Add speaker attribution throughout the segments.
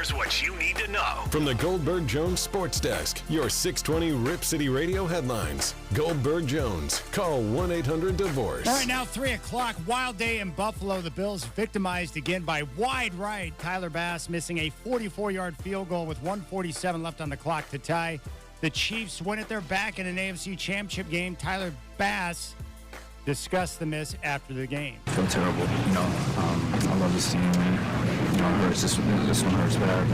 Speaker 1: Here's what you need to know.
Speaker 2: From the Goldberg Jones Sports Desk, your 620 Rip City Radio headlines. Goldberg Jones. Call 1-800-DIVORCE.
Speaker 3: All right, now 3 o'clock. Wild day in Buffalo. The Bills victimized again by wide right. Tyler Bass missing a 44-yard field goal with 1:47 left on the clock to tie. The Chiefs win it. They're back in an AFC Championship game. Tyler Bass discussed the miss after the game.
Speaker 4: I feel terrible. I love this team, and it hurts. This one hurts bad.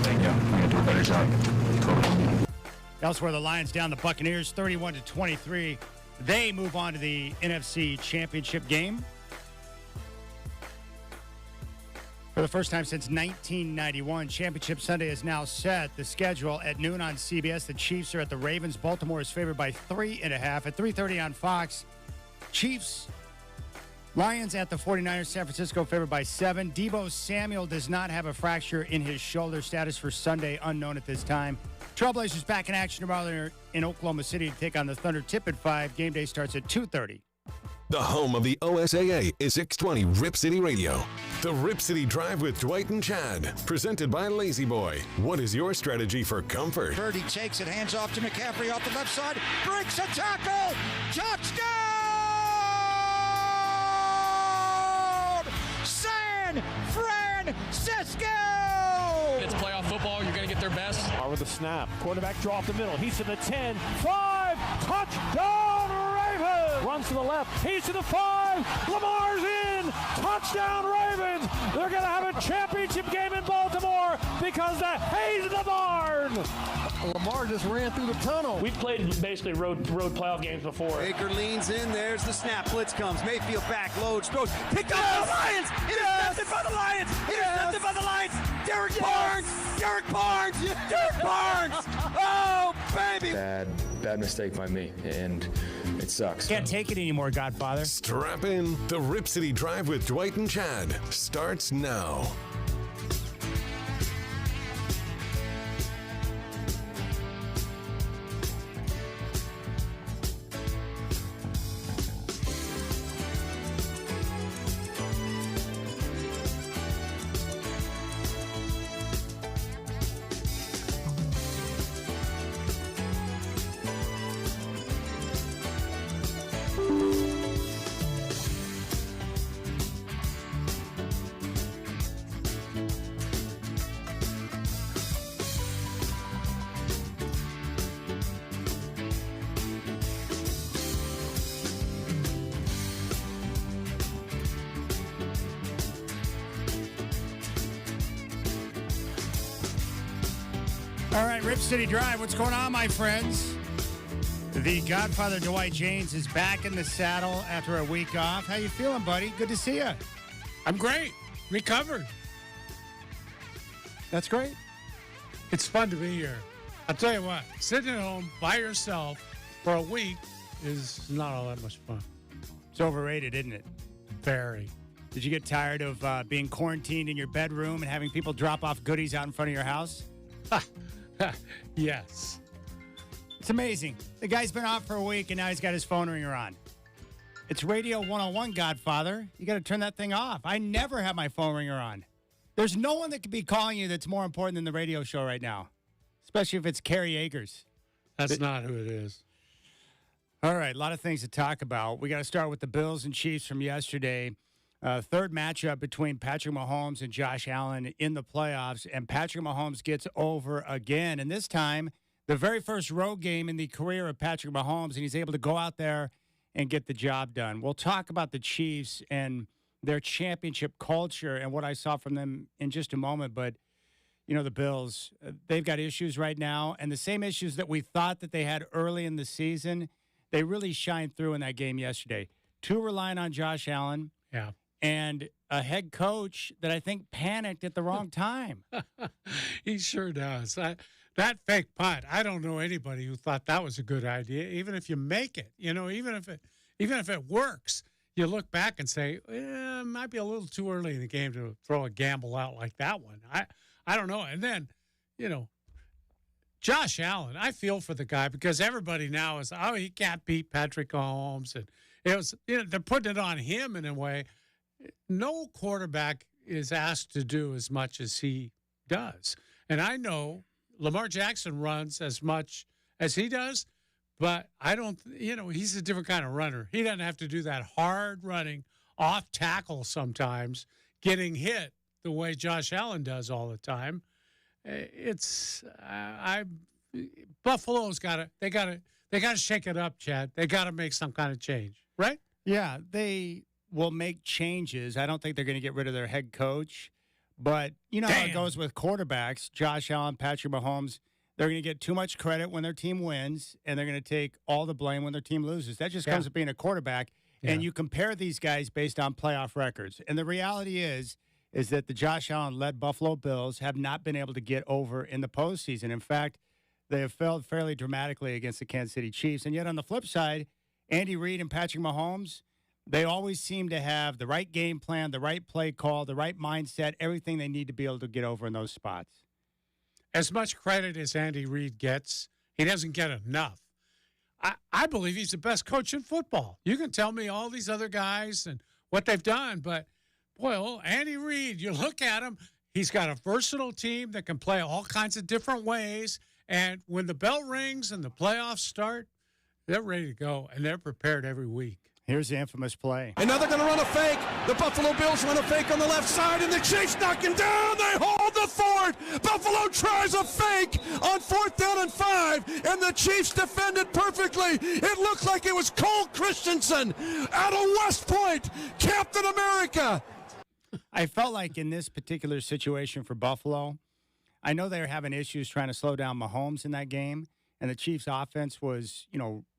Speaker 4: I'm gonna do a better job. Totally.
Speaker 3: Elsewhere, the Lions down the Buccaneers 31-23. They move on to the NFC Championship game. For the first time since 1991, Championship Sunday is now set. The schedule at noon on CBS. The Chiefs are at the Ravens. Baltimore is favored by 3.5. At 3:30 on Fox, Chiefs, Lions at the 49ers. San Francisco favored by 7. Deebo Samuel does not have a fracture in his shoulder. Status for Sunday unknown at this time. Trailblazers back in action tomorrow in Oklahoma City to take on the Thunder. Tip at 5. Game day starts at 2:30.
Speaker 2: The home of the OSAA is 620 Rip City Radio. The Rip City Drive with Dwight and Chad. Presented by Lazy Boy. What is your strategy for comfort?
Speaker 5: Birdie takes it, hands off to McCaffrey off the left side. Breaks a tackle. Touchdown! San Francisco!
Speaker 6: It's playoff football. You're going to get their best.
Speaker 7: With the snap. Quarterback draw up the middle. He's to the 10. 5. Touchdown, Ravens! Runs to the left. He's to the 5. Lamar's in. Touchdown, Ravens! They're going to have a championship game in Baltimore because the hay's in the barn.
Speaker 8: Lamar just ran through the tunnel.
Speaker 7: We've played basically road playoff games before.
Speaker 9: Baker leans in. There's the snap. Blitz comes. Mayfield back. Loads. Throws. Picked up by the Lions. Intercepted by the Lions. Intercepted by the Lions. Derek Barnes. Derek Barnes. Derek Barnes. Oh, baby.
Speaker 4: Bad mistake by me, and it sucks.
Speaker 3: Can't take it anymore, Godfather.
Speaker 2: Strap in. The Rip City Drive with Dwight and Chad starts now.
Speaker 3: All right, Rip City Drive. What's going on, my friends? The Godfather Dwight James is back in the saddle after a week off. How you feeling, buddy? Good to see you.
Speaker 10: I'm great. Recovered.
Speaker 3: That's great.
Speaker 10: It's fun to be here. I'll tell you what, sitting at home by yourself for a week is not all that much fun.
Speaker 3: It's overrated, isn't it?
Speaker 10: Very.
Speaker 3: Did you get tired of being quarantined in your bedroom and having people drop off goodies out in front of your house?
Speaker 10: Yes.
Speaker 3: It's amazing. The guy's been off for a week, and now he's got his phone ringer on. It's Radio 101, Godfather. You got to turn that thing off. I never have my phone ringer on. There's no one that could be calling you that's more important than the radio show right now, especially if it's Carrie Akers.
Speaker 10: That's not who it is.
Speaker 3: All right, a lot of things to talk about. We got to start with the Bills and Chiefs from yesterday. Third matchup between Patrick Mahomes and Josh Allen in the playoffs, and Patrick Mahomes gets over again. And this time, the very first road game in the career of Patrick Mahomes, and he's able to go out there and get the job done. We'll talk about the Chiefs and their championship culture and what I saw from them in just a moment. But, you know, the Bills, they've got issues right now, and the same issues that we thought that they had early in the season, they really shined through in that game yesterday. Two relying on Josh Allen.
Speaker 10: Yeah.
Speaker 3: And a head coach that I think panicked at the wrong time.
Speaker 10: He sure does. That fake punt, I don't know anybody who thought that was a good idea, even if you make it. You know, even if it works, you look back and say, it might be a little too early in the game to throw a gamble out like that one. I don't know. And then, you know, Josh Allen, I feel for the guy because everybody now is, he can't beat Patrick Mahomes. And it was, they're putting it on him in a way. No quarterback is asked to do as much as he does. And I know Lamar Jackson runs as much as he does, but I don't, he's a different kind of runner. He doesn't have to do that hard running off tackle sometimes, getting hit the way Josh Allen does all the time. Buffalo's got to shake it up, Chad. They got to make some kind of change, right?
Speaker 3: Yeah, they will make changes. I don't think they're going to get rid of their head coach, but how it goes with quarterbacks. Josh Allen, Patrick Mahomes, they're going to get too much credit when their team wins, and they're going to take all the blame when their team loses. That just comes with being a quarterback. Yeah. And you compare these guys based on playoff records. And the reality is that the Josh Allen-led Buffalo Bills have not been able to get over in the postseason. In fact, they have failed fairly dramatically against the Kansas City Chiefs. And yet on the flip side, Andy Reid and Patrick Mahomes, they always seem to have the right game plan, the right play call, the right mindset, everything they need to be able to get over in those spots.
Speaker 10: As much credit as Andy Reid gets, he doesn't get enough. I believe he's the best coach in football. You can tell me all these other guys and what they've done, but, boy, Andy Reid, you look at him, he's got a versatile team that can play all kinds of different ways, and when the bell rings and the playoffs start, they're ready to go, and they're prepared every week.
Speaker 3: Here's the infamous play.
Speaker 9: And now they're going to run a fake. The Buffalo Bills run a fake on the left side, and the Chiefs knock him down. They hold the fort. Buffalo tries a fake on 4th down and 5, and the Chiefs defended perfectly. It looked like it was Cole Christensen out of West Point, Captain America.
Speaker 3: I felt like in this particular situation for Buffalo, I know they were having issues trying to slow down Mahomes in that game, and the Chiefs' offense was,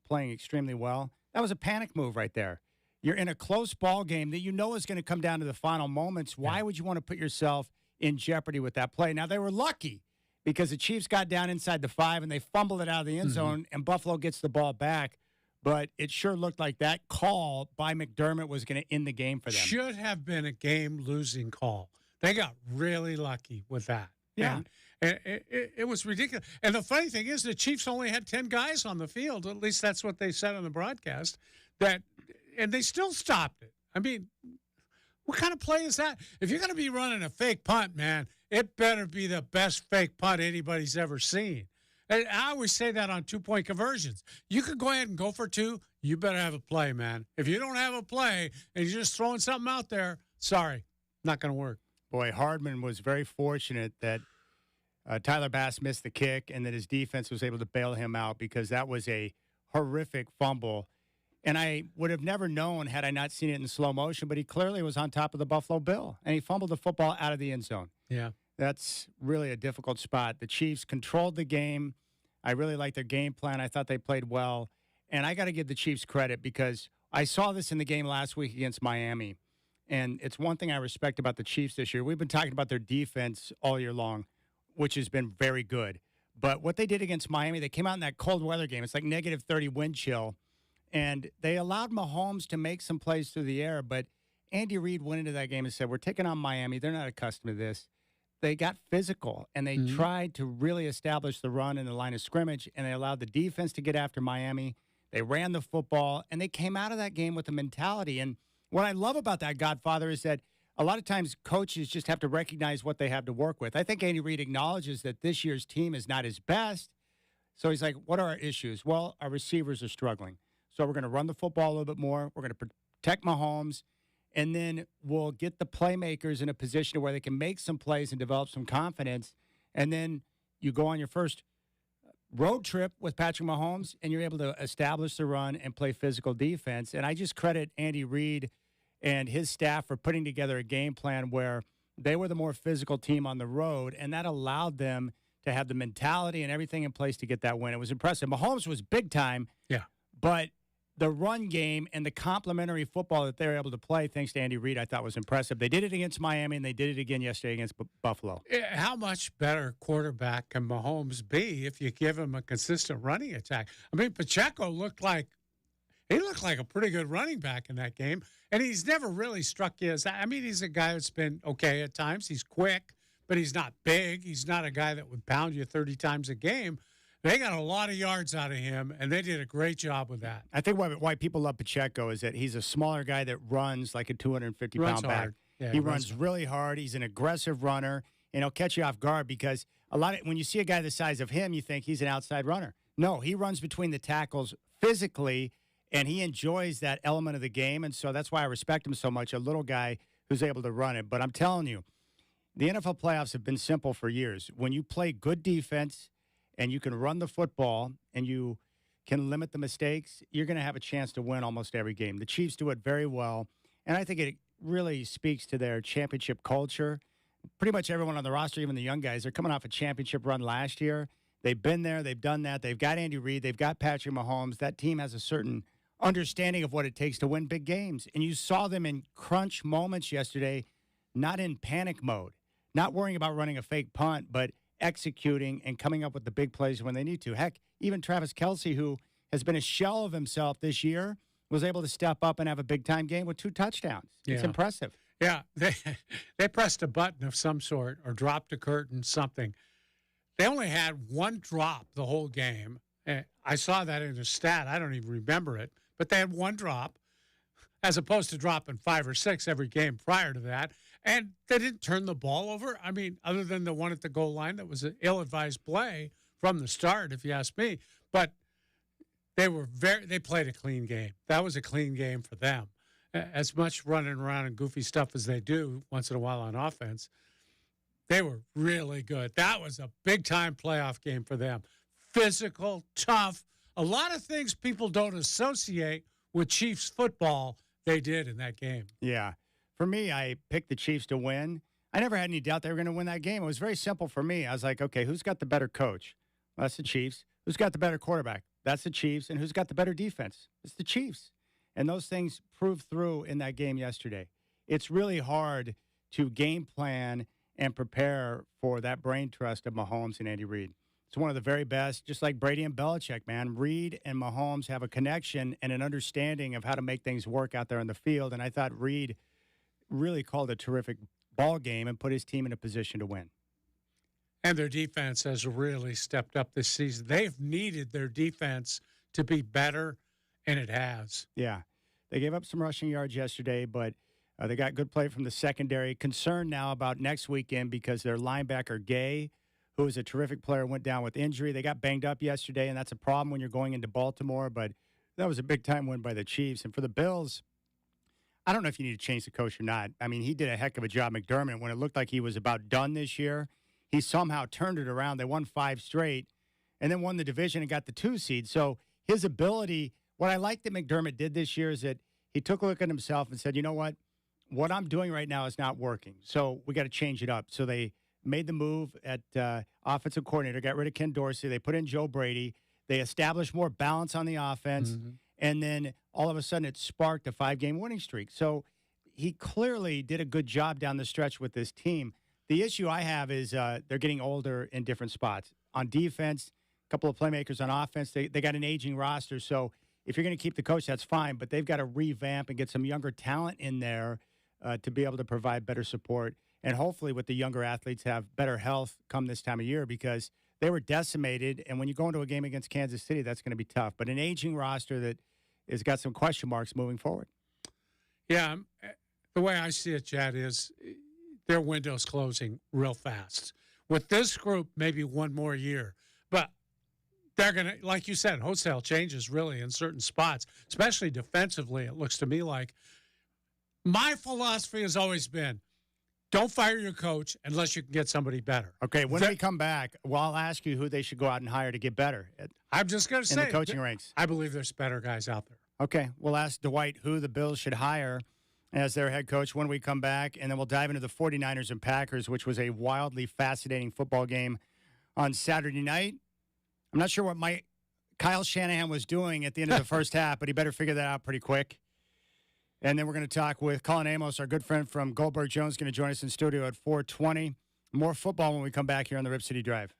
Speaker 3: playing extremely well. That was a panic move right there. You're in a close ball game that is going to come down to the final moments. Why would you want to put yourself in jeopardy with that play? Now, they were lucky because the Chiefs got down inside the 5 and they fumbled it out of the end zone, and Buffalo gets the ball back. But it sure looked like that call by McDermott was going to end the game for them.
Speaker 10: Should have been a game-losing call. They got really lucky with that.
Speaker 3: Yeah.
Speaker 10: And it was ridiculous. And the funny thing is the Chiefs only had 10 guys on the field. At least that's what they said on the broadcast. And they still stopped it. I mean, what kind of play is that? If you're going to be running a fake punt, man, it better be the best fake punt anybody's ever seen. And I always say that on 2-point conversions. You could go ahead and go for 2. You better have a play, man. If you don't have a play and you're just throwing something out there, sorry, not going to work.
Speaker 3: Boy, Hardman was very fortunate that Tyler Bass missed the kick and that his defense was able to bail him out because that was a horrific fumble. And I would have never known had I not seen it in slow motion, but he clearly was on top of the Buffalo Bill, and he fumbled the football out of the end zone.
Speaker 10: Yeah.
Speaker 3: That's really a difficult spot. The Chiefs controlled the game. I really liked their game plan. I thought they played well. And I got to give the Chiefs credit because I saw this in the game last week against Miami. And it's one thing I respect about the Chiefs this year. We've been talking about their defense all year long, which has been very good. But what they did against Miami, they came out in that cold weather game. It's like negative 30 wind chill. And they allowed Mahomes to make some plays through the air. But Andy Reid went into that game and said, we're taking on Miami. They're not accustomed to this. They got physical, and they tried to really establish the run in the line of scrimmage, and they allowed the defense to get after Miami. They ran the football, and they came out of that game with a mentality. And what I love about that, Godfather, is that a lot of times coaches just have to recognize what they have to work with. I think Andy Reid acknowledges that this year's team is not his best. So he's like, what are our issues? Well, our receivers are struggling. So we're going to run the football a little bit more. We're going to protect Mahomes. And then we'll get the playmakers in a position where they can make some plays and develop some confidence. And then you go on your first road trip with Patrick Mahomes, and you're able to establish the run and play physical defense. And I just credit Andy Reid and his staff for putting together a game plan where they were the more physical team on the road, and that allowed them to have the mentality and everything in place to get that win. It was impressive. Mahomes was big time.
Speaker 10: Yeah.
Speaker 3: But the run game and the complementary football that they were able to play, thanks to Andy Reid, I thought was impressive. They did it against Miami, and they did it again yesterday against Buffalo.
Speaker 10: How much better quarterback can Mahomes be if you give him a consistent running attack? I mean, Pacheco looked like a pretty good running back in that game, and he's never really struck you as that. I mean, he's a guy that's been okay at times. He's quick, but he's not big. He's not a guy that would pound you 30 times a game. They got a lot of yards out of him, and they did a great job with that.
Speaker 3: I think why people love Pacheco is that he's a smaller guy that runs like a 250-pound back.
Speaker 10: Yeah,
Speaker 3: he runs really hard. He's an aggressive runner, and he'll catch you off guard because when you see a guy the size of him, you think he's an outside runner. No, he runs between the tackles physically, and he enjoys that element of the game, and so that's why I respect him so much, a little guy who's able to run it. But I'm telling you, the NFL playoffs have been simple for years. When you play good defense and you can run the football and you can limit the mistakes, you're going to have a chance to win almost every game. The Chiefs do it very well, and I think it really speaks to their championship culture. Pretty much everyone on the roster, even the young guys, they're coming off a championship run last year. They've been there. They've done that. They've got Andy Reid. They've got Patrick Mahomes. That team has a certain understanding of what it takes to win big games. And you saw them in crunch moments yesterday, not in panic mode, not worrying about running a fake punt, but executing and coming up with the big plays when they need to. Heck, even Travis Kelce, who has been a shell of himself this year, was able to step up and have a big-time game with 2 touchdowns. It's impressive.
Speaker 10: Yeah, they pressed a button of some sort or dropped a curtain, something. They only had 1 drop the whole game. I saw that in a stat. I don't even remember it. But they had 1 drop as opposed to dropping 5 or 6 every game prior to that. And they didn't turn the ball over. I mean, other than the one at the goal line that was an ill-advised play from the start, if you ask me. But they played a clean game. That was a clean game for them. As much running around and goofy stuff as they do once in a while on offense, they were really good. That was a big-time playoff game for them. Physical, tough. A lot of things people don't associate with Chiefs football, they did in that game.
Speaker 3: Yeah. For me, I picked the Chiefs to win. I never had any doubt they were going to win that game. It was very simple for me. I was like, okay, who's got the better coach? Well, that's the Chiefs. Who's got the better quarterback? That's the Chiefs. And who's got the better defense? It's the Chiefs. And those things proved through in that game yesterday. It's really hard to game plan and prepare for that brain trust of Mahomes and Andy Reid. It's one of the very best, just like Brady and Belichick, man. Reid and Mahomes have a connection and an understanding of how to make things work out there on the field. And I thought Reid really called a terrific ball game and put his team in a position to win.
Speaker 10: And their defense has really stepped up this season. They've needed their defense to be better, and it has.
Speaker 3: Yeah. They gave up some rushing yards yesterday, but they got good play from the secondary. Concerned now about next weekend because their linebacker, Gay, who is a terrific player, went down with injury. They got banged up yesterday, and that's a problem when you're going into Baltimore, but that was a big-time win by the Chiefs. And for the Bills, I don't know if you need to change the coach or not. I mean, he did a heck of a job, McDermott. When it looked like he was about done this year, he somehow turned it around. They won 5 straight and then won the division and got the 2 seed. So his ability, what I like that McDermott did this year is that he took a look at himself and said, you know what I'm doing right now is not working. So we got to change it up. So they made the move at offensive coordinator, got rid of Ken Dorsey. They put in Joe Brady. They established more balance on the offense. Mm-hmm. And then all of a sudden it sparked a 5-game winning streak. So he clearly did a good job down the stretch with this team. The issue I have is they're getting older in different spots. On defense, a couple of playmakers on offense. They got an aging roster. So if you're going to keep the coach, that's fine. But they've got to revamp and get some younger talent in there to be able to provide better support. And hopefully with the younger athletes have better health come this time of year because they were decimated. And when you go into a game against Kansas City, that's going to be tough. But an aging roster that has got some question marks moving forward.
Speaker 10: Yeah, the way I see it, Chad, is their window's closing real fast. With this group, maybe one more year. But they're going to, like you said, wholesale changes really in certain spots, especially defensively, it looks to me like. My philosophy has always been, don't fire your coach unless you can get somebody better.
Speaker 3: Okay, when we come back, well, I'll ask you who they should go out and hire to get better.
Speaker 10: I'm just going to say.
Speaker 3: In the coaching ranks.
Speaker 10: I believe there's better guys out there.
Speaker 3: Okay, we'll ask Dwight who the Bills should hire as their head coach when we come back, and then we'll dive into the 49ers and Packers, which was a wildly fascinating football game on Saturday night. I'm not sure what Kyle Shanahan was doing at the end of the first half, but he better figure that out pretty quick. And then we're going to talk with Colin Amos, our good friend from Goldberg Jones, going to join us in studio at 4:20. More football when we come back here on the Rip City Drive.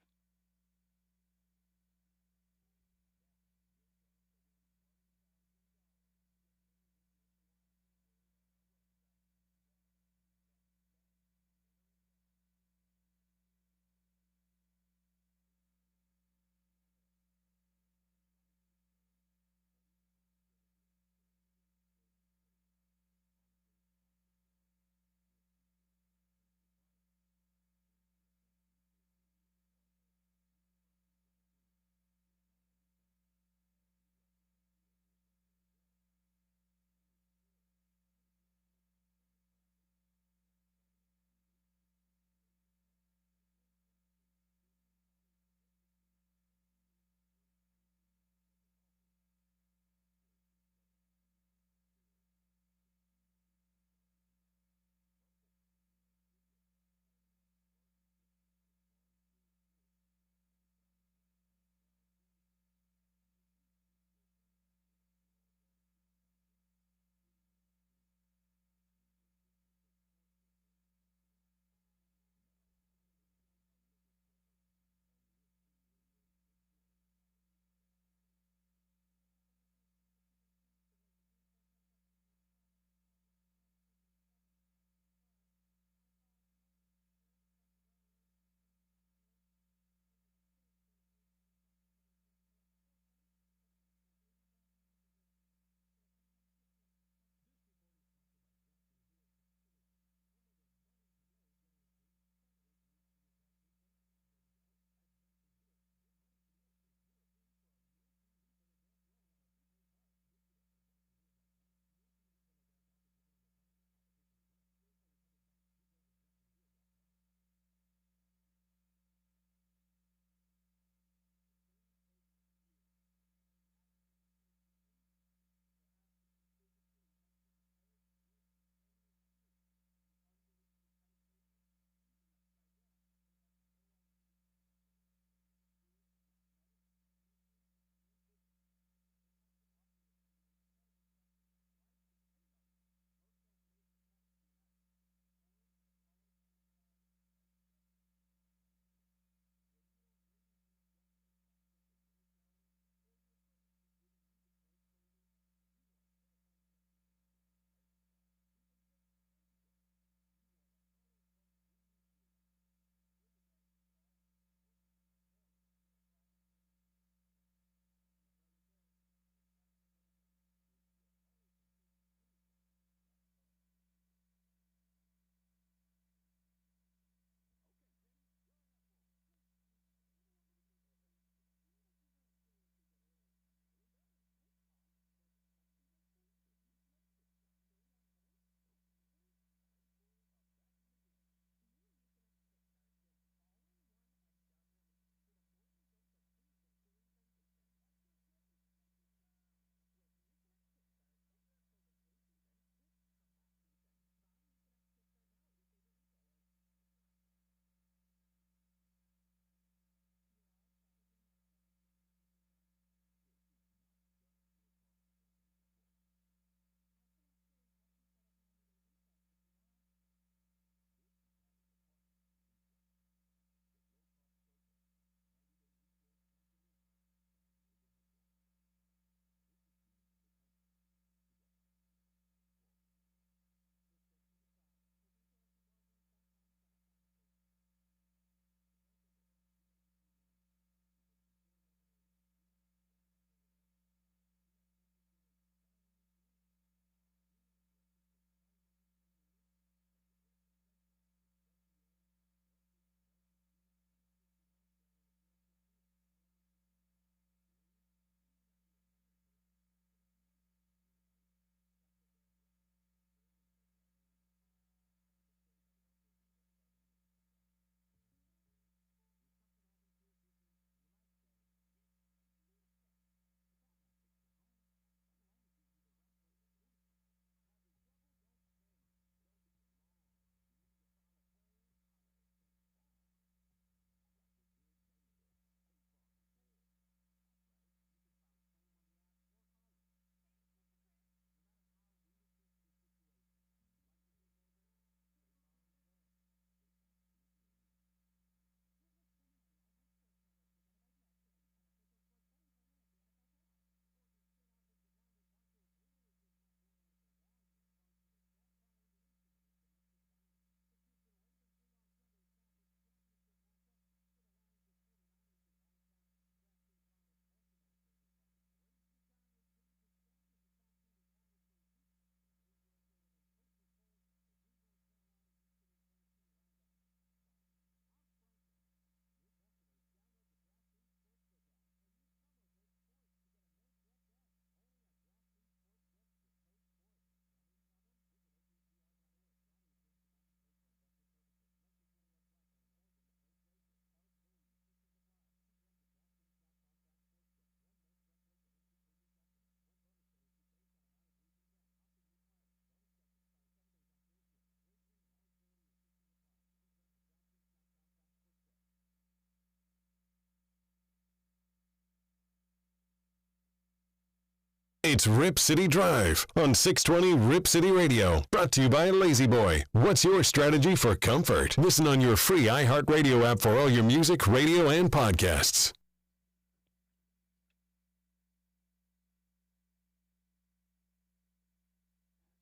Speaker 2: It's Rip City Drive on 620 Rip City Radio. Brought to you by Lazy Boy. What's your strategy for comfort? Listen on your free iHeartRadio app for all your music, radio, and podcasts.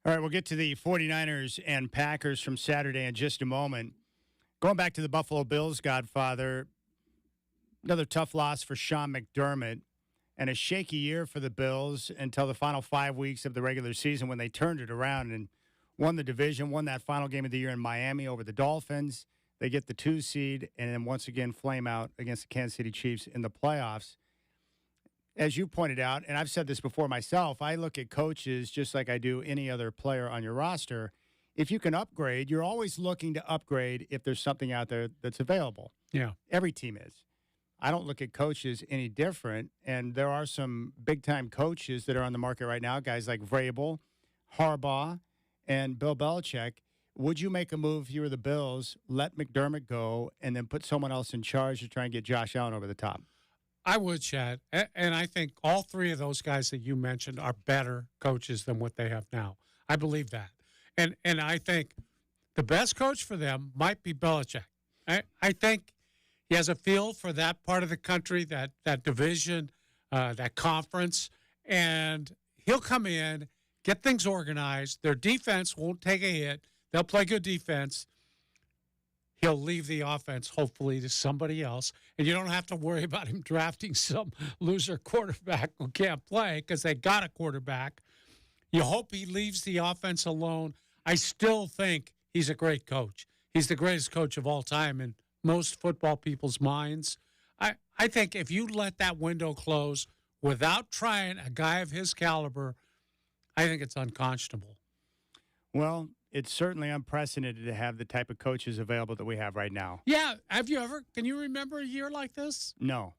Speaker 3: All right, we'll get to the 49ers and Packers from Saturday in just a moment. Going back to the Buffalo Bills, Godfather, another tough loss for Sean McDermott and a shaky year for the Bills until the final 5 weeks of the regular season when they turned it around and won the division, won that final game of the year in Miami over the Dolphins. They get the 2 seed and then once again flame out against the Kansas City Chiefs in the playoffs. As you pointed out, and I've said this before myself, I look at coaches just like I do any other player on your roster. If you can upgrade, you're always looking to upgrade if there's something out there that's available.
Speaker 10: Yeah.
Speaker 3: Every team is. I don't look at coaches any different, and there are some big-time coaches that are on the market right now, guys like Vrabel, Harbaugh, and Bill Belichick. Would you make a move if you were the Bills, let McDermott go, and then put someone else in charge to try and get Josh Allen over the top?
Speaker 10: I would, Chad. And I think all three of those guys that you mentioned are better coaches than what they have now. I believe that. And I think the best coach for them might be Belichick. I think he has a feel for that part of the country, that division, that conference, and he'll come in, get things organized. Their defense won't take a hit. They'll play good defense. He'll leave the offense, hopefully, to somebody else, and you don't have to worry about him drafting some loser quarterback who can't play because they got a quarterback. You hope he leaves the offense alone. I still think he's a great coach. He's the greatest coach of all time in most football people's minds. I think if you let that window close without trying a guy of his caliber, I think it's unconscionable.
Speaker 3: Well, it's certainly unprecedented to have the type of coaches available that we have right now.
Speaker 10: Yeah. Can you remember a year like this?
Speaker 3: No.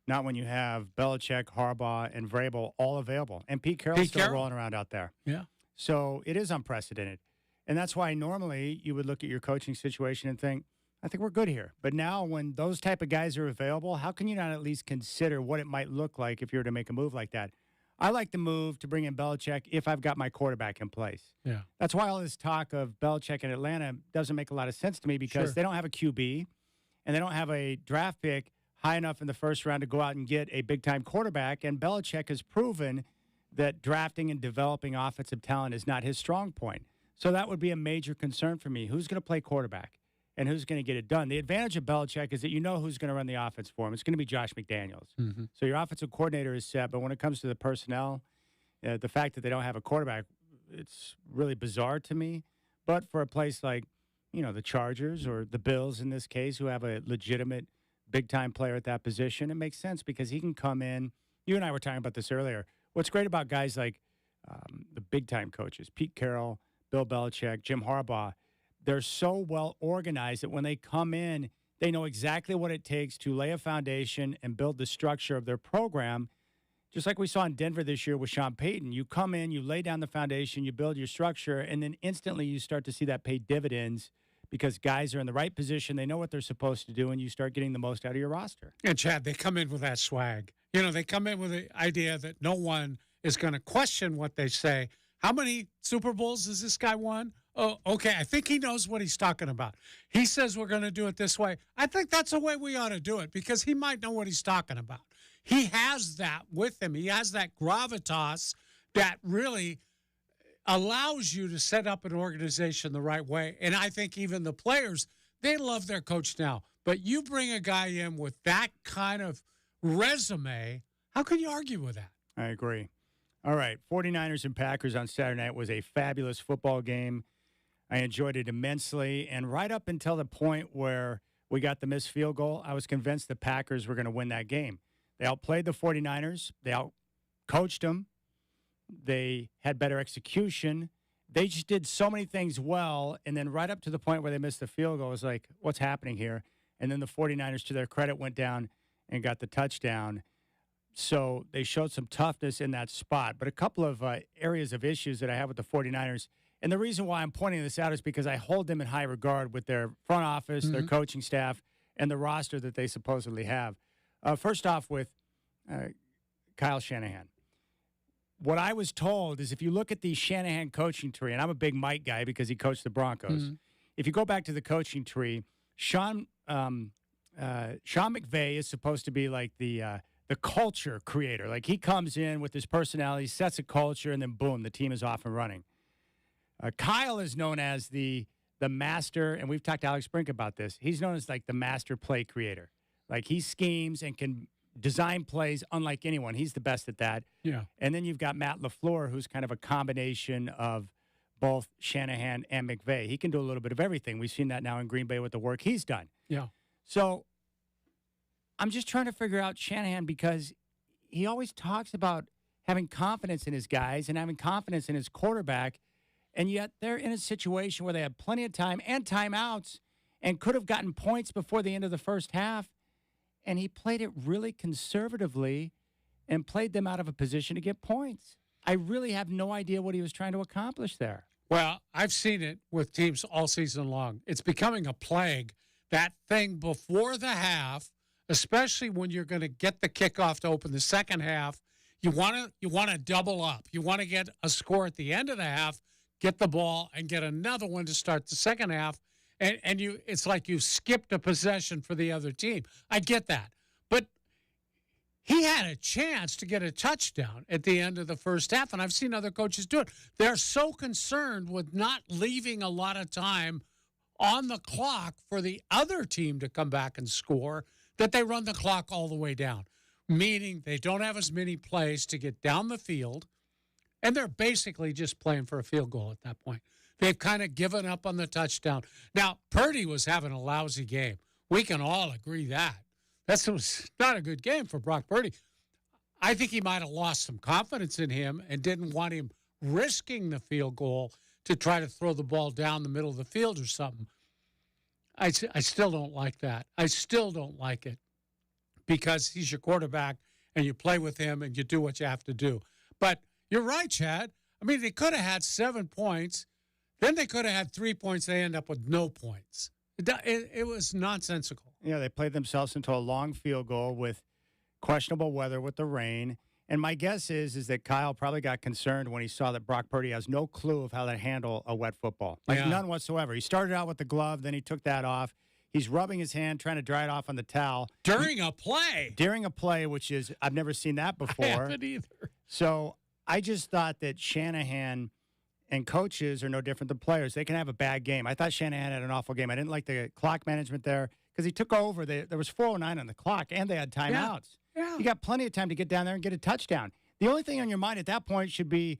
Speaker 3: Not when you have Belichick, Harbaugh, and Vrabel all available. And Pete Carroll's still rolling around out there.
Speaker 10: Yeah.
Speaker 3: So it is unprecedented. And that's why normally you would look at your coaching situation and think, I think we're good here. But now when those type of guys are available, how can you not at least consider what it might look like if you were to make a move like that? I like the move to bring in Belichick if I've got my quarterback in place.
Speaker 10: Yeah.
Speaker 3: That's why all this talk of Belichick in Atlanta doesn't make a lot of sense to me because they don't have a QB and they don't have a draft pick high enough in the first round to go out and get a big-time quarterback. And Belichick has proven that drafting and developing offensive talent is not his strong point. So that would be a major concern for me. Who's going to play quarterback and who's going to get it done? The advantage of Belichick is that you know who's going to run the offense for him. It's going to be Josh McDaniels.
Speaker 10: Mm-hmm.
Speaker 3: So your offensive coordinator is set, but when it comes to the personnel, the fact that they don't have a quarterback, it's really bizarre to me. But for a place like, the Chargers or the Bills in this case, who have a legitimate big-time player at that position, it makes sense because he can come in. You and I were talking about this earlier. What's great about guys like the big-time coaches, Pete Carroll, Bill Belichick, Jim Harbaugh, they're so well organized that when they come in, they know exactly what it takes to lay a foundation and build the structure of their program. Just like we saw in Denver this year with Sean Payton. You come in, you lay down the foundation, you build your structure, and then instantly you start to see that pay dividends because guys are in the right position. They know what they're supposed to do, and you start getting the most out of your roster.
Speaker 10: And, Chad, they come in with that swag. They come in with the idea that no one is going to question what they say. How many Super Bowls has this guy won? Oh, okay. I think he knows what he's talking about. He says we're going to do it this way. I think that's the way we ought to do it because he might know what he's talking about. He has that with him. He has that gravitas that really allows you to set up an organization the right way. And I think even the players, they love their coach now. But you bring a guy in with that kind of resume, how can you argue with that?
Speaker 3: I agree. All right, 49ers and Packers on Saturday night was a fabulous football game. I enjoyed it immensely, and right up until the point where we got the missed field goal, I was convinced the Packers were going to win that game. They outplayed the 49ers. They outcoached them. They had better execution. They just did so many things well, and then right up to the point where they missed the field goal, it was like, what's happening here? And then the 49ers, to their credit, went down and got the touchdown. So they showed some toughness in that spot. But a couple of areas of issues that I have with the 49ers, and the reason why I'm pointing this out is because I hold them in high regard with their front office, their coaching staff, and the roster that they supposedly have. First off with Kyle Shanahan. what I was told is if you look at the Shanahan coaching tree, and I'm a big Mike guy because he coached the Broncos. If you go back to the coaching tree, Sean McVay is supposed to be like the culture creator. Like he comes in with his personality, sets a culture, and then boom, the team is off and running. Kyle is known as the master, and we've talked to Alex Brink about this. He's known as like the master play creator. Like he schemes and can design plays unlike anyone. He's the best at that.
Speaker 10: Yeah.
Speaker 3: And then you've got Matt LaFleur, who's kind of a combination of both Shanahan and McVay. He can do a little bit of everything. We've seen that now in Green Bay with the work he's done.
Speaker 10: Yeah.
Speaker 3: So I'm just trying to figure out Shanahan because he always talks about having confidence in his guys and having confidence in his quarterback, and yet they're in a situation where they have plenty of time and timeouts and could have gotten points before the end of the first half. And he played it really conservatively and played them out of a position to get points. I really have no idea what he was trying to accomplish there.
Speaker 10: Well, I've seen it with teams all season long. It's becoming a plague, that thing before the half, especially when you're going to get the kickoff to open the second half. You want to double up. You want to get a score at the end of the half, get the ball, and get another one to start the second half. And it's like you skipped a possession for the other team. I get that. But he had a chance to get a touchdown at the end of the first half, and I've seen other coaches do it. They're so concerned with not leaving a lot of time on the clock for the other team to come back and score that they run the clock all the way down, meaning they don't have as many plays to get down the field, and they're basically just playing for a field goal at that point. They've kind of given up on the touchdown. Now, Purdy was having a lousy game. We can all agree that. That was not a good game for Brock Purdy. I think he might have lost some confidence in him and didn't want him risking the field goal to try to throw the ball down the middle of the field or something. I still don't like that. I still don't like it because he's your quarterback and you play with him and you do what you have to do. But you're right, Chad. I mean, they could have had 7 points. Then they could have had 3 points. They end up with no points. It was nonsensical.
Speaker 3: Yeah, they played themselves into a long field goal with questionable weather with the rain. And my guess is that Kyle probably got concerned when he saw that Brock Purdy has no clue of how to handle a wet football. None whatsoever. He started out with the glove, then he took that off. He's rubbing his hand, trying to dry it off on the towel.
Speaker 10: During a play.
Speaker 3: During a play, which is, I've never seen that before.
Speaker 10: I haven't either.
Speaker 3: So I just thought that Shanahan and coaches are no different than players. They can have a bad game. I thought Shanahan had an awful game. I didn't like the clock management there because he took over. There was 4:09 on the clock, and they had timeouts.
Speaker 10: Yeah.
Speaker 3: You got plenty of time to get down there and get a touchdown. The only thing on your mind at that point should be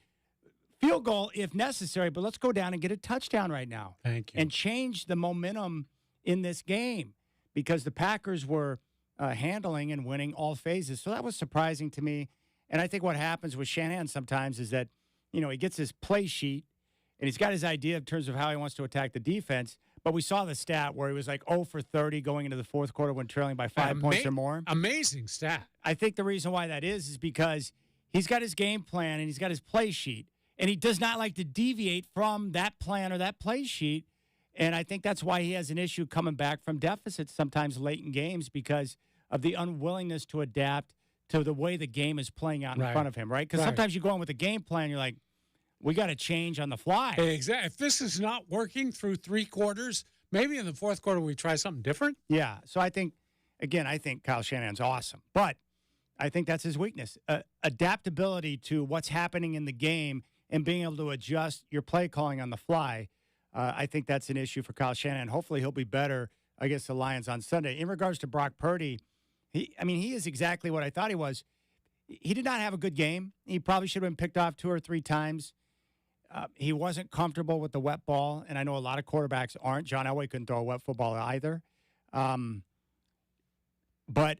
Speaker 3: field goal if necessary, but let's go down and get a touchdown right now.
Speaker 10: Thank you.
Speaker 3: And change the momentum in this game because the Packers were handling and winning all phases. So that was surprising to me. And I think what happens with Shanahan sometimes is that, he gets his play sheet and he's got his idea in terms of how he wants to attack the defense. But we saw the stat where he was like 0 for 30 going into the fourth quarter when trailing by 5 points or more.
Speaker 10: Amazing stat.
Speaker 3: I think the reason why that is because he's got his game plan and he's got his play sheet, and he does not like to deviate from that plan or that play sheet. And I think that's why he has an issue coming back from deficits sometimes late in games because of the unwillingness to adapt to the way the game is playing out in front of him, right? Because sometimes you go in with a game plan, you're like, we got to change on the fly.
Speaker 10: Exactly. If this is not working through 3 quarters, maybe in the fourth quarter we try something different.
Speaker 3: Yeah. So I think Kyle Shanahan's awesome. But I think that's his weakness, adaptability to what's happening in the game and being able to adjust your play calling on the fly. I think that's an issue for Kyle Shanahan. Hopefully he'll be better against the Lions on Sunday. In regards to Brock Purdy, he is exactly what I thought he was. He did not have a good game. He probably should have been picked off 2 or 3 times. He wasn't comfortable with the wet ball, and I know a lot of quarterbacks aren't. John Elway couldn't throw a wet football either. But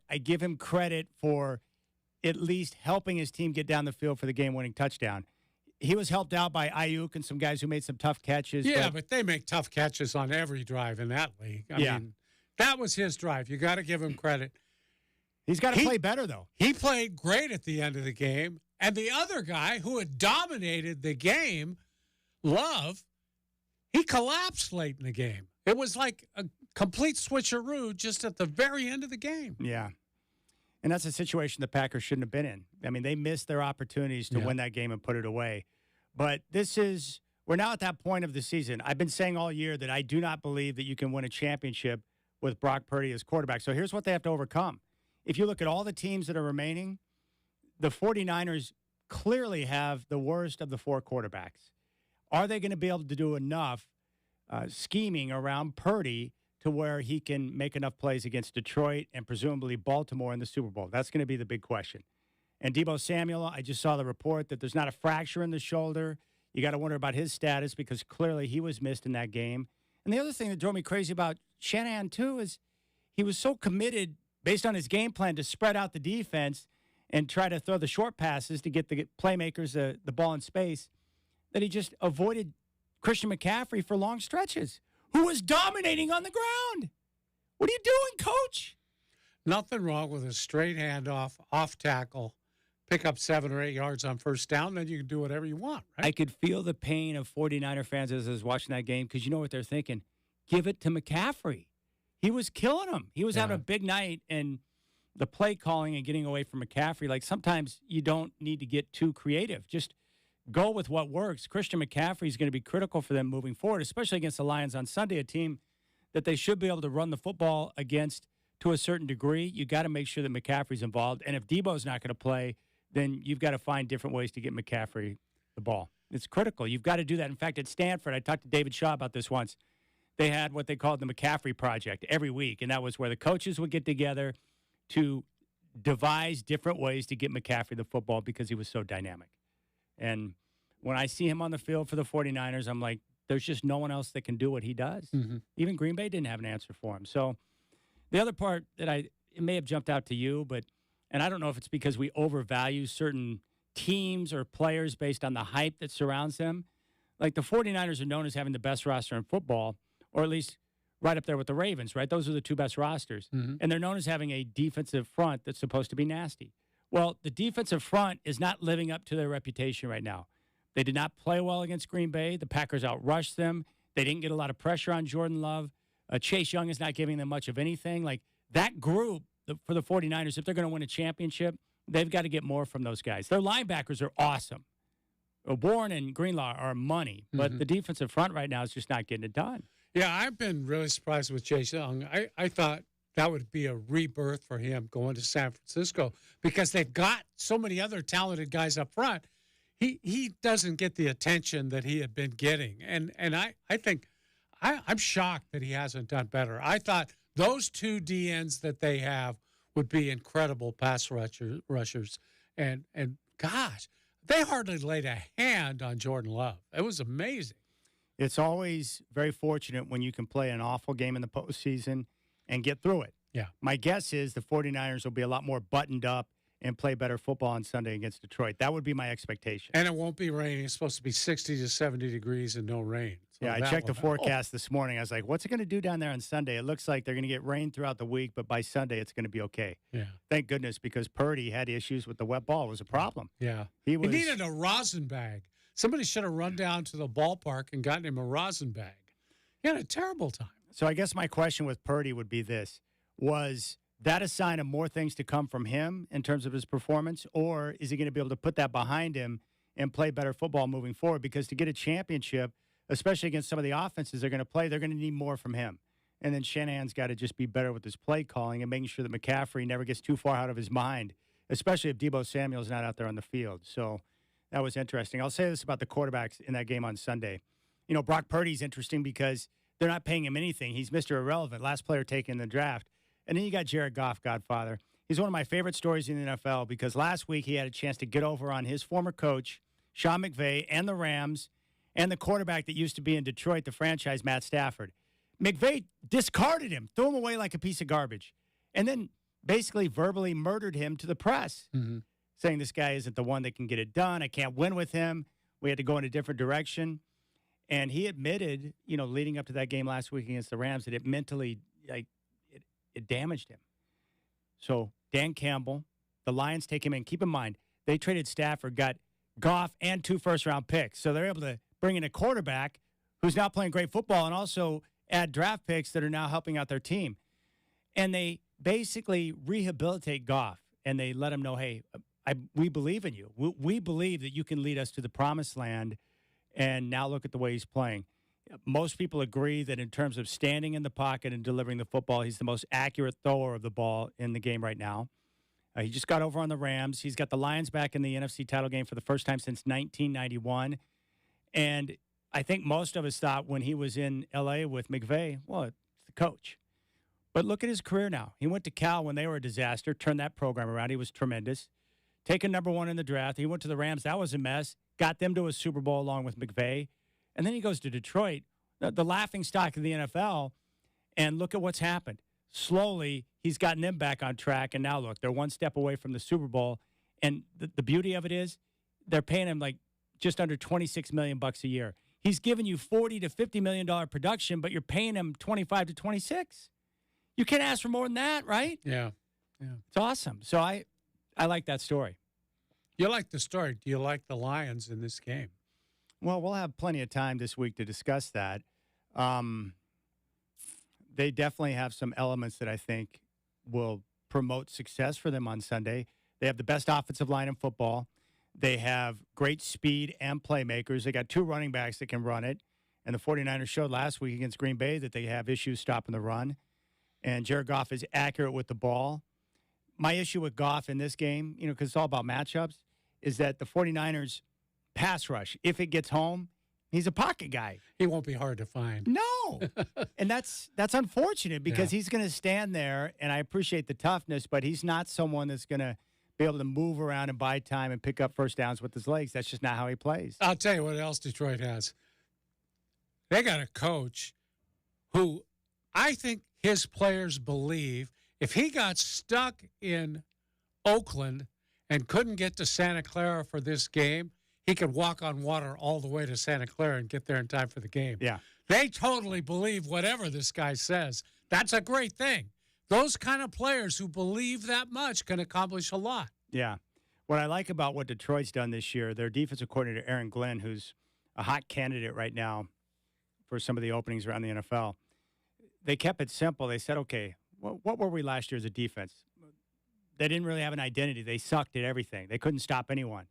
Speaker 3: I give him credit for at least helping his team get down the field for the game-winning touchdown. He was helped out by Ayuk and some guys who made some tough catches.
Speaker 10: Yeah, but they make tough catches on every drive in that league. I mean, that was his drive. You got to give him credit.
Speaker 3: He's got to play better, though.
Speaker 10: He played great at the end of the game. And the other guy who had dominated the game, Love, he collapsed late in the game. It was like a complete switcheroo just at the very end of the game.
Speaker 3: Yeah. And that's a situation the Packers shouldn't have been in. I mean, they missed their opportunities to win that game and put it away. But we're now at that point of the season. I've been saying all year that I do not believe that you can win a championship with Brock Purdy as quarterback. So here's what they have to overcome. If you look at all the teams that are remaining, the 49ers clearly have the worst of the 4 quarterbacks. Are they going to be able to do enough scheming around Purdy to where he can make enough plays against Detroit and presumably Baltimore in the Super Bowl? That's going to be the big question. And Deebo Samuel, I just saw the report that there's not a fracture in the shoulder. You got to wonder about his status because clearly he was missed in that game. And the other thing that drove me crazy about Shanahan, too, is he was so committed based on his game plan to spread out the defense and try to throw the short passes to get the playmakers the ball in space that he just avoided Christian McCaffrey for long stretches, who was dominating on the ground. What are you doing, coach?
Speaker 10: Nothing wrong with a straight handoff, off tackle, pick up 7 or 8 yards on first down, then you can do whatever you want, right?
Speaker 3: I could feel the pain of 49er fans as I was watching that game because you know what they're thinking. Give it to McCaffrey. He was killing them. He was having a big night, and the play calling and getting away from McCaffrey, like sometimes you don't need to get too creative. Just go with what works. Christian McCaffrey is going to be critical for them moving forward, especially against the Lions on Sunday, a team that they should be able to run the football against to a certain degree. You got to make sure that McCaffrey's involved. And if Debo's not going to play, then you've got to find different ways to get McCaffrey the ball. It's critical. You've got to do that. In fact, at Stanford, I talked to David Shaw about this once. They had what they called the McCaffrey Project every week, and that was where the coaches would get together to devise different ways to get McCaffrey the football because he was so dynamic. And when I see him on the field for the 49ers, I'm like, there's just no one else that can do what he does. Mm-hmm. Even Green Bay didn't have an answer for him. So the other part that it may have jumped out to you, and I don't know if it's because we overvalue certain teams or players based on the hype that surrounds them. Like the 49ers are known as having the best roster in football, or at least right up there with the Ravens, right? Those are the 2 best rosters. Mm-hmm. And they're known as having a defensive front that's supposed to be nasty. Well, the defensive front is not living up to their reputation right now. They did not play well against Green Bay. The Packers outrushed them. They didn't get a lot of pressure on Jordan Love. Chase Young is not giving them much of anything. Like that group for the 49ers, if they're going to win a championship, they've got to get more from those guys. Their linebackers are awesome. Warren and Greenlaw are money, but the defensive front right now is just not getting it done.
Speaker 10: Yeah, I've been really surprised with Chase Young. I thought that would be a rebirth for him going to San Francisco because they've got so many other talented guys up front. He doesn't get the attention that he had been getting. And I think I'm shocked that he hasn't done better. I thought those 2 DNs that they have would be incredible pass rushers. And gosh, they hardly laid a hand on Jordan Love. It was amazing.
Speaker 3: It's always very fortunate when you can play an awful game in the postseason and get through it.
Speaker 10: Yeah.
Speaker 3: My guess is the 49ers will be a lot more buttoned up and play better football on Sunday against Detroit. That would be my expectation.
Speaker 10: And it won't be raining. It's supposed to be 60 to 70 degrees and no rain. So
Speaker 3: yeah, I checked the forecast this morning. I was like, what's it going to do down there on Sunday? It looks like they're going to get rain throughout the week, but by Sunday it's going to be okay.
Speaker 10: Yeah.
Speaker 3: Thank goodness, because Purdy had issues with the wet ball. It was a problem.
Speaker 10: Yeah. He needed a rosin bag. Somebody should have run down to the ballpark and gotten him a rosin bag. He had a terrible time.
Speaker 3: So I guess my question with Purdy would be this. Was that a sign of more things to come from him in terms of his performance, or is he going to be able to put that behind him and play better football moving forward? Because to get a championship, especially against some of the offenses they're going to play, they're going to need more from him. And then Shanahan's got to just be better with his play calling and making sure that McCaffrey never gets too far out of his mind, especially if Deebo Samuel's not out there on the field. So that was interesting. I'll say this about the quarterbacks in that game on Sunday. You know, Brock Purdy's interesting because they're not paying him anything. He's Mr. Irrelevant, last player taken in the draft. And then you got Jared Goff, Godfather. He's one of my favorite stories in the NFL because last week he had a chance to get over on his former coach, Sean McVay, and the Rams, and the quarterback that used to be in Detroit, the franchise, Matt Stafford. McVay discarded him, threw him away like a piece of garbage, and then basically verbally murdered him to the press, saying this guy isn't the one that can get it done. I can't win with him. We had to go in a different direction. And he admitted, you know, leading up to that game last week against the Rams, that it mentally, it damaged him. So Dan Campbell, the Lions take him in. Keep in mind, they traded Stafford, got Goff and 2 first-round picks. So they're able to bring in a quarterback who's not playing great football and also add draft picks that are now helping out their team. And they basically rehabilitate Goff. and they let him know, hey, we believe in you. We believe that you can lead us to the promised land. And now look at the way he's playing. Most people agree that in terms of standing in the pocket and delivering the football, he's the most accurate thrower of the ball in the game right now. He just got over on the Rams. He's got the Lions back in the NFC title game for the first time since 1991. And I think most of us thought when he was in L.A. with McVay, well, it's the coach. But look at his career now. He went to Cal when they were a disaster, turned that program around. He was tremendous. Taken number 1 in the draft. He went to the Rams. That was a mess. Got them to a Super Bowl along with McVay. And then he goes to Detroit, the laughing stock of the NFL. And look at what's happened. Slowly, he's gotten them back on track. And now, look, they're one step away from the Super Bowl. And the beauty of it is they're paying him like just under $26 million a year. He's giving you $40 to $50 million production, but you're paying him 25 to 26. You can't ask for more than that, right?
Speaker 10: Yeah.
Speaker 3: It's awesome. So I like that story.
Speaker 10: You like the story. Do you like the Lions in this game?
Speaker 3: Well, we'll have plenty of time this week to discuss that. They definitely have some elements that I think will promote success for them on Sunday. They have the best offensive line in football. They have great speed and playmakers. They got 2 running backs that can run it. And the 49ers showed last week against Green Bay that they have issues stopping the run. And Jared Goff is accurate with the ball. My issue with Goff in this game, because it's all about matchups, is that the 49ers pass rush, if it gets home, he's a pocket guy.
Speaker 10: He won't be hard to find.
Speaker 3: No. And that's unfortunate because he's going to stand there, and I appreciate the toughness, but he's not someone that's going to be able to move around and buy time and pick up first downs with his legs. That's just not how he plays.
Speaker 10: I'll tell you what else Detroit has. They got a coach who I think his players believe if he got stuck in Oakland and couldn't get to Santa Clara for this game, he could walk on water all the way to Santa Clara and get there in time for the game.
Speaker 3: Yeah.
Speaker 10: They totally believe whatever this guy says. That's a great thing. Those kind of players who believe that much can accomplish a lot.
Speaker 3: Yeah. What I like about what Detroit's done this year, their defensive coordinator, Aaron Glenn, who's a hot candidate right now for some of the openings around the NFL, they kept it simple. They said, okay, what were we last year as a defense? They didn't really have an identity. They sucked at everything. They couldn't stop anyone.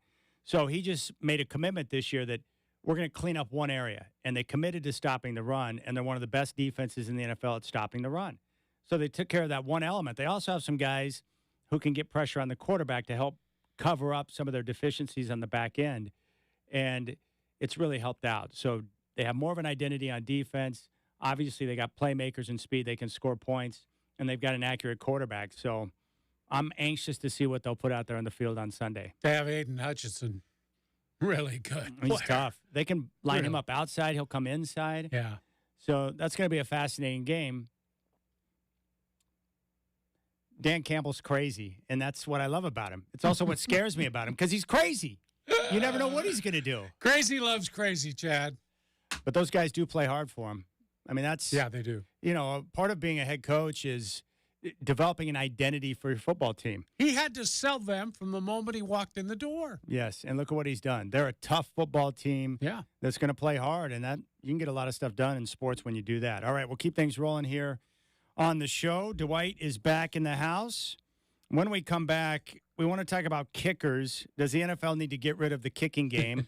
Speaker 3: So he just made a commitment this year that we're going to clean up one area. And they committed to stopping the run, and they're one of the best defenses in the NFL at stopping the run. So they took care of that one element. They also have some guys who can get pressure on the quarterback to help cover up some of their deficiencies on the back end. And it's really helped out. So they have more of an identity on defense. Obviously, they got playmakers and speed. They can score points, and they've got an accurate quarterback. So I'm anxious to see what they'll put out there on the field on Sunday.
Speaker 10: They have Aiden Hutchinson. Really good.
Speaker 3: He's tough. They can line him up outside. He'll come inside.
Speaker 10: Yeah.
Speaker 3: So that's going to be a fascinating game. Dan Campbell's crazy, and that's what I love about him. It's also what scares me about him because he's crazy. You never know what he's going to do.
Speaker 10: Crazy loves crazy, Chad.
Speaker 3: But those guys do play hard for him. I mean, that's...
Speaker 10: Yeah, they do.
Speaker 3: Part of being a head coach is developing an identity for your football team.
Speaker 10: He had to sell them from the moment he walked in the door.
Speaker 3: Yes, and look at what he's done. They're a tough football team that's going to play hard, and that you can get a lot of stuff done in sports when you do that. All right, we'll keep things rolling here on the show. Dwight is back in the house. When we come back, we want to talk about kickers. Does the NFL need to get rid of the kicking game?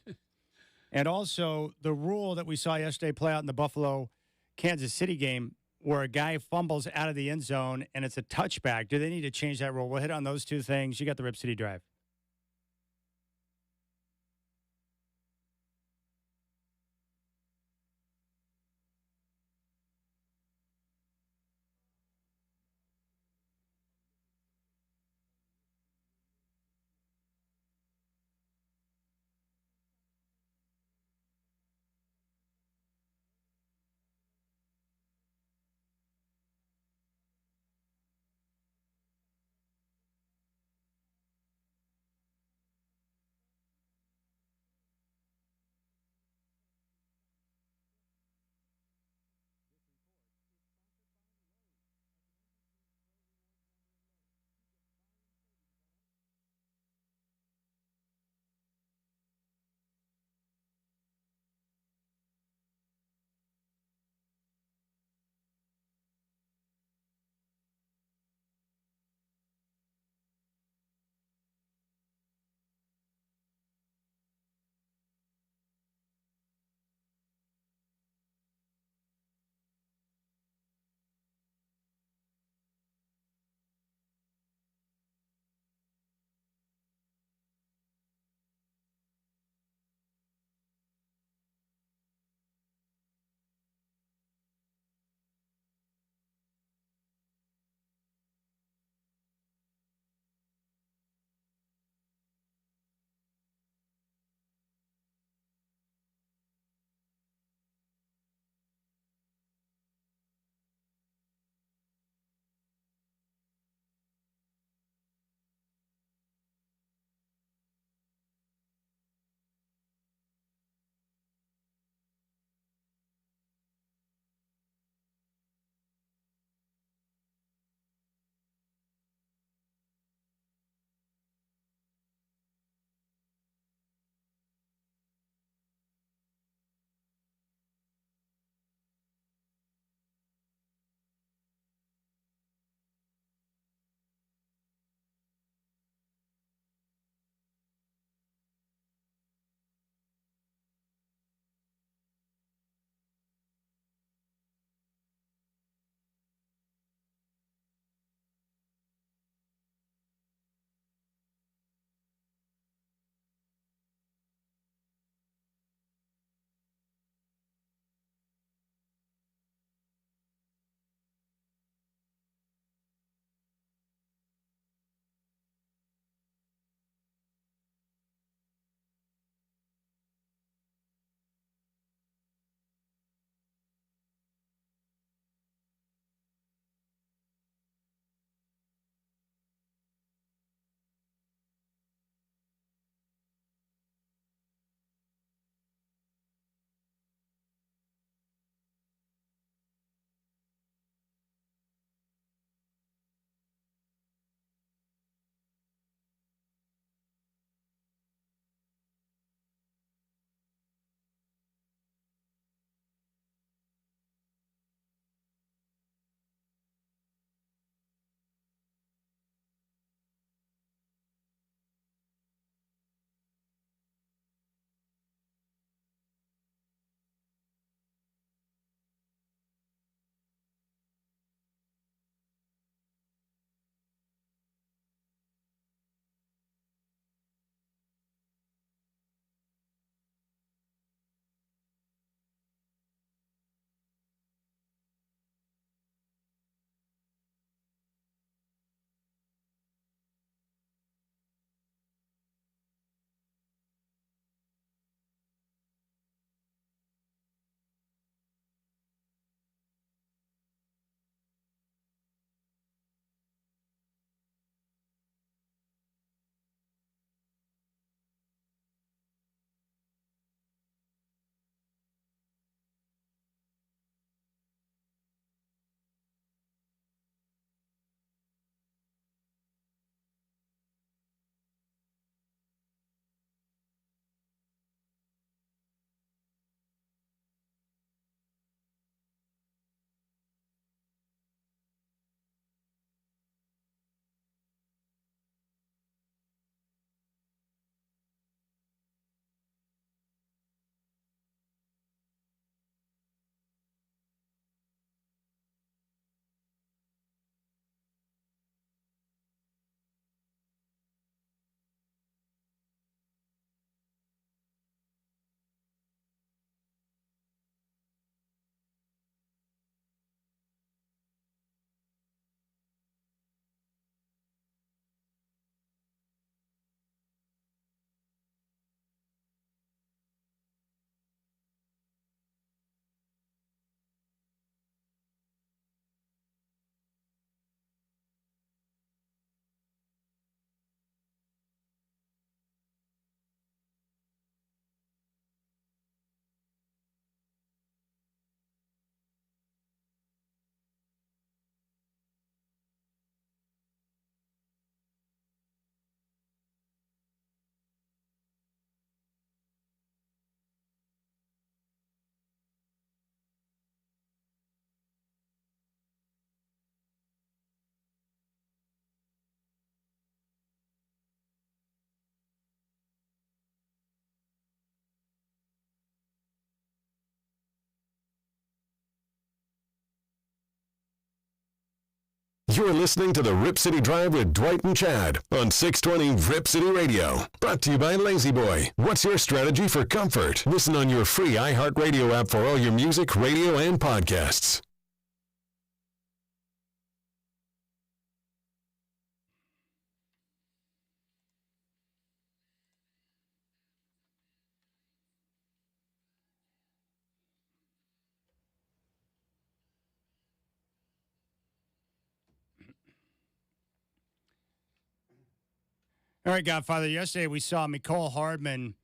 Speaker 3: And also the rule that we saw yesterday play out in the Buffalo-Kansas City game where a guy fumbles out of the end zone and it's a touchback. Do they need to change that rule? We'll hit on those two things. You got the Rip City Drive.
Speaker 2: You're listening to the Rip City Drive with Dwight and Chad on 620 Rip City Radio. Brought to you by Lazy Boy. What's your strategy for comfort? Listen on your free iHeartRadio app for all your music, radio, and podcasts.
Speaker 3: All right, Godfather. Yesterday we saw Mecole Hardman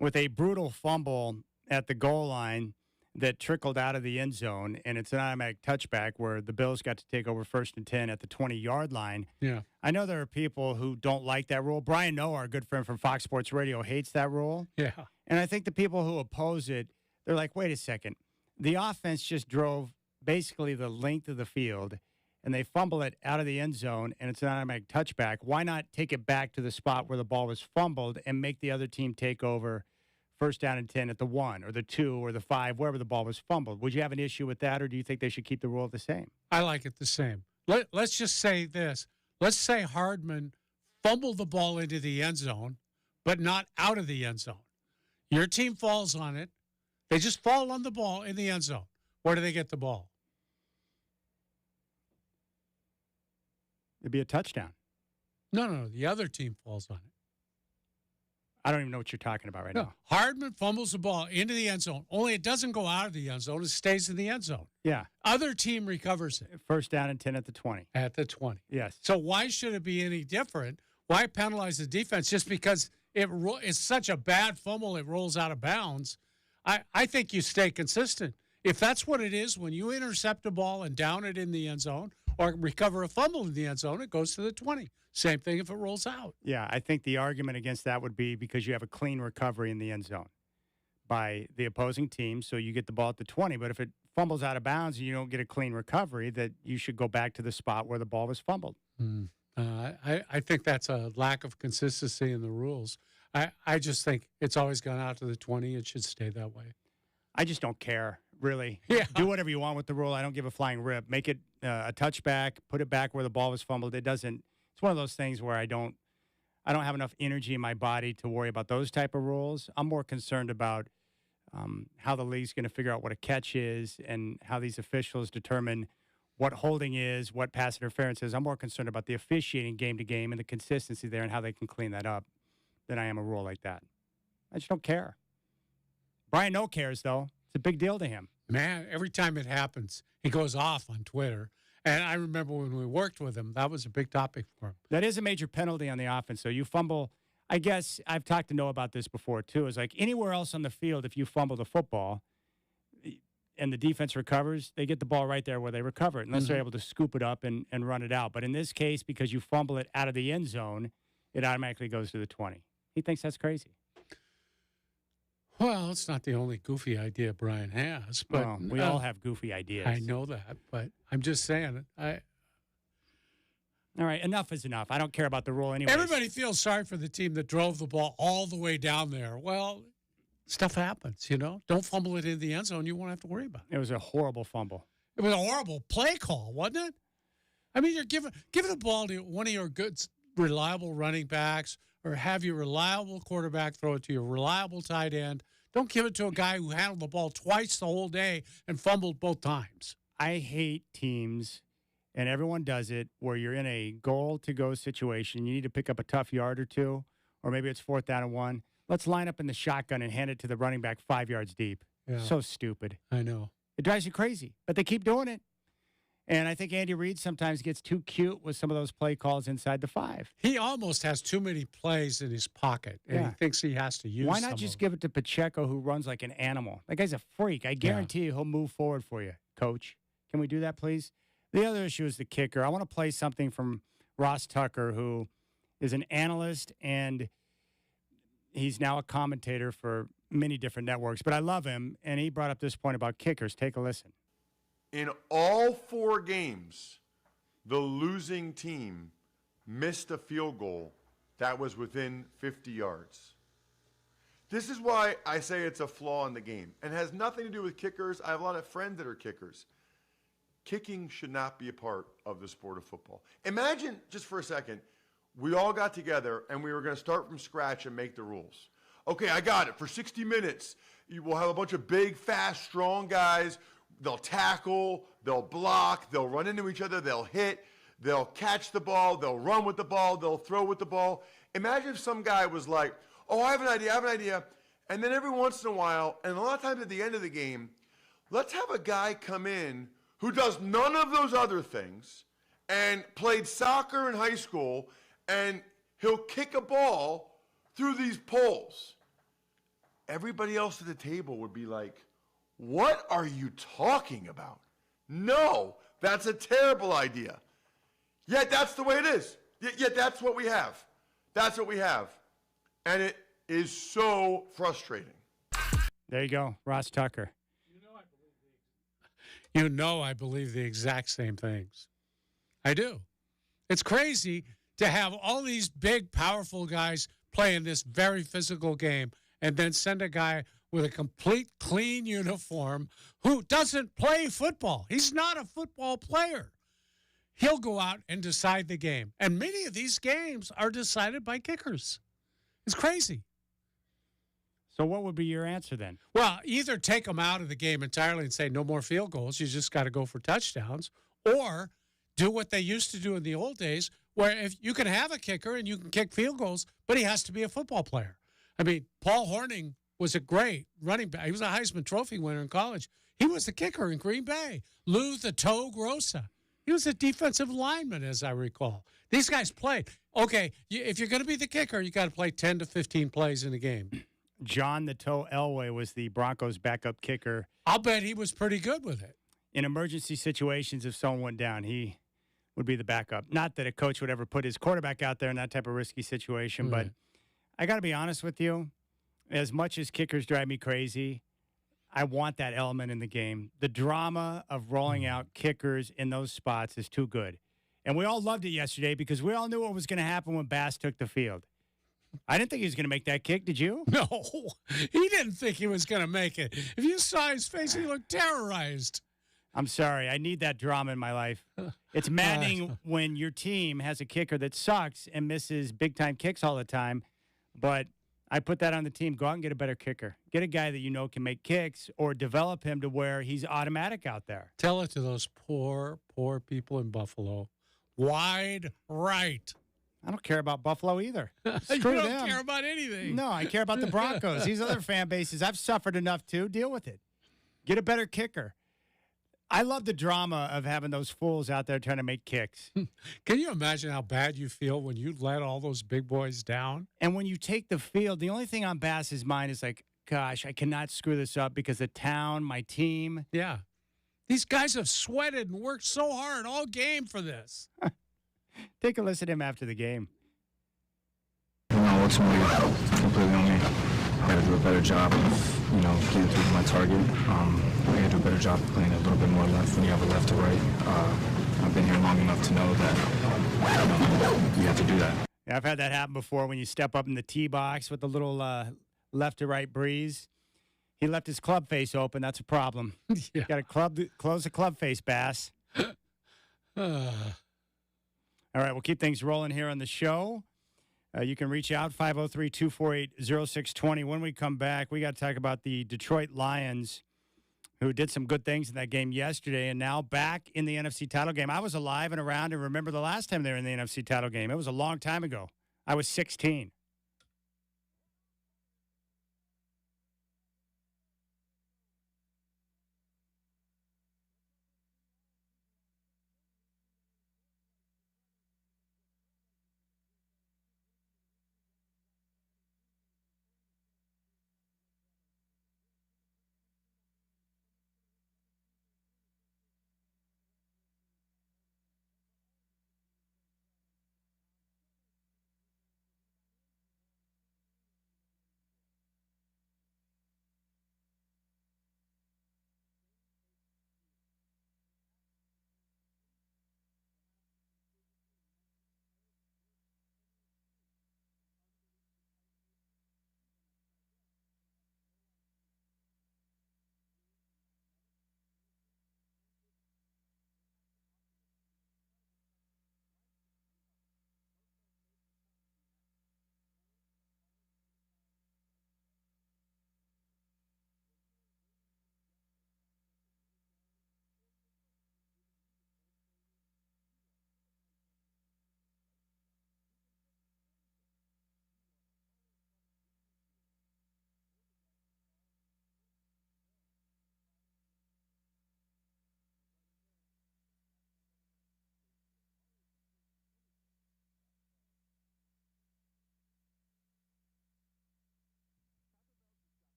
Speaker 3: with a brutal fumble at the goal line that trickled out of the end zone, and it's an automatic touchback where the Bills got to take over 1st and 10 at the 20-yard line.
Speaker 10: Yeah.
Speaker 3: I know there are people who don't like that rule. Brian Noah, our good friend from Fox Sports Radio, hates that rule.
Speaker 10: Yeah.
Speaker 3: And I think the people who oppose it, they're like, wait a second. The offense just drove basically the length of the field, and they fumble it out of the end zone, and it's an automatic touchback. Why not take it back to the spot where the ball was fumbled and make the other team take over 1st down and 10 at the 1 or the 2 or the 5, wherever the ball was fumbled? Would you have an issue with that, or do you think they should keep the rule the same?
Speaker 10: I like it the same. Let's just say this. Let's say Hardman fumbled the ball into the end zone, but not out of the end zone. Your team falls on it. They just fall on the ball in the end zone. Where do they get the ball?
Speaker 3: It'd be a touchdown.
Speaker 10: No. The other team falls on it.
Speaker 3: I don't even know what you're talking about right now.
Speaker 10: Hardman fumbles the ball into the end zone. Only it doesn't go out of the end zone. It stays in the end zone.
Speaker 3: Yeah.
Speaker 10: Other team recovers it.
Speaker 3: 1st down and 10 at the 20.
Speaker 10: At the 20.
Speaker 3: Yes.
Speaker 10: So why should it be any different? Why penalize the defense just because it's such a bad fumble it rolls out of bounds? I think you stay consistent. If that's what it is, when you intercept a ball and down it in the end zone or recover a fumble in the end zone, it goes to the 20. Same thing if it rolls out.
Speaker 3: Yeah, I think the argument against that would be because you have a clean recovery in the end zone by the opposing team, so you get the ball at the 20. But if it fumbles out of bounds and you don't get a clean recovery, that you should go back to the spot where the ball was fumbled.
Speaker 10: I think that's a lack of consistency in the rules. I just think it's always gone out to the 20. It should stay that way.
Speaker 3: I just don't care, really.
Speaker 10: Yeah.
Speaker 3: Do whatever you want with the rule. I don't give a flying rip. Make it a touchback. Put it back where the ball was fumbled. It doesn't. It's one of those things where I don't have enough energy in my body to worry about those type of rules. I'm more concerned about how the league's going to figure out what a catch is and how these officials determine what holding is, what pass interference is. I'm more concerned about the officiating game to game and the consistency there and how they can clean that up than I am a rule like that. I just don't care. Brian No cares, though. It's a big deal to him.
Speaker 10: Man, every time it happens, he goes off on Twitter. And I remember when we worked with him, that was a big topic for him.
Speaker 3: That is a major penalty on the offense. So you fumble. I guess I've talked to Noah about this before, too. It's like anywhere else on the field, if you fumble the football and the defense recovers, they get the ball right there where they recover it, unless they're able to scoop it up and run it out. But in this case, because you fumble it out of the end zone, it automatically goes to the 20. He thinks that's crazy.
Speaker 10: Well, it's not the only goofy idea Brian has, but
Speaker 3: well, we all have goofy ideas.
Speaker 10: I know that, but I'm just saying.
Speaker 3: All right, enough is enough. I don't care about the rule anyway.
Speaker 10: Everybody feels sorry for the team that drove the ball all the way down there. Well, stuff happens, you know. Don't fumble it in the end zone. You won't have to worry about it.
Speaker 3: It was a horrible fumble.
Speaker 10: It was a horrible play call, wasn't it? I mean, you're giving the ball to one of your good, reliable running backs, or have your reliable quarterback throw it to your reliable tight end. Don't give it to a guy who handled the ball twice the whole day and fumbled both times.
Speaker 3: I hate teams, and everyone does it, where you're in a goal-to-go situation. You need to pick up a tough yard or two, or maybe it's 4th down and 1. Let's line up in the shotgun and hand it to the running back 5 yards deep.
Speaker 10: Yeah.
Speaker 3: So stupid.
Speaker 10: I know.
Speaker 3: It drives you crazy, but they keep doing it. And I think Andy Reid sometimes gets too cute with some of those play calls inside the 5.
Speaker 10: He almost has too many plays in his pocket, and he thinks he has to use
Speaker 3: Why not just give it to Pacheco, who runs like an animal? That guy's a freak. I guarantee you he'll move forward for you, Coach. Can we do that, please? The other issue is the kicker. I want to play something from Ross Tucker, who is an analyst, and he's now a commentator for many different networks. But I love him, and he brought up this point about kickers. Take a listen.
Speaker 1: In all 4 games, the losing team missed a field goal that was within 50 yards. This is why I say it's a flaw in the game, and has nothing to do with kickers. I have a lot of friends that are kickers. kicking should not be a part of the sport of football. Imagine, just for a second, we all got together and we were going to start from scratch and make the rules. Okay, I got it. For 60 minutes, you will have a bunch of big, fast, strong guys. They'll tackle, they'll block, they'll run into each other, they'll hit, they'll catch the ball, they'll run with the ball, they'll throw with the ball. Imagine if some guy was like, oh, I have an idea. And then every once in a while, and a lot of times at the end of the game, let's have a guy come in who does none of those other things and played soccer in high school, and he'll kick a ball through these poles. Everybody else at the table would be like, what are you talking about? No, that's a terrible idea. Yet that's the way it is. Yet that's what we have. That's what we have. And it is so frustrating.
Speaker 3: There you go, Ross Tucker.
Speaker 10: I believe the exact same things. I do. It's crazy to have all these big, powerful guys playing this very physical game and then send a guy with a complete clean uniform who doesn't play football. He's not a football player. He'll go out and decide the game. And many of these games are decided by kickers. It's crazy.
Speaker 3: So what would be your answer then?
Speaker 10: Well, either take them out of the game entirely and say no more field goals. You just got to go for touchdowns. Or do what they used to do in the old days, where if you can have a kicker and you can kick field goals, but he has to be a football player. I mean, Paul Hornung was a great running back. He was a Heisman Trophy winner in college. He was the kicker in Green Bay. Lou the Toe Grossa. He was a defensive lineman, as I recall. These guys played. Okay, if you're going to be the kicker, you got to play 10 to 15 plays in a game.
Speaker 3: John the Toe Elway was the Broncos' backup kicker.
Speaker 10: I'll bet he was pretty good with it.
Speaker 3: In emergency situations, if someone went down, he would be the backup. Not that a coach would ever put his quarterback out there in that type of risky situation, but I got to be honest with you. As much as kickers drive me crazy, I want that element in the game. The drama of rolling out kickers in those spots is too good. And we all loved it yesterday because we all knew what was going to happen when Bass took the field. I didn't think he was going to make that kick. Did you?
Speaker 10: No, he didn't think he was going to make it. If you saw his face, he looked terrorized.
Speaker 3: I'm sorry. I need that drama in my life. It's maddening when your team has a kicker that sucks and misses big-time kicks all the time. But I put that on the team. Go out and get a better kicker. Get a guy that you know can make kicks or develop him to where he's automatic out there.
Speaker 10: Tell it to those poor, poor people in Buffalo. Wide right.
Speaker 3: I don't care about Buffalo either. Screw
Speaker 10: you don't
Speaker 3: them.
Speaker 10: care about anything.
Speaker 3: No, I care about the Broncos. These other fan bases, I've suffered enough too. Deal with it. Get a better kicker. I love the drama of having those fools out there trying to make kicks.
Speaker 10: Can you imagine how bad you feel when you let all those big boys down?
Speaker 3: And when you take the field, the only thing on Bass's mind is like, gosh, I cannot screw this up because the town, my team.
Speaker 10: Yeah. These guys have sweated and worked so hard all game for this.
Speaker 3: Take a listen to him after the game.
Speaker 4: Ultimately, completely on me. I got to do a better job of, getting through my target. I got to do a better job of playing a little bit more left when you have a left to right. I've been here long enough to know that you have to do that.
Speaker 3: Yeah, I've had that happen before when you step up in the tee box with the little left to right breeze. He left his club face open. That's a problem.
Speaker 10: Yeah.
Speaker 3: Got to close the club face, Bass. All right, we'll keep things rolling here on the show. You can reach out, 503-248-0620. When we come back, we got to talk about the Detroit Lions, who did some good things in that game yesterday and now back in the NFC title game. I was alive and around and remember the last time they were in the NFC title game. It was a long time ago. I was 16.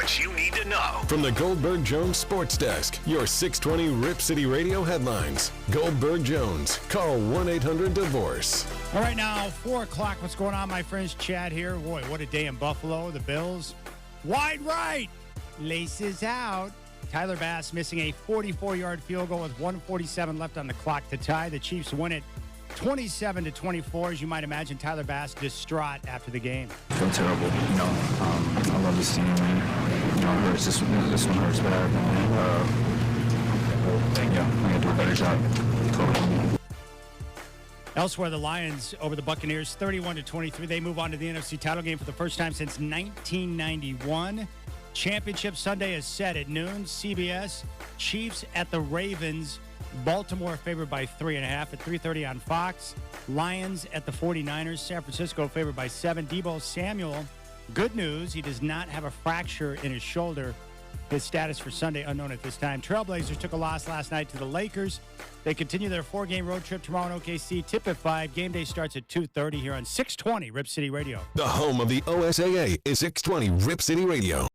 Speaker 2: sports you need to know. From the Goldberg Jones Sports Desk, your 620 Rip City Radio headlines. Goldberg Jones. Call 1-800-DIVORCE.
Speaker 3: All right, now, 4 o'clock. What's going on, my friends? Chad here. Boy, what a day in Buffalo. The Bills. Wide right. Laces out. Tyler Bass missing a 44-yard field goal with 1:47 left on the clock to tie. The Chiefs win it 27-24. As you might imagine, Tyler Bass distraught after the game.
Speaker 4: I feel terrible. I love this team. And, it hurts. This one hurts bad. And, I got to do a better job.
Speaker 3: Elsewhere, the Lions over the Buccaneers 31-23. They move on to the NFC title game for the first time since 1991. Championship Sunday is set at noon. CBS, Chiefs at the Ravens. Baltimore favored by 3.5 at 3:30 on Fox. Lions at the 49ers. San Francisco favored by 7. Deebo Samuel, good news, he does not have a fracture in his shoulder. His status for Sunday unknown at this time. Trailblazers took a loss last night to the Lakers. They continue their 4-game road trip tomorrow in OKC. Tip at 5. Game day starts at 2:30 here on 620 Rip City Radio.
Speaker 2: The home of the OSAA is 620 Rip City Radio.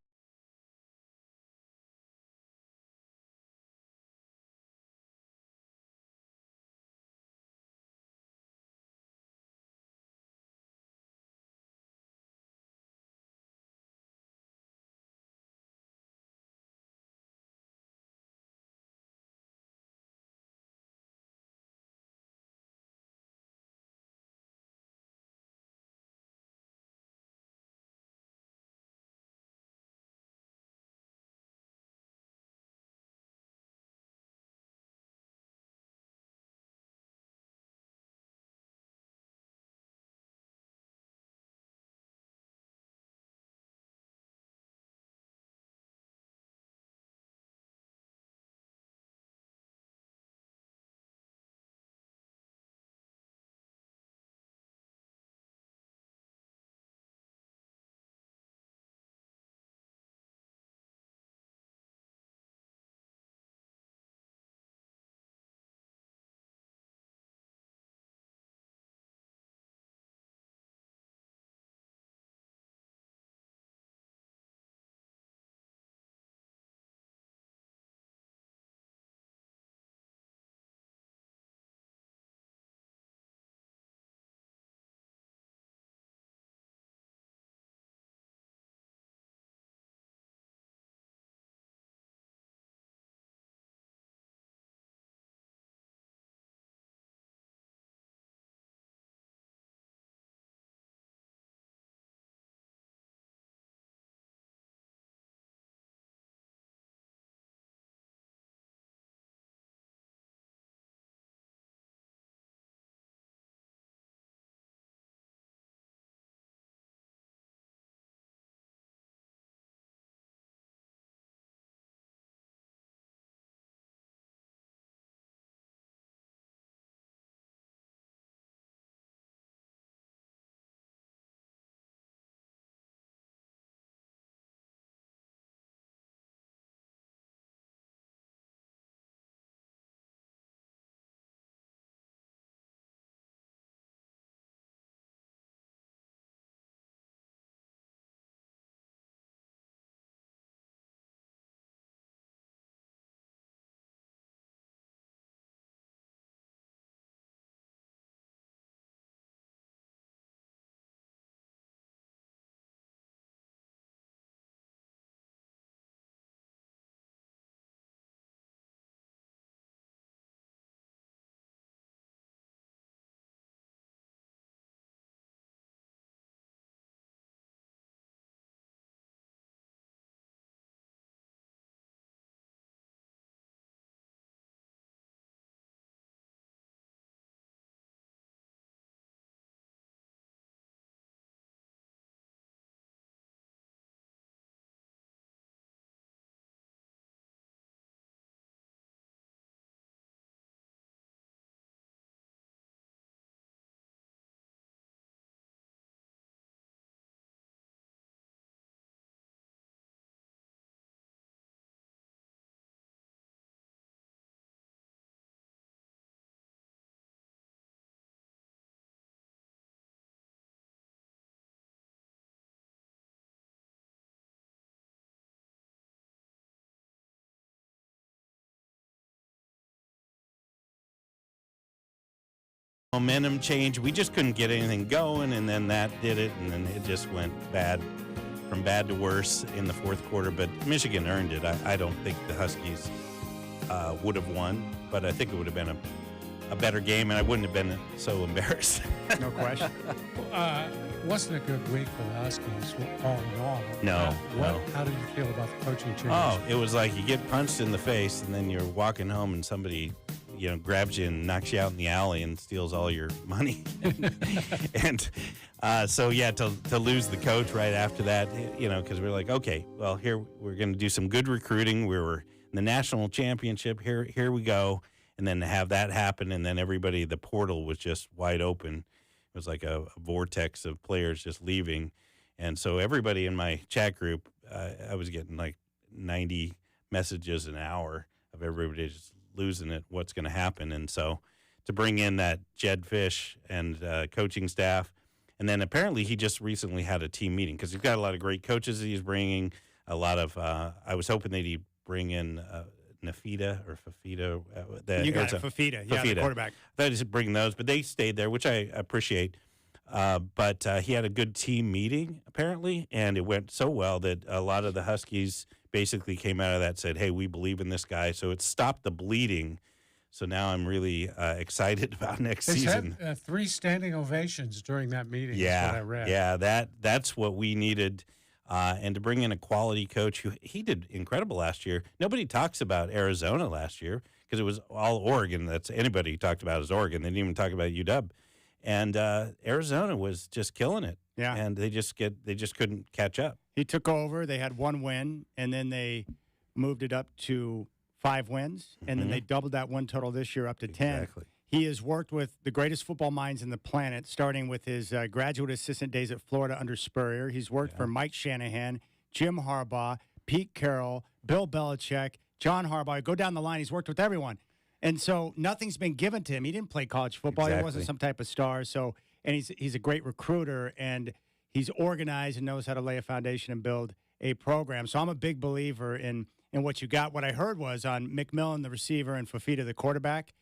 Speaker 11: momentum change. We just couldn't get anything going, and then that did it, and then it just went bad, from bad to worse in the fourth quarter. But Michigan earned it. I don't think the Huskies would have won, but I think it would have been a better game, and I wouldn't have been so embarrassed.
Speaker 3: No question.
Speaker 10: Wasn't a good week for the Huskies all in all.
Speaker 11: No.
Speaker 10: How did you feel about the coaching change?
Speaker 11: Oh, it was like you get punched in the face, and then you're walking home, and somebody, grabs you and knocks you out in the alley and steals all your money. And to lose the coach right after that, because we're like, okay, well, here we're going to do some good recruiting. We were in the national championship. Here we go. And then to have that happen, and then the portal was just wide open. It was like a vortex of players just leaving. And so everybody in my chat group, I was getting like 90 messages an hour of everybody just losing it, what's going to happen. And so to bring in that Jedd Fisch and coaching staff, and then apparently he just recently had a team meeting because he's got a lot of great coaches that he's bringing, a lot of I was hoping that he'd bring in Fafita.
Speaker 3: You got it, Fafita. Yeah, the quarterback.
Speaker 11: I just bring those, but they stayed there, which I appreciate. But he had a good team meeting, apparently, and it went so well that a lot of the Huskies basically came out of that and said, hey, we believe in this guy. So it stopped the bleeding. So now I'm really excited about next season.
Speaker 10: Had 3 standing ovations during that meeting, is what I read.
Speaker 11: Yeah, that's what we needed. And to bring in a quality coach he did incredible last year. Nobody talks about Arizona last year because it was all Oregon. That's anybody talked about is Oregon. They didn't even talk about UW. And Arizona was just killing it.
Speaker 3: Yeah.
Speaker 11: And they just couldn't catch up.
Speaker 3: He took over. They had 1 win, and then they moved it up to 5 wins, and then they doubled that win total this year up to 10.
Speaker 11: Exactly.
Speaker 3: He has worked with the greatest football minds in the planet, starting with his graduate assistant days at Florida under Spurrier. He's worked for Mike Shanahan, Jim Harbaugh, Pete Carroll, Bill Belichick, John Harbaugh. Go down the line. He's worked with everyone. And so nothing's been given to him. He didn't play college football.
Speaker 11: Exactly.
Speaker 3: He wasn't some type of star. So, and he's a great recruiter, and he's organized and knows how to lay a foundation and build a program. So I'm a big believer in what you got. What I heard was on McMillan, the receiver, and Fafita, the quarterback,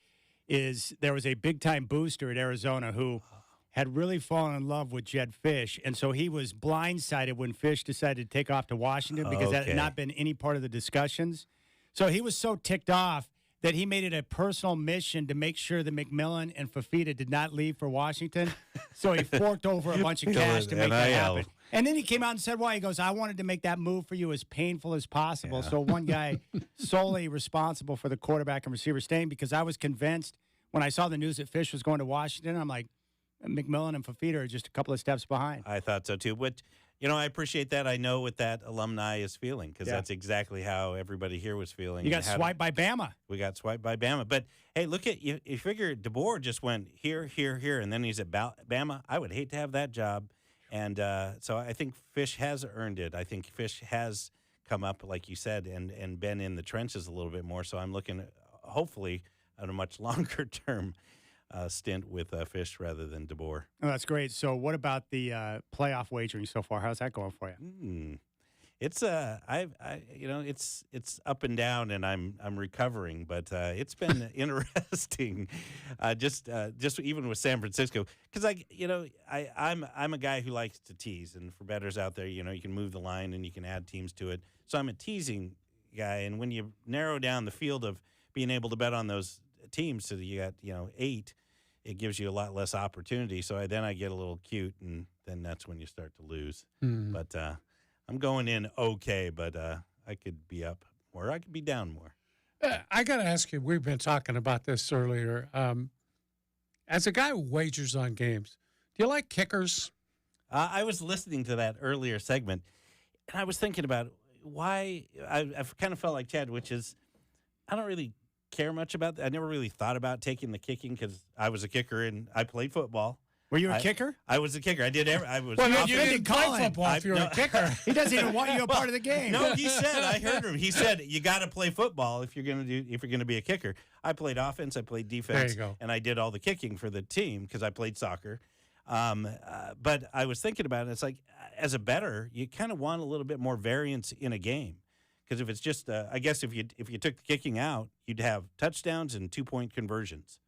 Speaker 3: is there was a big-time booster at Arizona who had really fallen in love with Jedd Fisch, and so he was blindsided when Fisch decided to take off to Washington because that had not been any part of the discussions. So he was so ticked off that he made it a personal mission to make sure that McMillan and Fafita did not leave for Washington. So he forked over a bunch of cash to make that happen. And then he came out and said, why? He goes, I wanted to make that move for you as painful as possible. Yeah. So one guy solely responsible for the quarterback and receiver staying, because I was convinced when I saw the news that Fisch was going to Washington, I'm like, McMillan and Fafita are just a couple of steps behind.
Speaker 11: I thought so too. But, I appreciate that. I know what that alumni is feeling because that's exactly how everybody here was feeling.
Speaker 3: You got swiped by Bama.
Speaker 11: We got swiped by Bama. But, hey, look at you. You figure DeBoer just went here, and then he's at Bama. I would hate to have that job. And so I think Fisch has earned it. I think Fisch has come up, like you said, and been in the trenches a little bit more. So I'm looking, hopefully, at a much longer term stint with Fisch rather than DeBoer.
Speaker 3: Oh, that's great. So what about the playoff wagering so far? How's that going for you?
Speaker 11: It's it's up and down, and I'm recovering, but it's been interesting. Just even with San Francisco, because I'm a guy who likes to tease, and for bettors out there, you can move the line and you can add teams to it. So I'm a teasing guy, and when you narrow down the field of being able to bet on those teams, so that you got 8, it gives you a lot less opportunity. So then I get a little cute, and then that's when you start to lose. But I'm going in okay, but I could be up more. I could be down more.
Speaker 10: I got to ask you, we've been talking about this earlier. As a guy who wagers on games, do you like kickers?
Speaker 11: I was listening to that earlier segment, and I was thinking about why I've kind of felt like Chad, which is I don't really care much about that. I never really thought about taking the kicking because I was a kicker and I played football.
Speaker 3: Were you a kicker?
Speaker 11: I was a kicker. I did. I was.
Speaker 10: Well, you didn't play football if you were a kicker.
Speaker 3: He doesn't even want you a part of the game.
Speaker 11: No, he said. I heard him. He said you got to play football if you're going to be a kicker. I played offense. I played defense.
Speaker 10: There you go.
Speaker 11: And I did all the kicking for the team because I played soccer. But I was thinking about it. It's like as a bettor, you kind of want a little bit more variance in a game. Because if it's just, I guess if you took the kicking out, you'd have touchdowns and 2-point conversions.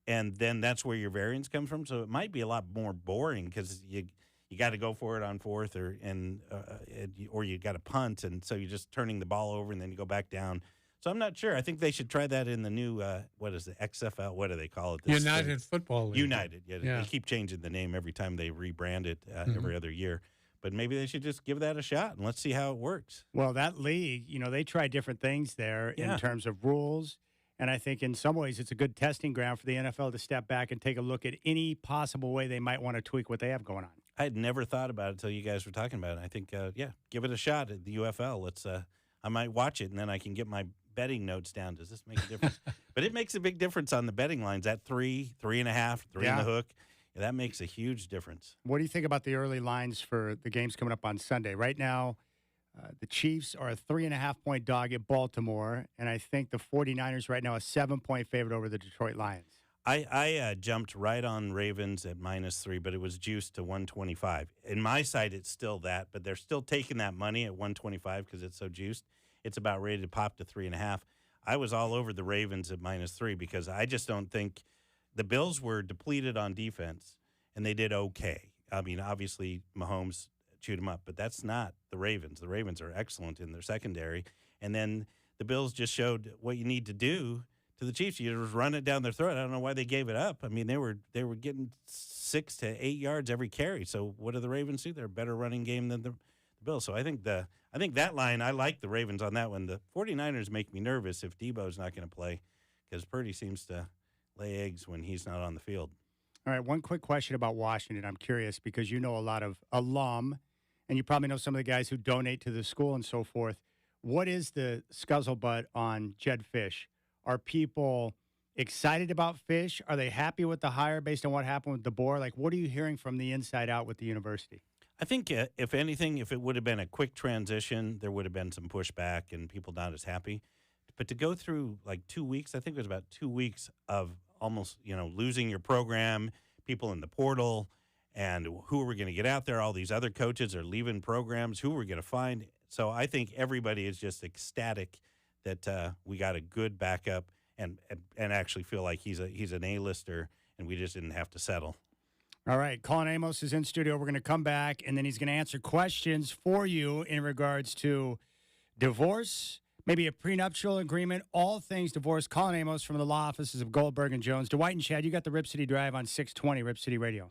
Speaker 11: and then that's where your variance comes from. So it might be a lot more boring because you got to go for it on fourth, or you got to punt, and so you're just turning the ball over and then you go back down. So I'm not sure. I think they should try that in the new what is it, XFL? What do they call it?
Speaker 10: United Football League.
Speaker 11: United. Yeah, they keep changing the name every time they rebrand it every other year. But maybe they should just give that a shot and let's see how it works.
Speaker 3: Well, that league, they try different things there in terms of rules. And I think in some ways it's a good testing ground for the NFL to step back and take a look at any possible way they might want to tweak what they have going on.
Speaker 11: I had never thought about it until you guys were talking about it. I think, give it a shot at the UFL. Let's. I might watch it, and then I can get my betting notes down. Does this make a difference? But it makes a big difference on the betting lines. At 3, 3.5, 3 in the hook. Yeah, that makes a huge difference.
Speaker 3: What do you think about the early lines for the games coming up on Sunday? Right now, the Chiefs are a 3.5-point dog at Baltimore, and I think the 49ers right now a 7-point favorite over the Detroit Lions.
Speaker 11: I jumped right on Ravens at -3, but it was juiced to 125. In my side, it's still that, but they're still taking that money at 125 because it's so juiced. It's about ready to pop to 3.5. I was all over the Ravens at -3 because I just don't think the Bills were depleted on defense, and they did okay. I mean, obviously, Mahomes chewed them up, but that's not the Ravens. The Ravens are excellent in their secondary, and then the Bills just showed what you need to do to the Chiefs. You just run it down their throat. I don't know why they gave it up. I mean, they were getting 6 to 8 yards every carry. So what do the Ravens do? They're a better running game than the Bills. So I think that line, I like the Ravens on that one. The 49ers make me nervous if Debo's not going to play because Purdy seems to lay eggs when he's not on the field.
Speaker 3: All right, one quick question about Washington. I'm curious because you know a lot of alum, and you probably know some of the guys who donate to the school and so forth. What is the scuzzlebutt on Jedd Fisch? Are people excited about Fisch? Are they happy with the hire based on what happened with DeBoer? Like, what are you hearing from the inside out with the university?
Speaker 11: I think, if anything, if it would have been a quick transition, there would have been some pushback and people not as happy. But to go through like 2 weeks, I think it was about 2 weeks of almost, losing your program, people in the portal, and who are we going to get out there? All these other coaches are leaving programs. Who are we going to find? So I think everybody is just ecstatic that we got a good backup and actually feel like he's an A-lister and we just didn't have to settle.
Speaker 3: All right, Colin Amos is in studio. We're going to come back, and then he's going to answer questions for you in regards to divorce, maybe a prenuptial agreement, all things divorce. Colin Amos from the law offices of Goldberg and Jones. Dwight and Chad, you got the Rip City Drive on 620 Rip City Radio.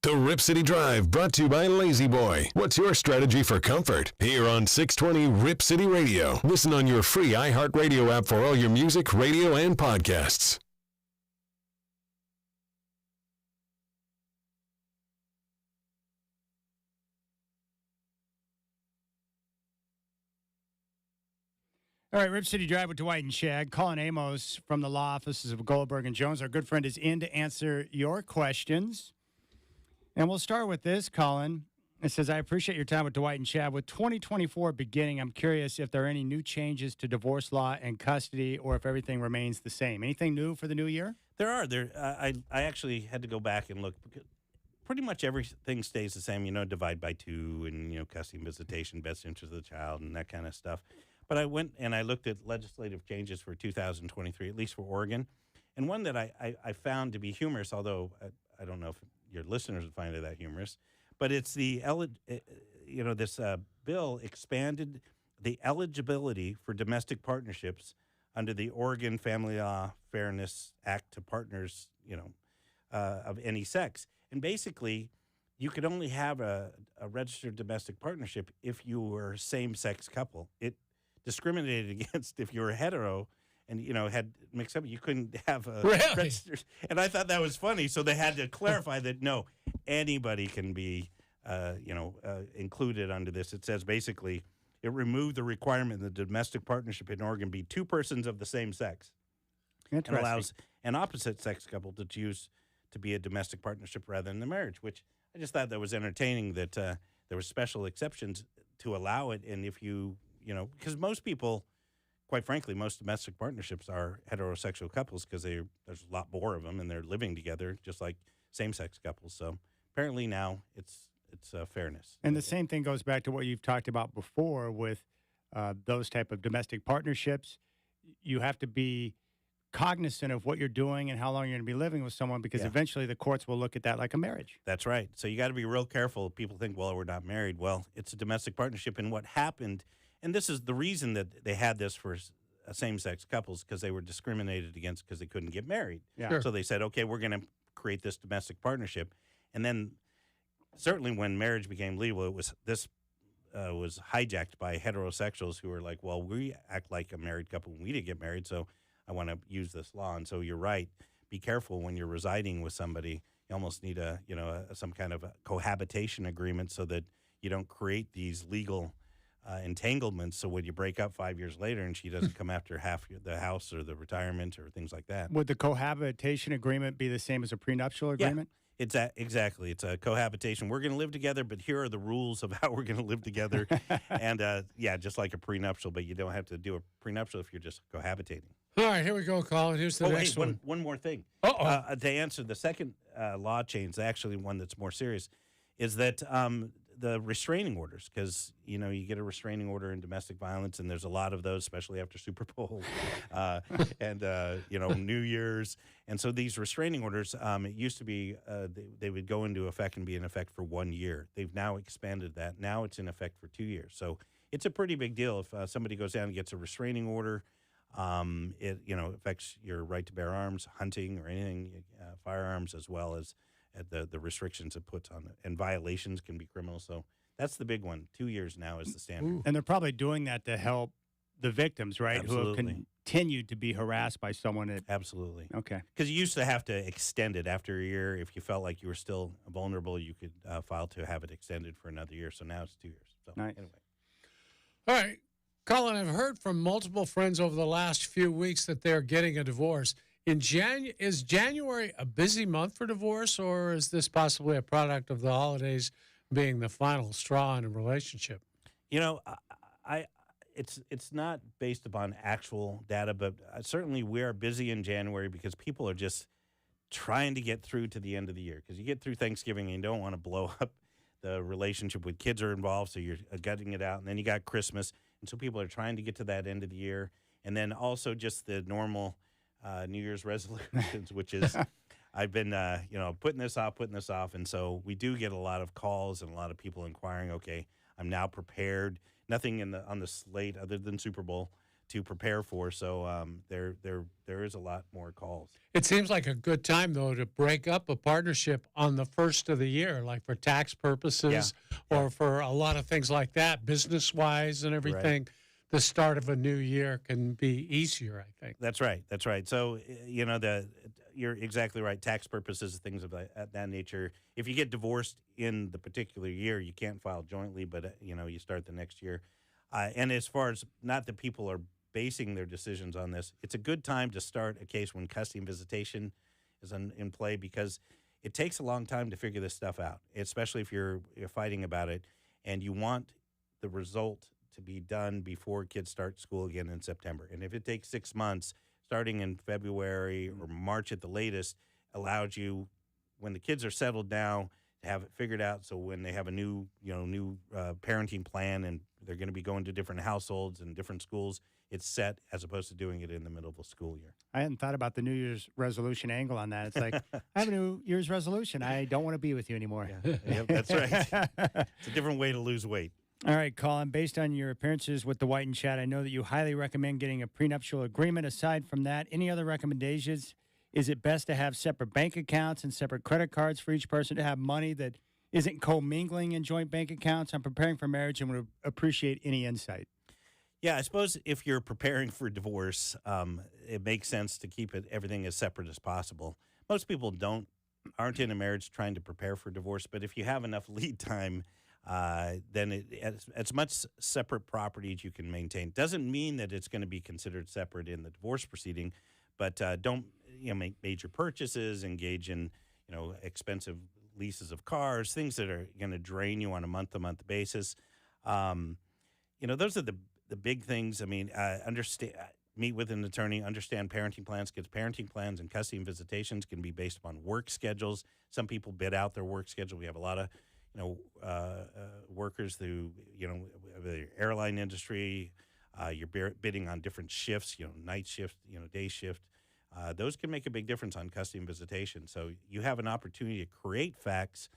Speaker 2: The Rip City Drive, brought to you by Lazy Boy. What's your strategy for comfort? Here on 620 Rip City Radio. Listen on your free iHeartRadio app for all your music, radio, and podcasts.
Speaker 3: All right, Rip City Drive with Dwight and Shag. Colin Amos from the law offices of Goldberg and Jones. Our good friend is in to answer your questions. And we'll start with this, Colin. It says, I appreciate your time with Dwight and Shag. With 2024 beginning, I'm curious if there are any new changes to divorce law and custody or if everything remains the same. Anything new for the new year?
Speaker 11: There are. I actually had to go back and look. Because pretty much everything stays the same, divide by 2 and, custody and visitation, best interest of the child and that kind of stuff. But I went and I looked at legislative changes for 2023, at least for Oregon. And one that I found to be humorous, although I don't know if your listeners would find it that humorous, but it's this bill expanded the eligibility for domestic partnerships under the Oregon Family Law Fairness Act to partners, of any sex. And basically, you could only have a registered domestic partnership if you were a same-sex couple. It discriminated against if you were hetero and, had mixed up. You couldn't have a registered. And I thought that was funny. So they had to clarify that, no, anybody can be, included under this. It says basically it removed the requirement that the domestic partnership in Oregon be 2 persons of the same sex. And allows an opposite sex couple to choose to be a domestic partnership rather than the marriage, which I just thought that was entertaining that there were special exceptions to allow it. And if you, because most people, quite frankly, most domestic partnerships are heterosexual couples because there's a lot more of them and they're living together just like same-sex couples. So apparently now it's fairness.
Speaker 3: And the same thing goes back to what you've talked about before with those type of domestic partnerships. You have to be cognizant of what you're doing and how long you're going to be living with someone because eventually the courts will look at that like a marriage.
Speaker 11: That's right. So you got to be real careful. People think, well, we're not married. Well, it's a domestic partnership. And what happened, and this is the reason that they had this for same-sex couples, because they were discriminated against because they couldn't get married.
Speaker 3: Yeah. Sure.
Speaker 11: So they said, okay, we're going to create this domestic partnership. And then certainly when marriage became legal, was hijacked by heterosexuals who were like, well, we act like a married couple when we didn't get married, so I want to use this law. And so you're right. Be careful when you're residing with somebody. You almost need some kind of a cohabitation agreement so that you don't create these legal entanglements. So when you break up 5 years later and she doesn't come after half the house or the retirement or things like that.
Speaker 3: Would the cohabitation agreement be the same as a prenuptial agreement?
Speaker 11: Yeah. Exactly. It's a cohabitation. We're going to live together, but here are the rules of how we're going to live together. And, just like a prenuptial, but you don't have to do a prenuptial if you're just cohabitating.
Speaker 10: All right, here we go, Colin. Here's the next one.
Speaker 11: One more thing. To answer the second law change, actually one that's more serious, is that the restraining orders, because, you get a restraining order in domestic violence, and there's a lot of those, especially after Super Bowl and New Year's. And so these restraining orders, it used to be they would go into effect and be in effect for 1 year. They've now expanded that. Now it's in effect for 2 years. So it's a pretty big deal if somebody goes down and gets a restraining order. It affects your right to bear arms, hunting, or anything, firearms, as well as the restrictions it puts on it. And violations can be criminal. So that's the big one. 2 years now is the standard.
Speaker 3: And they're probably doing that to help the victims, right?
Speaker 11: Absolutely.
Speaker 3: Who have continued to be harassed by someone.
Speaker 11: Absolutely.
Speaker 3: Okay.
Speaker 11: Because you used to have to extend it after a year. If you felt like you were still vulnerable, you could file to have it extended for another year. So now it's 2 years. So
Speaker 3: nice.
Speaker 11: Anyway.
Speaker 10: All right. Colin, I've heard from multiple friends over the last few weeks that they're getting a divorce. Is January a busy month for divorce, or is this possibly a product of the holidays being the final straw in a relationship?
Speaker 11: It's not based upon actual data, but certainly we are busy in January because people are just trying to get through to the end of the year. Because you get through Thanksgiving and you don't want to blow up the relationship with kids are involved, so you're gutting it out. And then you got Christmas, and so people are trying to get to that end of the year. And then also just the normal New Year's resolutions, which is I've been, putting this off. And so we do get a lot of calls and a lot of people inquiring, okay, I'm now prepared. Nothing on the slate other than Super Bowl to prepare for. So there is a lot more calls.
Speaker 10: It seems like a good time, though, to break up a partnership on the first of the year, like for tax purposes or for a lot of things like that, business-wise and everything.
Speaker 11: Right.
Speaker 10: The start of a new year can be easier, I think.
Speaker 11: That's right. That's right. So, you're exactly right. Tax purposes, things of that nature. If you get divorced in the particular year, you can't file jointly, but, you start the next year. And as far as not that people are basing their decisions on this, it's a good time to start a case when custody and visitation is in play, because it takes a long time to figure this stuff out, especially if you're fighting about it and you want the result to be done before kids start school again in September. And if it takes 6 months, starting in February or March at the latest, allows you, when the kids are settled now, to have it figured out. So when they have a new parenting plan and they're going to be going to different households and different schools, it's set, as opposed to doing it in the middle of a school year.
Speaker 3: I hadn't thought about the New Year's resolution angle on that. It's like, I have a New Year's resolution. I don't want to be with you anymore.
Speaker 11: Yep, that's right. It's a different way to lose weight.
Speaker 3: All right, Colin, based on your appearances with the White and Chat, I know that you highly recommend getting a prenuptial agreement. Aside from that, any other recommendations? Is it best to have separate bank accounts and separate credit cards for each person, to have money that isn't commingling in joint bank accounts? I'm preparing for marriage and would appreciate any insight.
Speaker 11: Yeah, I suppose if you're preparing for divorce, it makes sense to keep everything as separate as possible. Most people aren't in a marriage trying to prepare for divorce, but if you have enough lead time, then as much separate property as you can maintain. Doesn't mean that it's going to be considered separate in the divorce proceeding, but don't make major purchases, engage in expensive leases of cars, things that are going to drain you on a month-to-month basis. Those are the big things. I mean, meet with an attorney, understand parenting plans, because parenting plans and custody and visitations can be based upon work schedules. Some people bid out their work schedule. We have a lot of workers through, the airline industry. You're bidding on different shifts, night shift, day shift. Those can make a big difference on custody and visitation. So you have an opportunity to create facts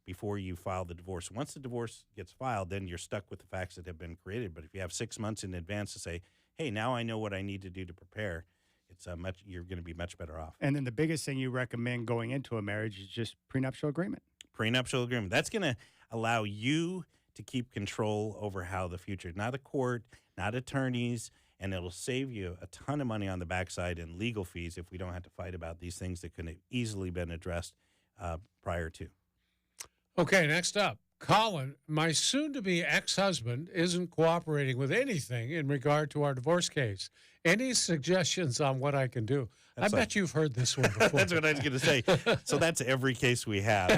Speaker 11: before you file the divorce. Once the divorce gets filed, then you're stuck with the facts that have been created. But if you have 6 months in advance to say, hey, now I know what I need to do to prepare, you're going to be much better off.
Speaker 3: And then the biggest thing you recommend going into a marriage is just prenuptial agreement.
Speaker 11: Prenuptial agreement. That's going to allow you to keep control over how the future, not a court, not attorneys, and it'll save you a ton of money on the backside in legal fees if we don't have to fight about these things that could have easily been addressed prior to.
Speaker 10: Okay, next up. Colin, my soon-to-be ex-husband isn't cooperating with anything in regard to our divorce case. Any suggestions on what I can do? I bet you've heard this one before.
Speaker 11: That's what I was going to say. So that's every case we have.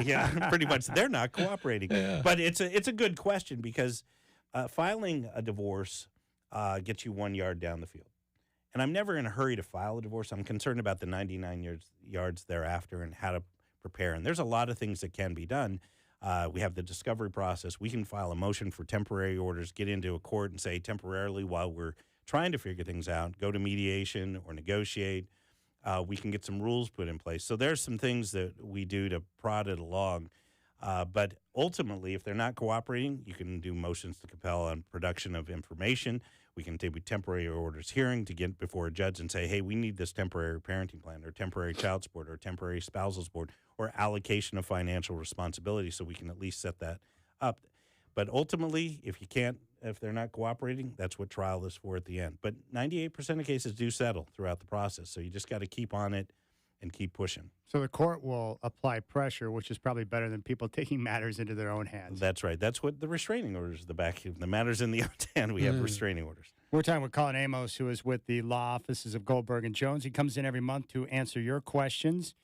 Speaker 11: Yeah, pretty much. They're not cooperating. Yeah. But it's a good question, because filing a divorce gets you 1 yard down the field. And I'm never in a hurry to file a divorce. I'm concerned about the 99 yards thereafter and how to prepare. And there's a lot of things that can be done. We have the discovery process. We can file a motion for temporary orders, get into a court and say temporarily while we're trying to figure things out, go to mediation or negotiate. We can get some rules put in place. So there's some things that we do to prod it along. But ultimately, if they're not cooperating, you can do motions to compel on production of information. We can do temporary orders hearing to get before a judge and say, hey, we need this temporary parenting plan or temporary child support or temporary spousal support or allocation of financial responsibility, so we can at least set that up. But ultimately, if they're not cooperating, that's what trial is for at the end. But 98% of cases do settle throughout the process, so you just got to keep on it and keep pushing.
Speaker 3: So the court will apply pressure, which is probably better than people taking matters into their own hands.
Speaker 11: That's right. That's what the restraining orders, the matters in the hand, we have restraining orders.
Speaker 3: We're talking with Colin Amos, who is with the law offices of Goldberg and Jones. He comes in every month to answer your questions.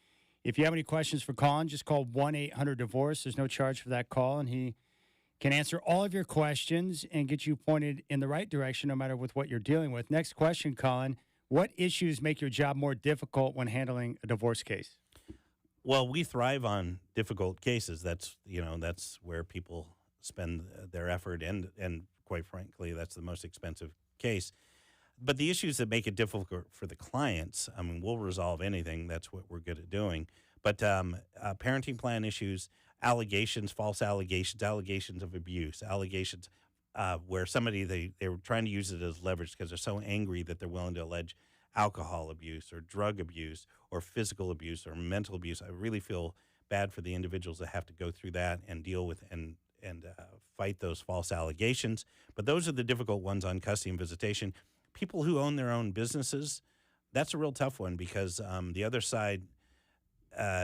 Speaker 3: If you have any questions for Colin, just call 1-800-DIVORCE. There's no charge for that call, and he can answer all of your questions and get you pointed in the right direction no matter with what you're dealing with. Next question, Colin. What issues make your job more difficult when handling a divorce case?
Speaker 11: Well, we thrive on difficult cases. That's where people spend their effort, and quite frankly, that's the most expensive case. But the issues that make it difficult for the clients, I mean, we'll resolve anything. That's what we're good at doing. But parenting plan issues, allegations, false allegations, allegations of abuse, allegations, where somebody they were trying to use it as leverage because they're so angry that they're willing to allege alcohol abuse or drug abuse or physical abuse or mental abuse. I really feel bad for the individuals that have to go through that and deal with and fight those false allegations. But those are the difficult ones on custody and visitation. People who own their own businesses, that's a real tough one because the other side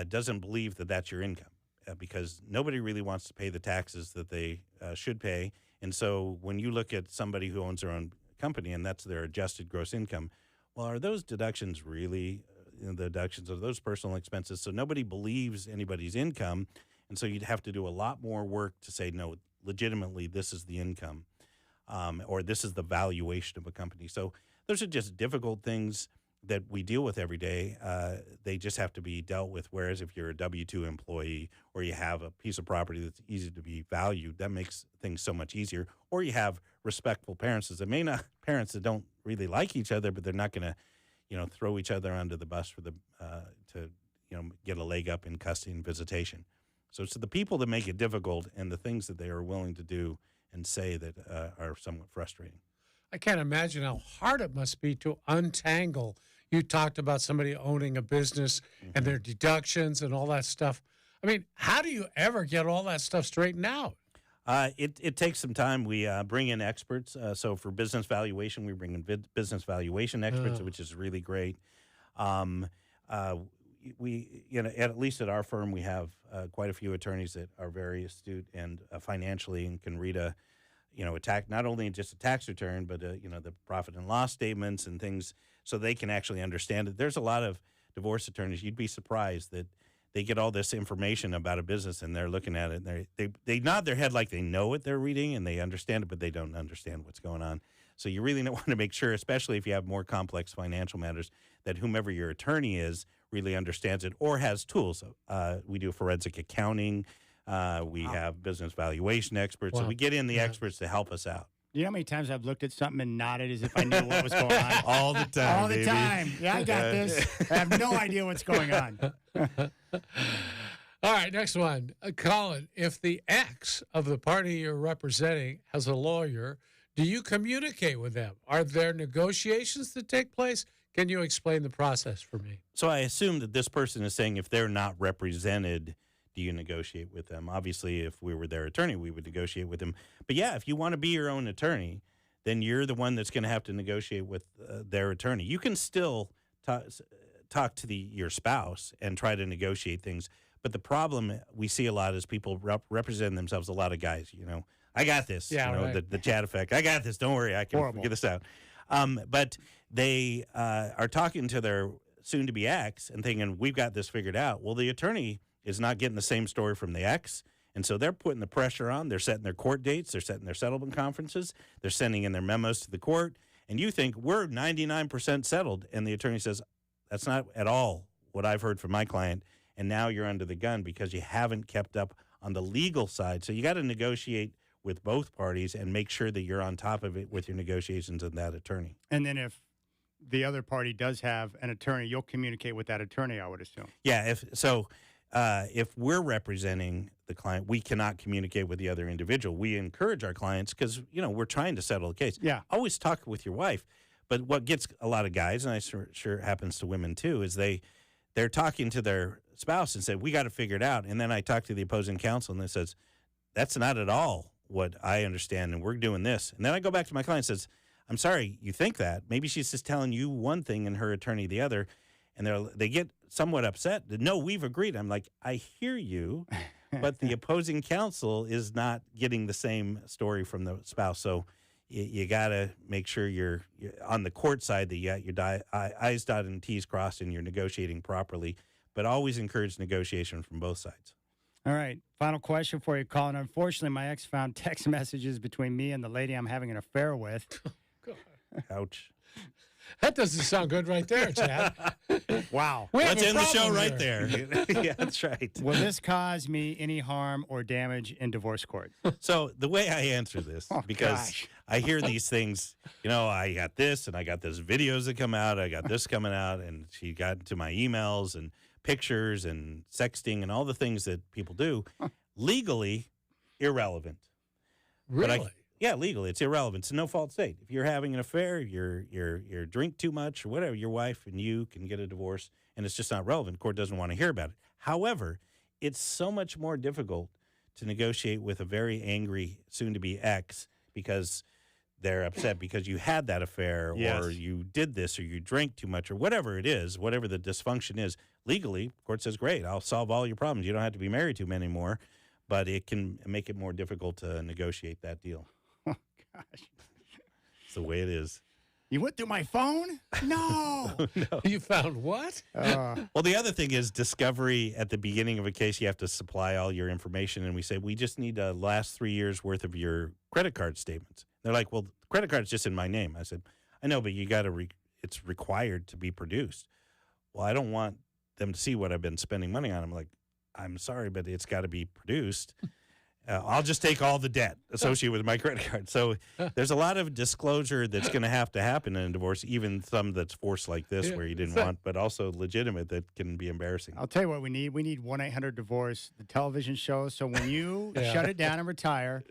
Speaker 11: doesn't believe that that's your income because nobody really wants to pay the taxes that they should pay. And so when you look at somebody who owns their own company and that's their adjusted gross income, well, are those deductions really the deductions of those personal expenses? So nobody believes anybody's income. And so you'd have to do a lot more work to say, no, legitimately, this is the income or this is the valuation of a company. So those are just difficult things that we deal with every day. They just have to be dealt with. Whereas if you're a W-2 employee or you have a piece of property that's easy to be valued, that makes things so much easier. Or you have respectful parents parents that don't really like each other, but they're not going to, throw each other under the bus for to get a leg up in custody and visitation. So it's the people that make it difficult and the things that they are willing to do and say that are somewhat frustrating.
Speaker 10: I can't imagine how hard it must be to untangle. You talked about somebody owning a business and their deductions and all that stuff. I mean, how do you ever get all that stuff straightened out?
Speaker 11: It takes some time. We bring in experts. So for business valuation, we bring in business valuation experts, which is really great. We, at least at our firm, we have quite a few attorneys that are very astute and financially and can read a not only just a tax return, but the profit and loss statements and things, so they can actually understand it. There's a lot of divorce attorneys. You'd be surprised that they get all this information about a business and they're looking at it and they nod their head like they know what they're reading and they understand it, but they don't understand what's going on. So you really want to make sure, especially if you have more complex financial matters, that whomever your attorney is really understands it or has tools. We do forensic accounting. We have business valuation experts. So we get in the experts to help us out.
Speaker 3: You know how many times I've looked at something and nodded as if I knew what was going on?
Speaker 11: All the time,
Speaker 3: All the time. Yeah, I got this. I have no idea what's going on.
Speaker 10: All right, next one. Colin, if the ex of the party you're representing has a lawyer, do you communicate with them? Are there negotiations that take place? Can you explain the process for me?
Speaker 11: So I assume that this person is saying if they're not represented, do you negotiate with them? Obviously, if we were their attorney, we would negotiate with them. But yeah, if you want to be your own attorney, then you're the one that's going to have to negotiate with their attorney. You can still talk to your spouse and try to negotiate things. But the problem we see a lot is people represent themselves, a lot of guys, I got this, right. the chat effect. I got this. Don't worry. I can figure this out. But they are talking to their soon-to-be ex and thinking, we've got this figured out. Well, the attorney is not getting the same story from the ex. And so they're putting the pressure on. They're setting their court dates. They're setting their settlement conferences. They're sending in their memos to the court. And you think, we're 99% settled. And the attorney says, that's not at all what I've heard from my client. And now you're under the gun because you haven't kept up on the legal side. So you got to negotiate with both parties and make sure that you're on top of it with your negotiations and that attorney.
Speaker 3: And then if the other party does have an attorney, you'll communicate with that attorney, I would assume.
Speaker 11: Yeah, if we're representing the client, we cannot communicate with the other individual. We encourage our clients because, we're trying to settle the case.
Speaker 3: Yeah.
Speaker 11: Always talk with your wife. But what gets a lot of guys, and I'm sure happens to women too, is they're talking to their spouse and say, we got to figure it out. And then I talk to the opposing counsel and it says, that's not at all what I understand, and we're doing this. And then I go back to my client and says, I'm sorry, you think that. Maybe she's just telling you one thing and her attorney the other. And they get somewhat upset. No, we've agreed. I'm like, I hear you, but the opposing counsel is not getting the same story from the spouse. So you got to make sure you're on the court side that you got your I's dotted and T's crossed and you're negotiating properly. But always encourage negotiation from both sides.
Speaker 3: All right. Final question for you, Colin. Unfortunately, my ex found text messages between me and the lady I'm having an affair with.
Speaker 11: Ouch.
Speaker 10: That doesn't sound good right there, Chad.
Speaker 3: Wow.
Speaker 11: Let's end the show right there. Yeah, that's right.
Speaker 3: Will this cause me any harm or damage in divorce court?
Speaker 11: So the way I answer this, because I hear these things, I got this and I got this videos that come out. I got this coming out, and she got into my emails and pictures and sexting and all the things that people do. Legally irrelevant.
Speaker 10: Really?
Speaker 11: Yeah, legally, it's irrelevant. It's a no-fault state. If you're having an affair, you're drink too much or whatever, your wife and you can get a divorce, and it's just not relevant. Court doesn't want to hear about it. However, it's so much more difficult to negotiate with a very angry, soon-to-be ex because they're upset because you had that affair or you did this or you drank too much or whatever it is, whatever the dysfunction is. Legally, court says, great, I'll solve all your problems. You don't have to be married to him anymore, but it can make it more difficult to negotiate that deal.
Speaker 3: Oh, gosh.
Speaker 11: It's the way it is.
Speaker 3: You went through my phone? No.
Speaker 11: No.
Speaker 10: You found what?
Speaker 11: Well, the other thing is discovery. At the beginning of a case, you have to supply all your information, and we say, we just need the last 3 years' worth of your credit card statements. They're like, well, the credit card's just in my name. I said, I know, but you got to, it's required to be produced. Well, I don't want them to see what I've been spending money on. I'm like, I'm sorry, but it's got to be produced. I'll just take all the debt associated with my credit card. So there's a lot of disclosure that's going to happen in a divorce, even some that's forced like this where you didn't want, but also legitimate that can be embarrassing.
Speaker 3: I'll tell you what we need. We need 1-800-DIVORCE, the television show. So when you shut it down and retire,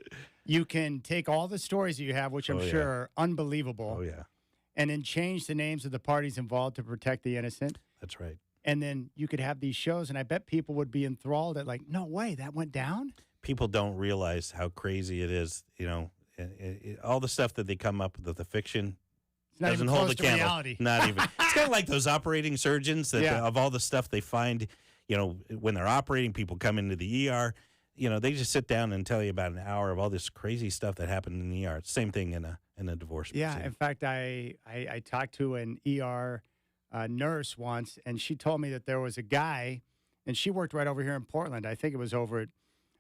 Speaker 3: you can take all the stories that you have, which I'm sure are unbelievable.
Speaker 11: Oh, yeah.
Speaker 3: And then change the names of the parties involved to protect the innocent.
Speaker 11: That's right.
Speaker 3: And then you could have these shows, and I bet people would be enthralled at like, no way, that went down?
Speaker 11: People don't realize how crazy it is. You know, all the stuff that they come up with, the fiction,
Speaker 3: It's not
Speaker 11: doesn't
Speaker 3: even
Speaker 11: hold
Speaker 3: close
Speaker 11: a
Speaker 3: to
Speaker 11: candle.
Speaker 3: reality.
Speaker 11: Not even. It's kind of like those operating surgeons that
Speaker 3: Yeah.
Speaker 11: of all the stuff they find, you know, when they're operating, people come into the ER. You know, they just sit down and tell you about an hour of all this crazy stuff that happened in the ER. It's the same thing in a divorce.
Speaker 3: Yeah,
Speaker 11: proceeding.
Speaker 3: in fact, I talked to an ER nurse once, and she told me that there was a guy, and she worked right over here in Portland. I think it was over at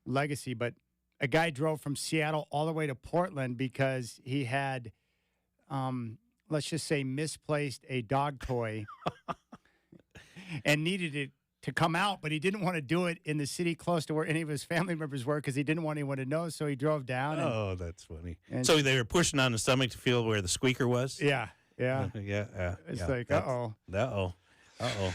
Speaker 3: Legacy, but a guy drove from Seattle all the way to Portland because he had, let's just say, misplaced a dog toy and needed it to come out, but he didn't want to do it in the city close to where any of his family members were because he didn't want anyone to know, so he drove down. And,
Speaker 11: Oh, that's funny.
Speaker 3: and-
Speaker 11: So they were pushing on the stomach to feel where the squeaker was?
Speaker 3: yeah.
Speaker 11: Yeah.
Speaker 3: It's
Speaker 11: yeah.
Speaker 3: like,
Speaker 11: That's-
Speaker 3: uh-oh.
Speaker 11: Uh-oh.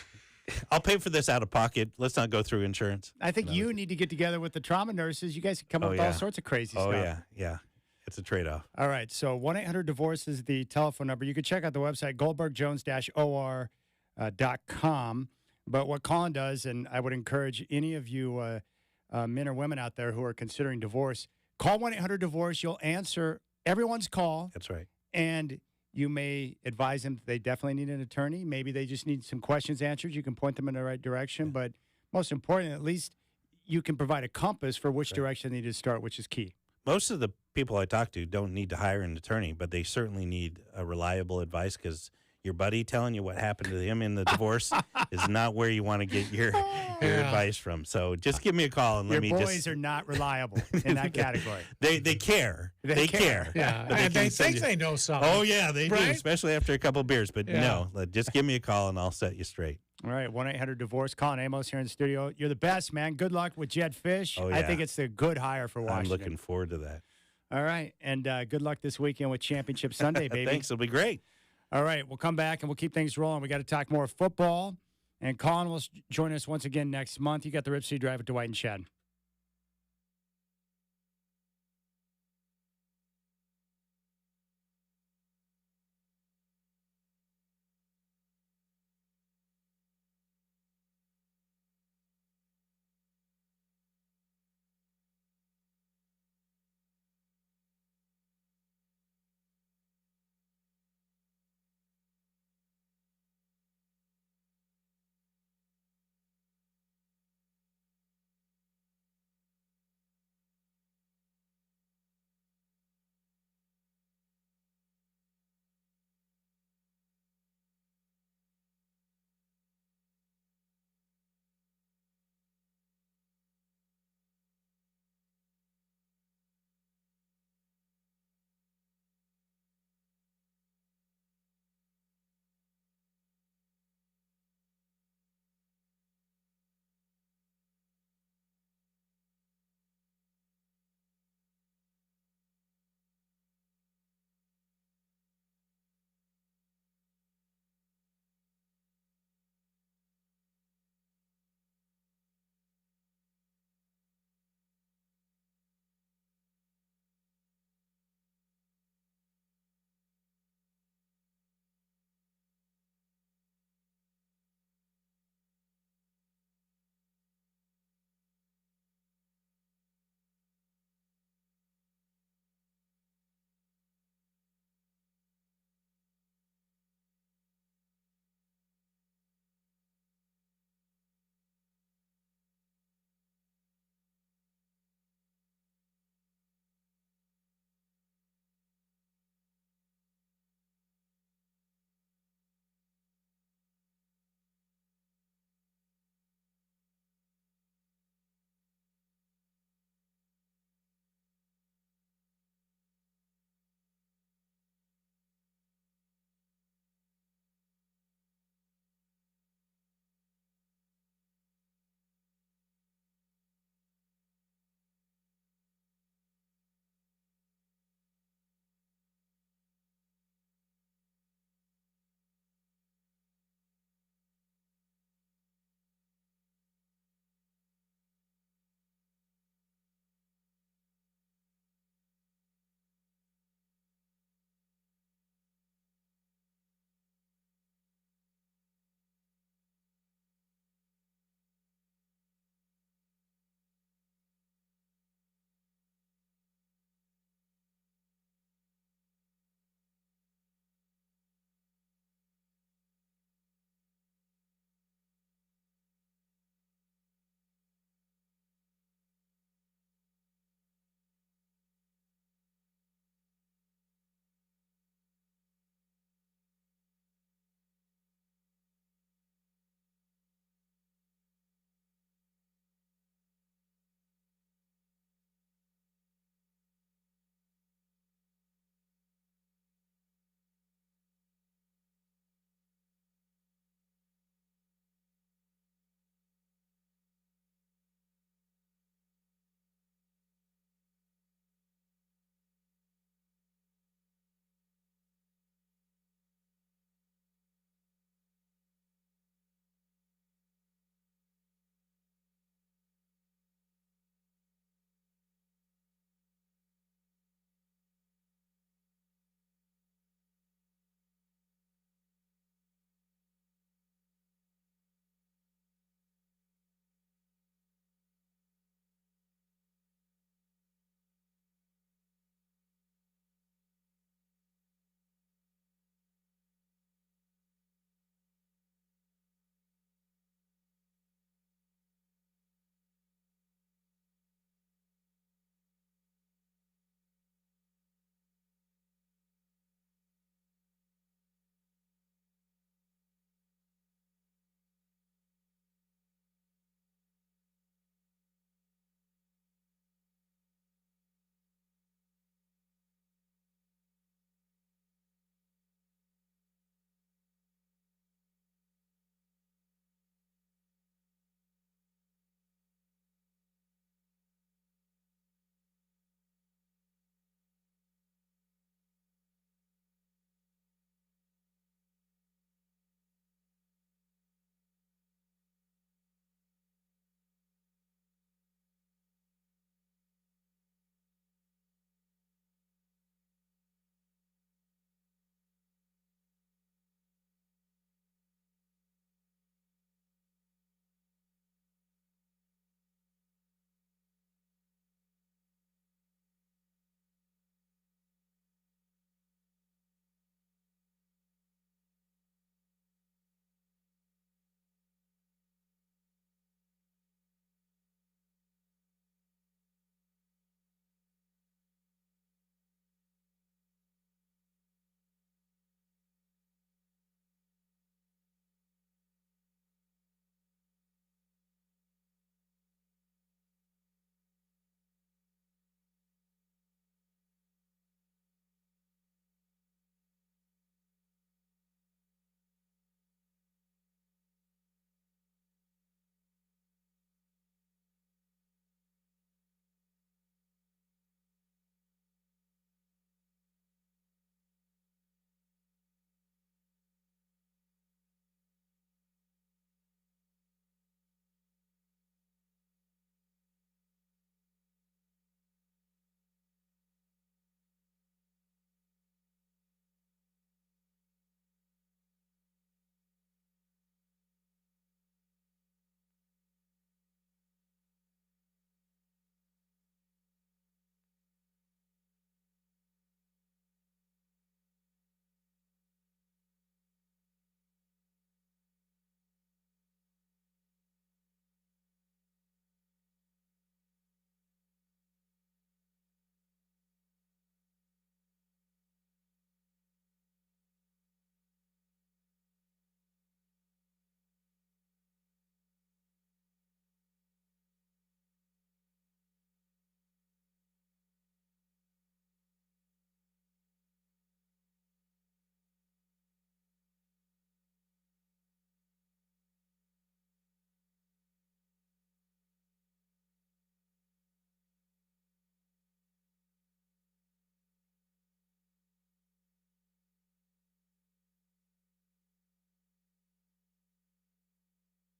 Speaker 11: I'll pay for this out of pocket. Let's not go through insurance.
Speaker 3: I think you need to get together with the trauma nurses. You guys can come up with all sorts of crazy
Speaker 11: Oh,
Speaker 3: stuff.
Speaker 11: yeah. It's a trade-off.
Speaker 3: All right. So 1-800-DIVORCE is the telephone number. You can check out the website, goldbergjones-or.com. But what Colin does, and I would encourage any of you men or women out there who are considering divorce, call 1-800-DIVORCE. You'll answer everyone's call.
Speaker 11: That's right.
Speaker 3: And you may advise them that they definitely need an attorney. Maybe they just need some questions answered. You can point them in the right direction. But most important, at least you can provide a compass for which direction they need to start, which is key.
Speaker 11: Most of the people I talk to don't need to hire an attorney, but they certainly need a reliable advice because your buddy telling you what happened to him in the divorce is not where you want to get your advice from. So just give me a call and let me
Speaker 3: Your
Speaker 11: just...
Speaker 3: boys are not reliable in that category.
Speaker 11: They care. They care.
Speaker 10: Yeah,
Speaker 11: But
Speaker 10: and they
Speaker 11: can send
Speaker 10: think
Speaker 11: you-
Speaker 10: they know something.
Speaker 11: Oh, yeah, they do,
Speaker 10: Right?
Speaker 11: especially after a couple of beers. But
Speaker 10: Yeah.
Speaker 11: no, just give me a call and I'll set you straight.
Speaker 3: All right, 1-800-DIVORCE. Colin Amos here in the studio. You're the best, man. Good luck with Jed Fish.
Speaker 11: Oh,
Speaker 3: I
Speaker 11: yeah.
Speaker 3: think it's a good hire for Washington.
Speaker 11: I'm looking forward to that.
Speaker 3: All right, and good luck this weekend with Championship Sunday, baby.
Speaker 11: Thanks. It'll be great.
Speaker 3: All right, we'll come back and we'll keep things rolling. We got to talk more football, and Colin will join us once again next month. You got the Rip City Drive with Dwight and Chad.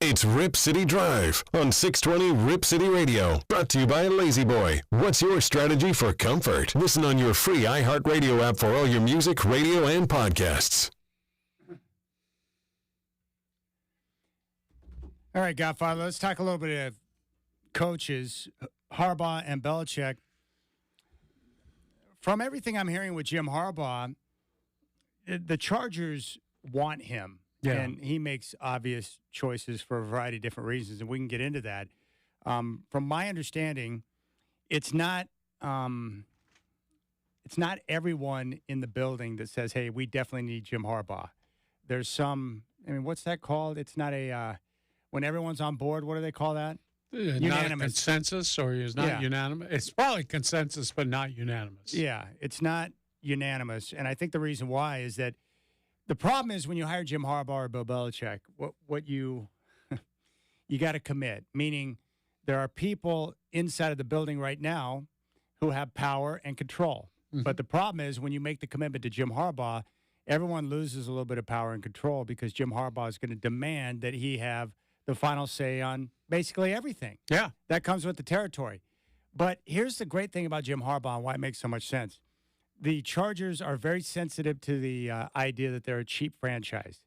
Speaker 2: It's Rip City Drive on 620 Rip City Radio. Brought to you by Lazy Boy. What's your strategy for comfort? Listen on your free iHeartRadio app for all your music, radio, and podcasts.
Speaker 3: All right, Godfather, let's talk a little bit of coaches, Harbaugh and Belichick. From everything I'm hearing with Jim Harbaugh, the Chargers want him.
Speaker 10: Yeah.
Speaker 3: And he makes obvious choices for a variety of different reasons, and we can get into that. From my understanding, it's not everyone in the building that says, hey, we definitely need Jim Harbaugh. There's some, what's that called? It's not when everyone's on board, what do they call that?
Speaker 10: Unanimous. Not a consensus, or is not unanimous? It's probably consensus, but not unanimous.
Speaker 3: Yeah, it's not unanimous. And I think the reason why is that the problem is when you hire Jim Harbaugh or Bill Belichick, what you got to commit, meaning there are people inside of the building right now who have power and control. Mm-hmm. But the problem is when you make the commitment to Jim Harbaugh, everyone loses a little bit of power and control because Jim Harbaugh is going to demand that he have the final say on basically everything.
Speaker 10: Yeah.
Speaker 3: That comes with the territory. But here's the great thing about Jim Harbaugh and why it makes so much sense. The Chargers are very sensitive to the idea that they're a cheap franchise.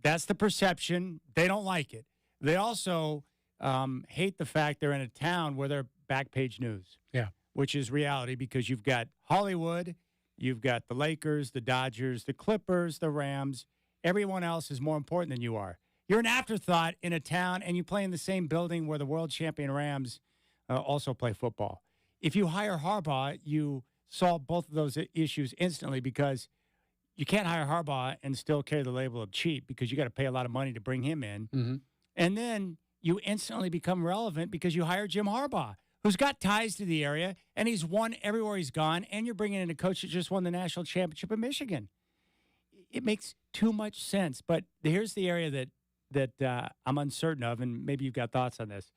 Speaker 3: That's the perception. They don't like it. They also hate the fact they're in a town where they're back page news.
Speaker 10: Yeah.
Speaker 3: Which is reality because you've got Hollywood, you've got the Lakers, the Dodgers, the Clippers, the Rams. Everyone else is more important than you are. You're an afterthought in a town, and you play in the same building where the world champion Rams also play football. If you hire Harbaugh, you solve both of those issues instantly because you can't hire Harbaugh and still carry the label of cheap because you got to pay a lot of money to bring him in.
Speaker 10: Mm-hmm.
Speaker 3: And then you instantly become relevant because you hire Jim Harbaugh, who's got ties to the area, and he's won everywhere he's gone, and you're bringing in a coach that just won the national championship in Michigan. It makes too much sense. But here's the area that I'm uncertain of, and maybe you've got thoughts on this.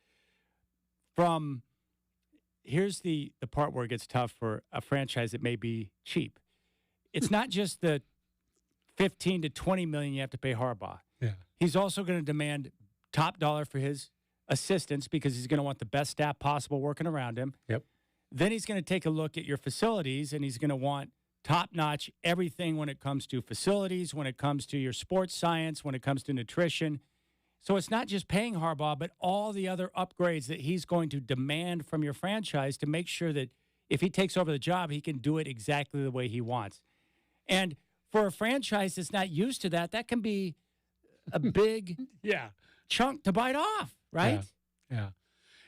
Speaker 3: Here's the part where it gets tough for a franchise that may be cheap. It's not just the 15 to 20 million you have to pay Harbaugh.
Speaker 10: Yeah.
Speaker 3: He's also going to demand top dollar for his assistants because he's going to want the best staff possible working around him.
Speaker 10: Yep.
Speaker 3: Then he's going to take a look at your facilities, and he's going to want top-notch everything when it comes to facilities, when it comes to your sports science, when it comes to nutrition. So it's not just paying Harbaugh, but all the other upgrades that he's going to demand from your franchise to make sure that if he takes over the job, he can do it exactly the way he wants. And for a franchise that's not used to that, that can be a big chunk to bite off, right?
Speaker 10: Yeah.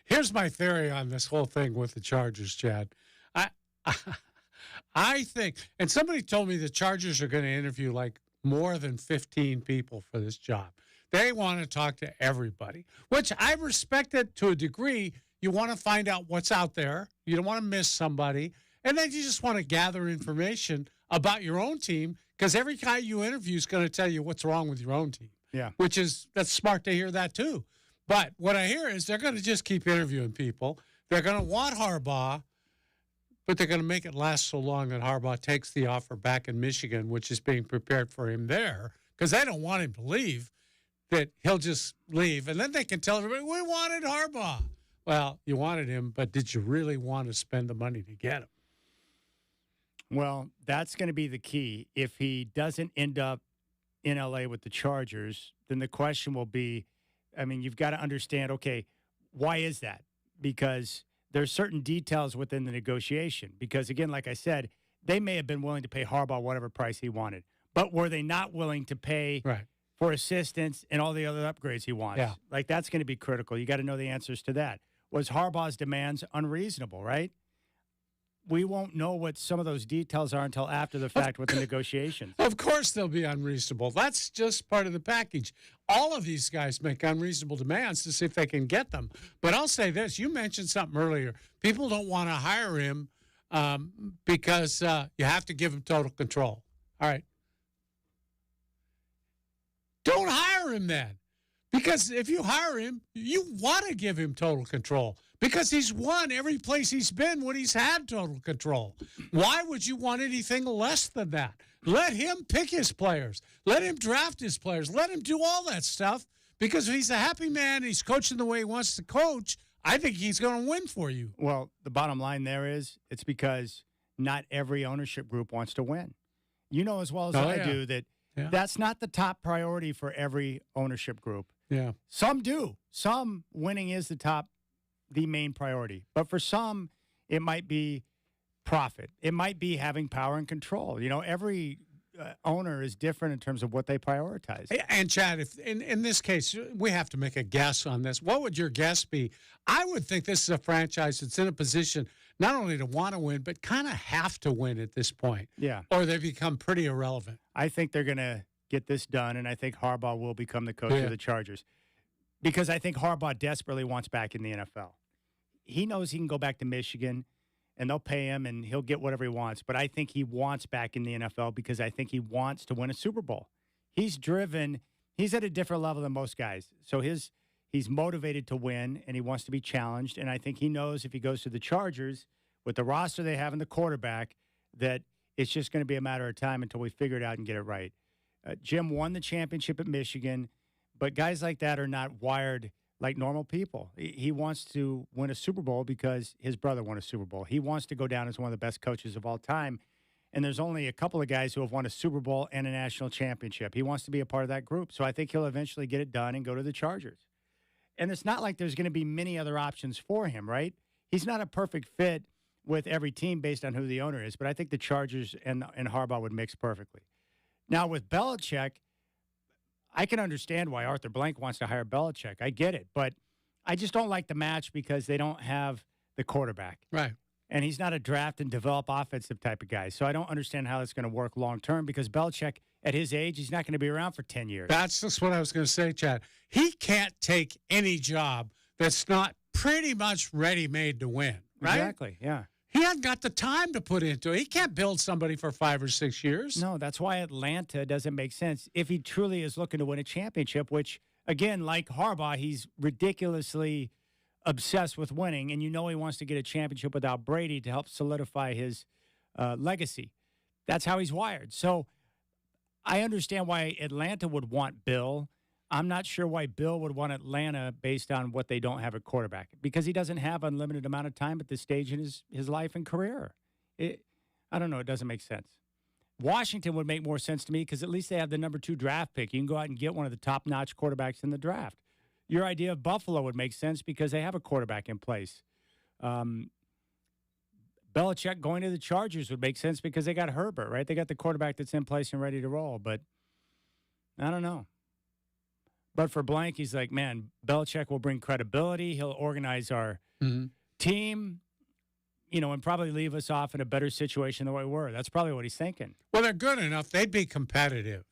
Speaker 10: Here's my theory on this whole thing with the Chargers, Chad. I think, and somebody told me the Chargers are going to interview like more than 15 people for this job. They want to talk to everybody, which I respect it to a degree. You want to find out what's out there. You don't want to miss somebody. And then you just want to gather information about your own team because every guy you interview is going to tell you what's wrong with your own team.
Speaker 3: Yeah.
Speaker 10: That's smart to hear that too. But what I hear is they're going to just keep interviewing people. They're going to want Harbaugh, but they're going to make it last so long that Harbaugh takes the offer back in Michigan, which is being prepared for him there because they don't want him to leave. That he'll just leave, and then they can tell everybody, we wanted Harbaugh. Well, you wanted him, but did you really want to spend the money to get him?
Speaker 3: Well, that's going to be the key. If he doesn't end up in L.A. with the Chargers, then the question will be, you've got to understand, okay, why is that? Because there's certain details within the negotiation. Because, again, like I said, they may have been willing to pay Harbaugh whatever price he wanted, but were they not willing to pay for assistance and all the other upgrades he wants?
Speaker 10: Yeah.
Speaker 3: Like, that's going to be critical. You got to know the answers to that. Was Harbaugh's demands unreasonable, right? We won't know what some of those details are until after the fact with the negotiations.
Speaker 10: Of course they'll be unreasonable. That's just part of the package. All of these guys make unreasonable demands to see if they can get them. But I'll say this. You mentioned something earlier. People don't want to hire him because you have to give him total control. All right. Don't hire him then. Because if you hire him, you want to give him total control because he's won every place he's been when he's had total control. Why would you want anything less than that? Let him pick his players. Let him draft his players. Let him do all that stuff Because if he's a happy man, he's coaching the way he wants to coach, I think he's going to win for you.
Speaker 3: Well, the bottom line there is it's because not every ownership group wants to win. You know as well as I do that that's not the top priority for every ownership group.
Speaker 10: Yeah.
Speaker 3: Some do. Some winning is the main priority. But for some, it might be profit. It might be having power and control. You know, every owner is different in terms of what they prioritize.
Speaker 10: And Chad, if in this case, we have to make a guess on this. What would your guess be? I would think this is a franchise that's in a position not only to want to win, but kind of have to win at this point.
Speaker 3: Yeah.
Speaker 10: Or they become pretty irrelevant.
Speaker 3: I think they're going to get this done, and I think Harbaugh will become the coach of the Chargers. Because I think Harbaugh desperately wants back in the NFL. He knows he can go back to Michigan, and they'll pay him, and he'll get whatever he wants. But I think he wants back in the NFL because I think he wants to win a Super Bowl. He's driven. He's at a different level than most guys. So he's motivated to win, and he wants to be challenged. And I think he knows if he goes to the Chargers with the roster they have and the quarterback that it's just going to be a matter of time until we figure it out and get it right. Jim won the championship at Michigan, but guys like that are not wired like normal people. He wants to win a Super Bowl because his brother won a Super Bowl. He wants to go down as one of the best coaches of all time. And there's only a couple of guys who have won a Super Bowl and a national championship. He wants to be a part of that group. So I think he'll eventually get it done and go to the Chargers. And it's not like there's going to be many other options for him, right? He's not a perfect fit with every team based on who the owner is, but I think the Chargers and Harbaugh would mix perfectly. Now with Belichick, I can understand why Arthur Blank wants to hire Belichick. I get it, but I just don't like the match because they don't have the quarterback.
Speaker 10: Right.
Speaker 3: And he's not a draft and develop offensive type of guy. So I don't understand how that's going to work long term because Belichick, at his age, he's not going to be around for 10 years.
Speaker 10: That's just what I was going to say, Chad. He can't take any job that's not pretty much ready-made to win, right?
Speaker 3: Exactly, yeah.
Speaker 10: He hasn't got the time to put into it. He can't build somebody for 5 or 6 years.
Speaker 3: No, that's why Atlanta doesn't make sense. If he truly is looking to win a championship, which, again, like Harbaugh, he's ridiculously obsessed with winning, and you know he wants to get a championship without Brady to help solidify his legacy. That's how he's wired. So I understand why Atlanta would want Bill. I'm not sure why Bill would want Atlanta based on what they don't have at quarterback because he doesn't have unlimited amount of time at this stage in his life and career. I don't know. It doesn't make sense. Washington would make more sense to me because at least they have the number 2 draft pick. You can go out and get one of the top-notch quarterbacks in the draft. Your idea of Buffalo would make sense because they have a quarterback in place. Belichick going to the Chargers would make sense because they got Herbert, right? They got the quarterback that's in place and ready to roll. But I don't know. But for Blank, he's like, man, Belichick will bring credibility. He'll organize our team, and probably leave us off in a better situation than we were. That's probably what he's thinking.
Speaker 10: Well, they're good enough. They'd be competitive.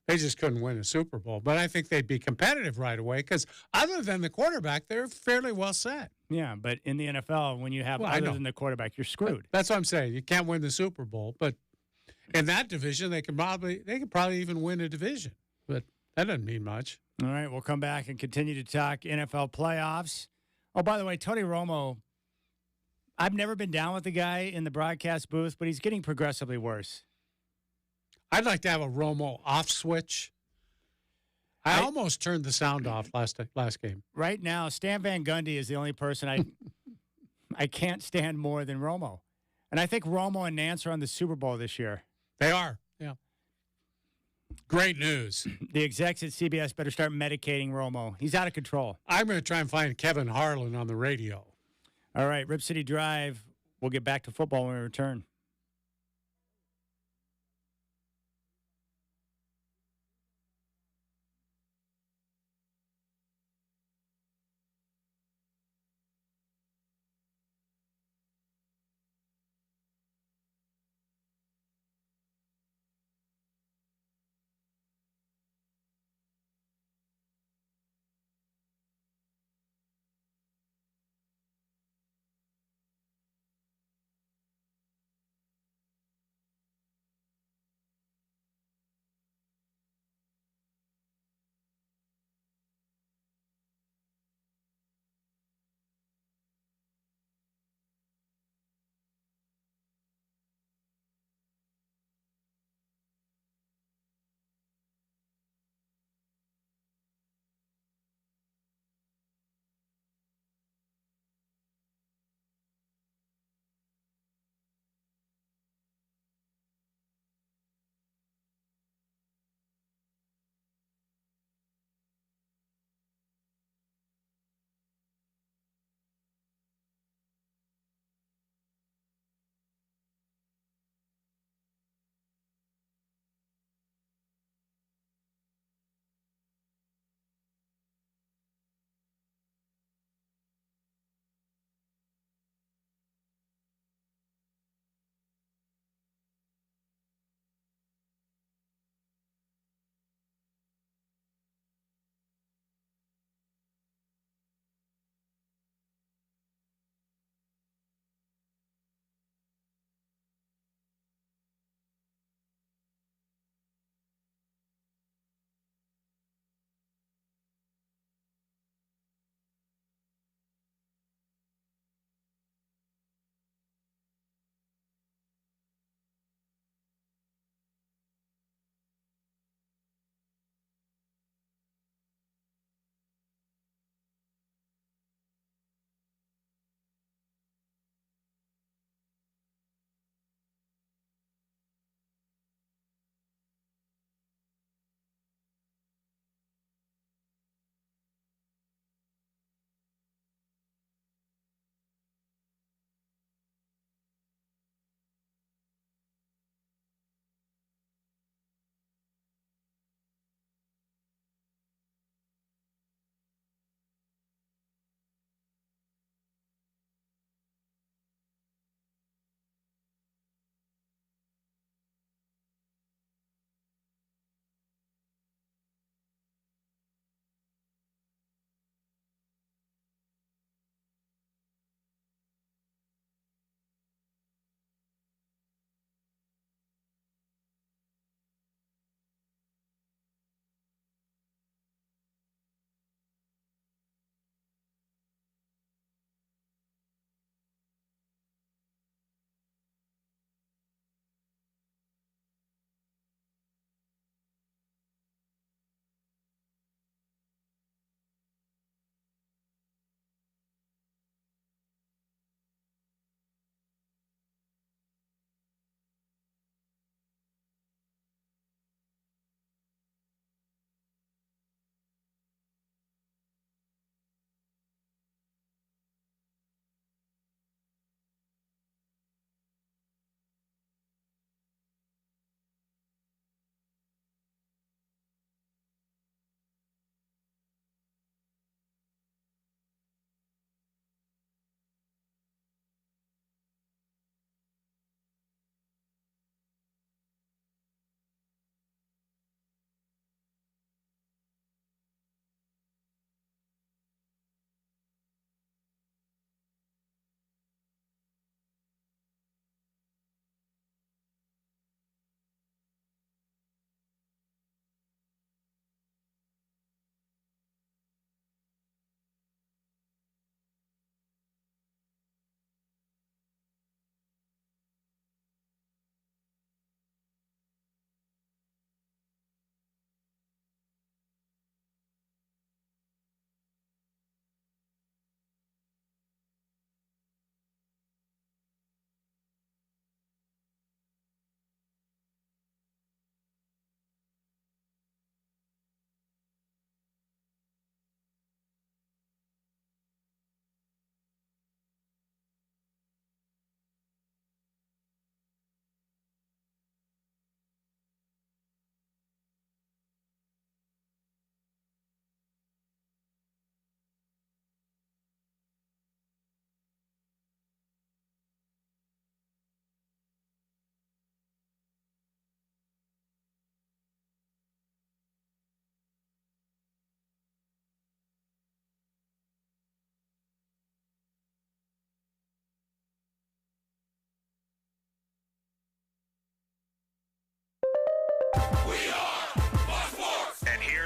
Speaker 10: They just couldn't win a Super Bowl. But I think they'd be competitive right away because other than the quarterback, they're fairly well set.
Speaker 3: Yeah, but in the NFL, when you have other than the quarterback, you're screwed.
Speaker 10: That's what I'm saying. You can't win the Super Bowl. But in that division, they could probably even win a division. But that doesn't mean much.
Speaker 3: All right, we'll come back and continue to talk NFL playoffs. Oh, by the way, Tony Romo, I've never been down with the guy in the broadcast booth, but he's getting progressively worse.
Speaker 10: I'd like to have a Romo off switch. I almost turned the sound off last game.
Speaker 3: Right now, Stan Van Gundy is the only person I can't stand more than Romo. And I think Romo and Nance are on the Super Bowl this year.
Speaker 10: They are, yeah. Great news.
Speaker 3: The execs at CBS better start medicating Romo. He's out of control.
Speaker 10: I'm going to try and find Kevin Harlan on the radio.
Speaker 3: All right, Rip City Drive. We'll get back to football when we return.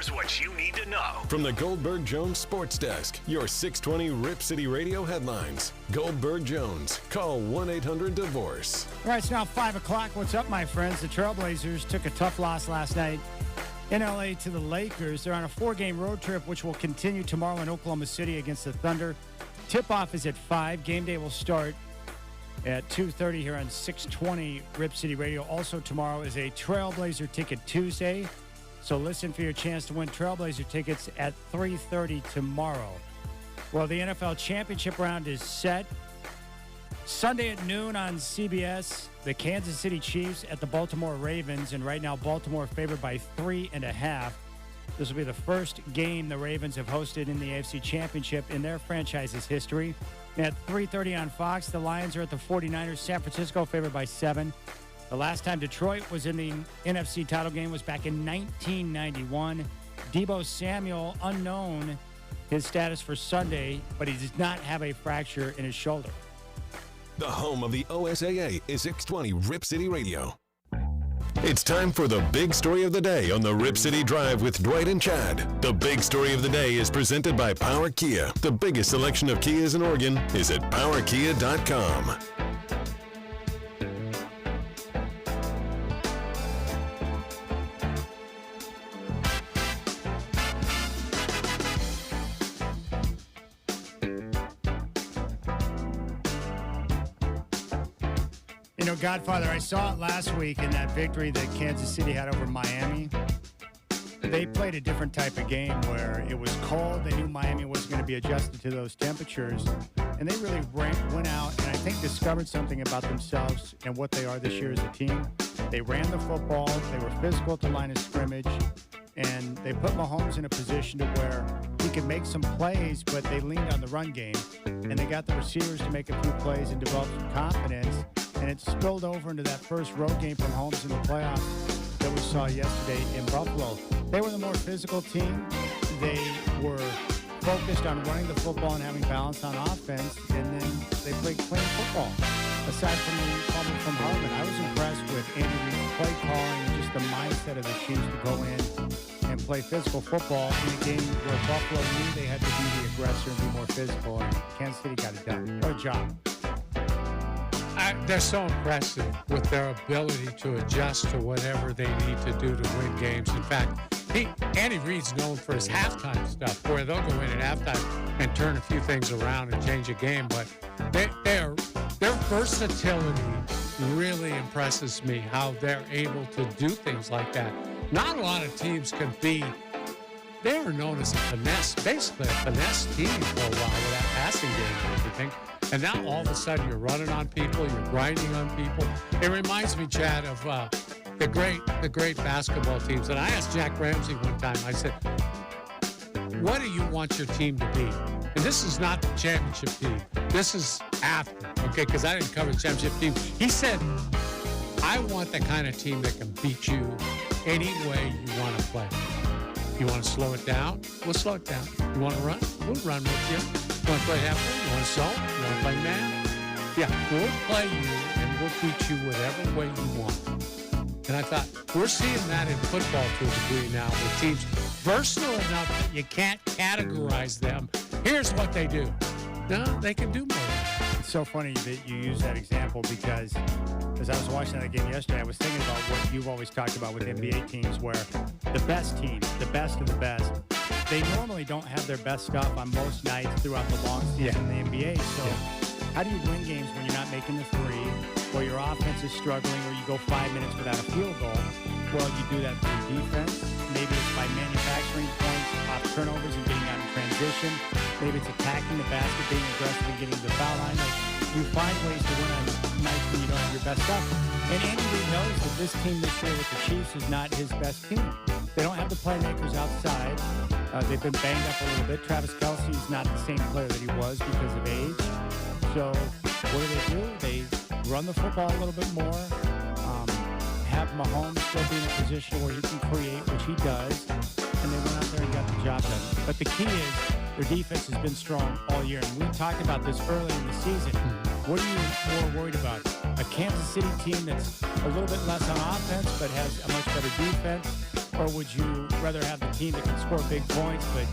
Speaker 2: Here's what you need to know. From the Goldberg Jones Sports Desk, your 620 Rip City Radio headlines. Goldberg Jones. Call 1-800-DIVORCE.
Speaker 3: All right, it's now 5 o'clock. What's up, my friends? The Trailblazers took a tough loss last night in L.A. to the Lakers. They're on a 4-game road trip, which will continue tomorrow in Oklahoma City against the Thunder. Tip-off is at 5. Game day will start at 2:30 here on 620 Rip City Radio. Also tomorrow is a Trailblazer Ticket Tuesday. So listen for your chance to win Trailblazer tickets at 3:30 tomorrow. Well, the NFL championship round is set. Sunday at noon on CBS, the Kansas City Chiefs at the Baltimore Ravens. And right now, Baltimore favored by 3.5. This will be the first game the Ravens have hosted in the AFC Championship in their franchise's history. At 3:30 on Fox, the Lions are at the 49ers. San Francisco favored by 7. The last time Detroit was in the NFC title game was back in 1991. Deebo Samuel, unknown his status for Sunday, but he does not have a fracture in his shoulder.
Speaker 2: The home of the OSAA is 620 Rip City Radio. It's time for the big story of the day on the Rip City Drive with Dwight and Chad. The big story of the day is presented by Power Kia. The biggest selection of Kias in Oregon is at PowerKia.com.
Speaker 3: You know, Godfather, I saw it last week in that victory that Kansas City had over Miami. They played a different type of game where it was cold. They knew Miami wasn't going to be adjusted to those temperatures. And they really went out and I think discovered something about themselves and what they are this year as a team. They ran the football. They were physical at the line of scrimmage. And they put Mahomes in a position to where he could make some plays, but they leaned on the run game. And they got the receivers to make a few plays and develop some confidence. And it spilled over into that first road game from Mahomes in the playoffs that we saw yesterday in Buffalo. They were the more physical team. They were focused on running the football and having balance on offense, and then they played clean football. Aside from the fumble from Harmon, I was impressed with Andy Reid's play calling and just the mindset of the Chiefs to go in and play physical football in a game where Buffalo knew they had to be the aggressor and be more physical, and Kansas City got it done. What a job.
Speaker 10: They're so impressive with their ability to adjust to whatever they need to do to win games. In fact, Andy Reid's known for his halftime stuff, where they'll go in at halftime and turn a few things around and change a game. But their versatility really impresses me, how they're able to do things like that. Not a lot of teams can be. They were known as a finesse, basically a finesse team for a while with that passing game and everything. And now all of a sudden you're running on people, you're grinding on people. It reminds me, Chad, of the great basketball teams. And I asked Jack Ramsey one time, I said, what do you want your team to be? And this is not the championship team. This is after, okay, because I didn't cover the championship team. He said, I want the kind of team that can beat you any way you want to play. You want to slow it down? We'll slow it down. You want to run? We'll run with you. You want to play halfway? You want to zone? You want to play man? Yeah, we'll play you and we'll beat you whatever way you want. And I thought, we're seeing that in football to a degree now with teams versatile enough that you can't categorize them. Here's what they do. No, they can do more.
Speaker 3: It's so funny that you use that example because as I was watching that game yesterday, I was thinking about what you've always talked about with NBA teams where the best teams, the best of the best, they normally don't have their best stuff on most nights throughout the long season in the NBA. So how do you win games when you're not making the three, or your offense is struggling, or you go 5 minutes without a field goal? Well, you do that through defense. Maybe it's by manufacturing points off turnovers and getting out in transition. Maybe it's attacking the basket, being aggressive and getting to the foul line. Like, you find ways to win on nights when you don't have your best stuff. And Andy Reid knows that this team this year with the Chiefs is not his best team. They don't have the playmakers outside. They've been banged up a little bit. Travis Kelce is not the same player that he was because of age. So what do? They run the football a little bit more. Have Mahomes still be in a position where he can create, which he does, and they went out there and got the job done. But the key is their defense has been strong all year, and we talked about this early in the season. What are you more worried about? A Kansas City team that's a little bit less on offense but has a much better defense, Or would you rather have the team that can score big points but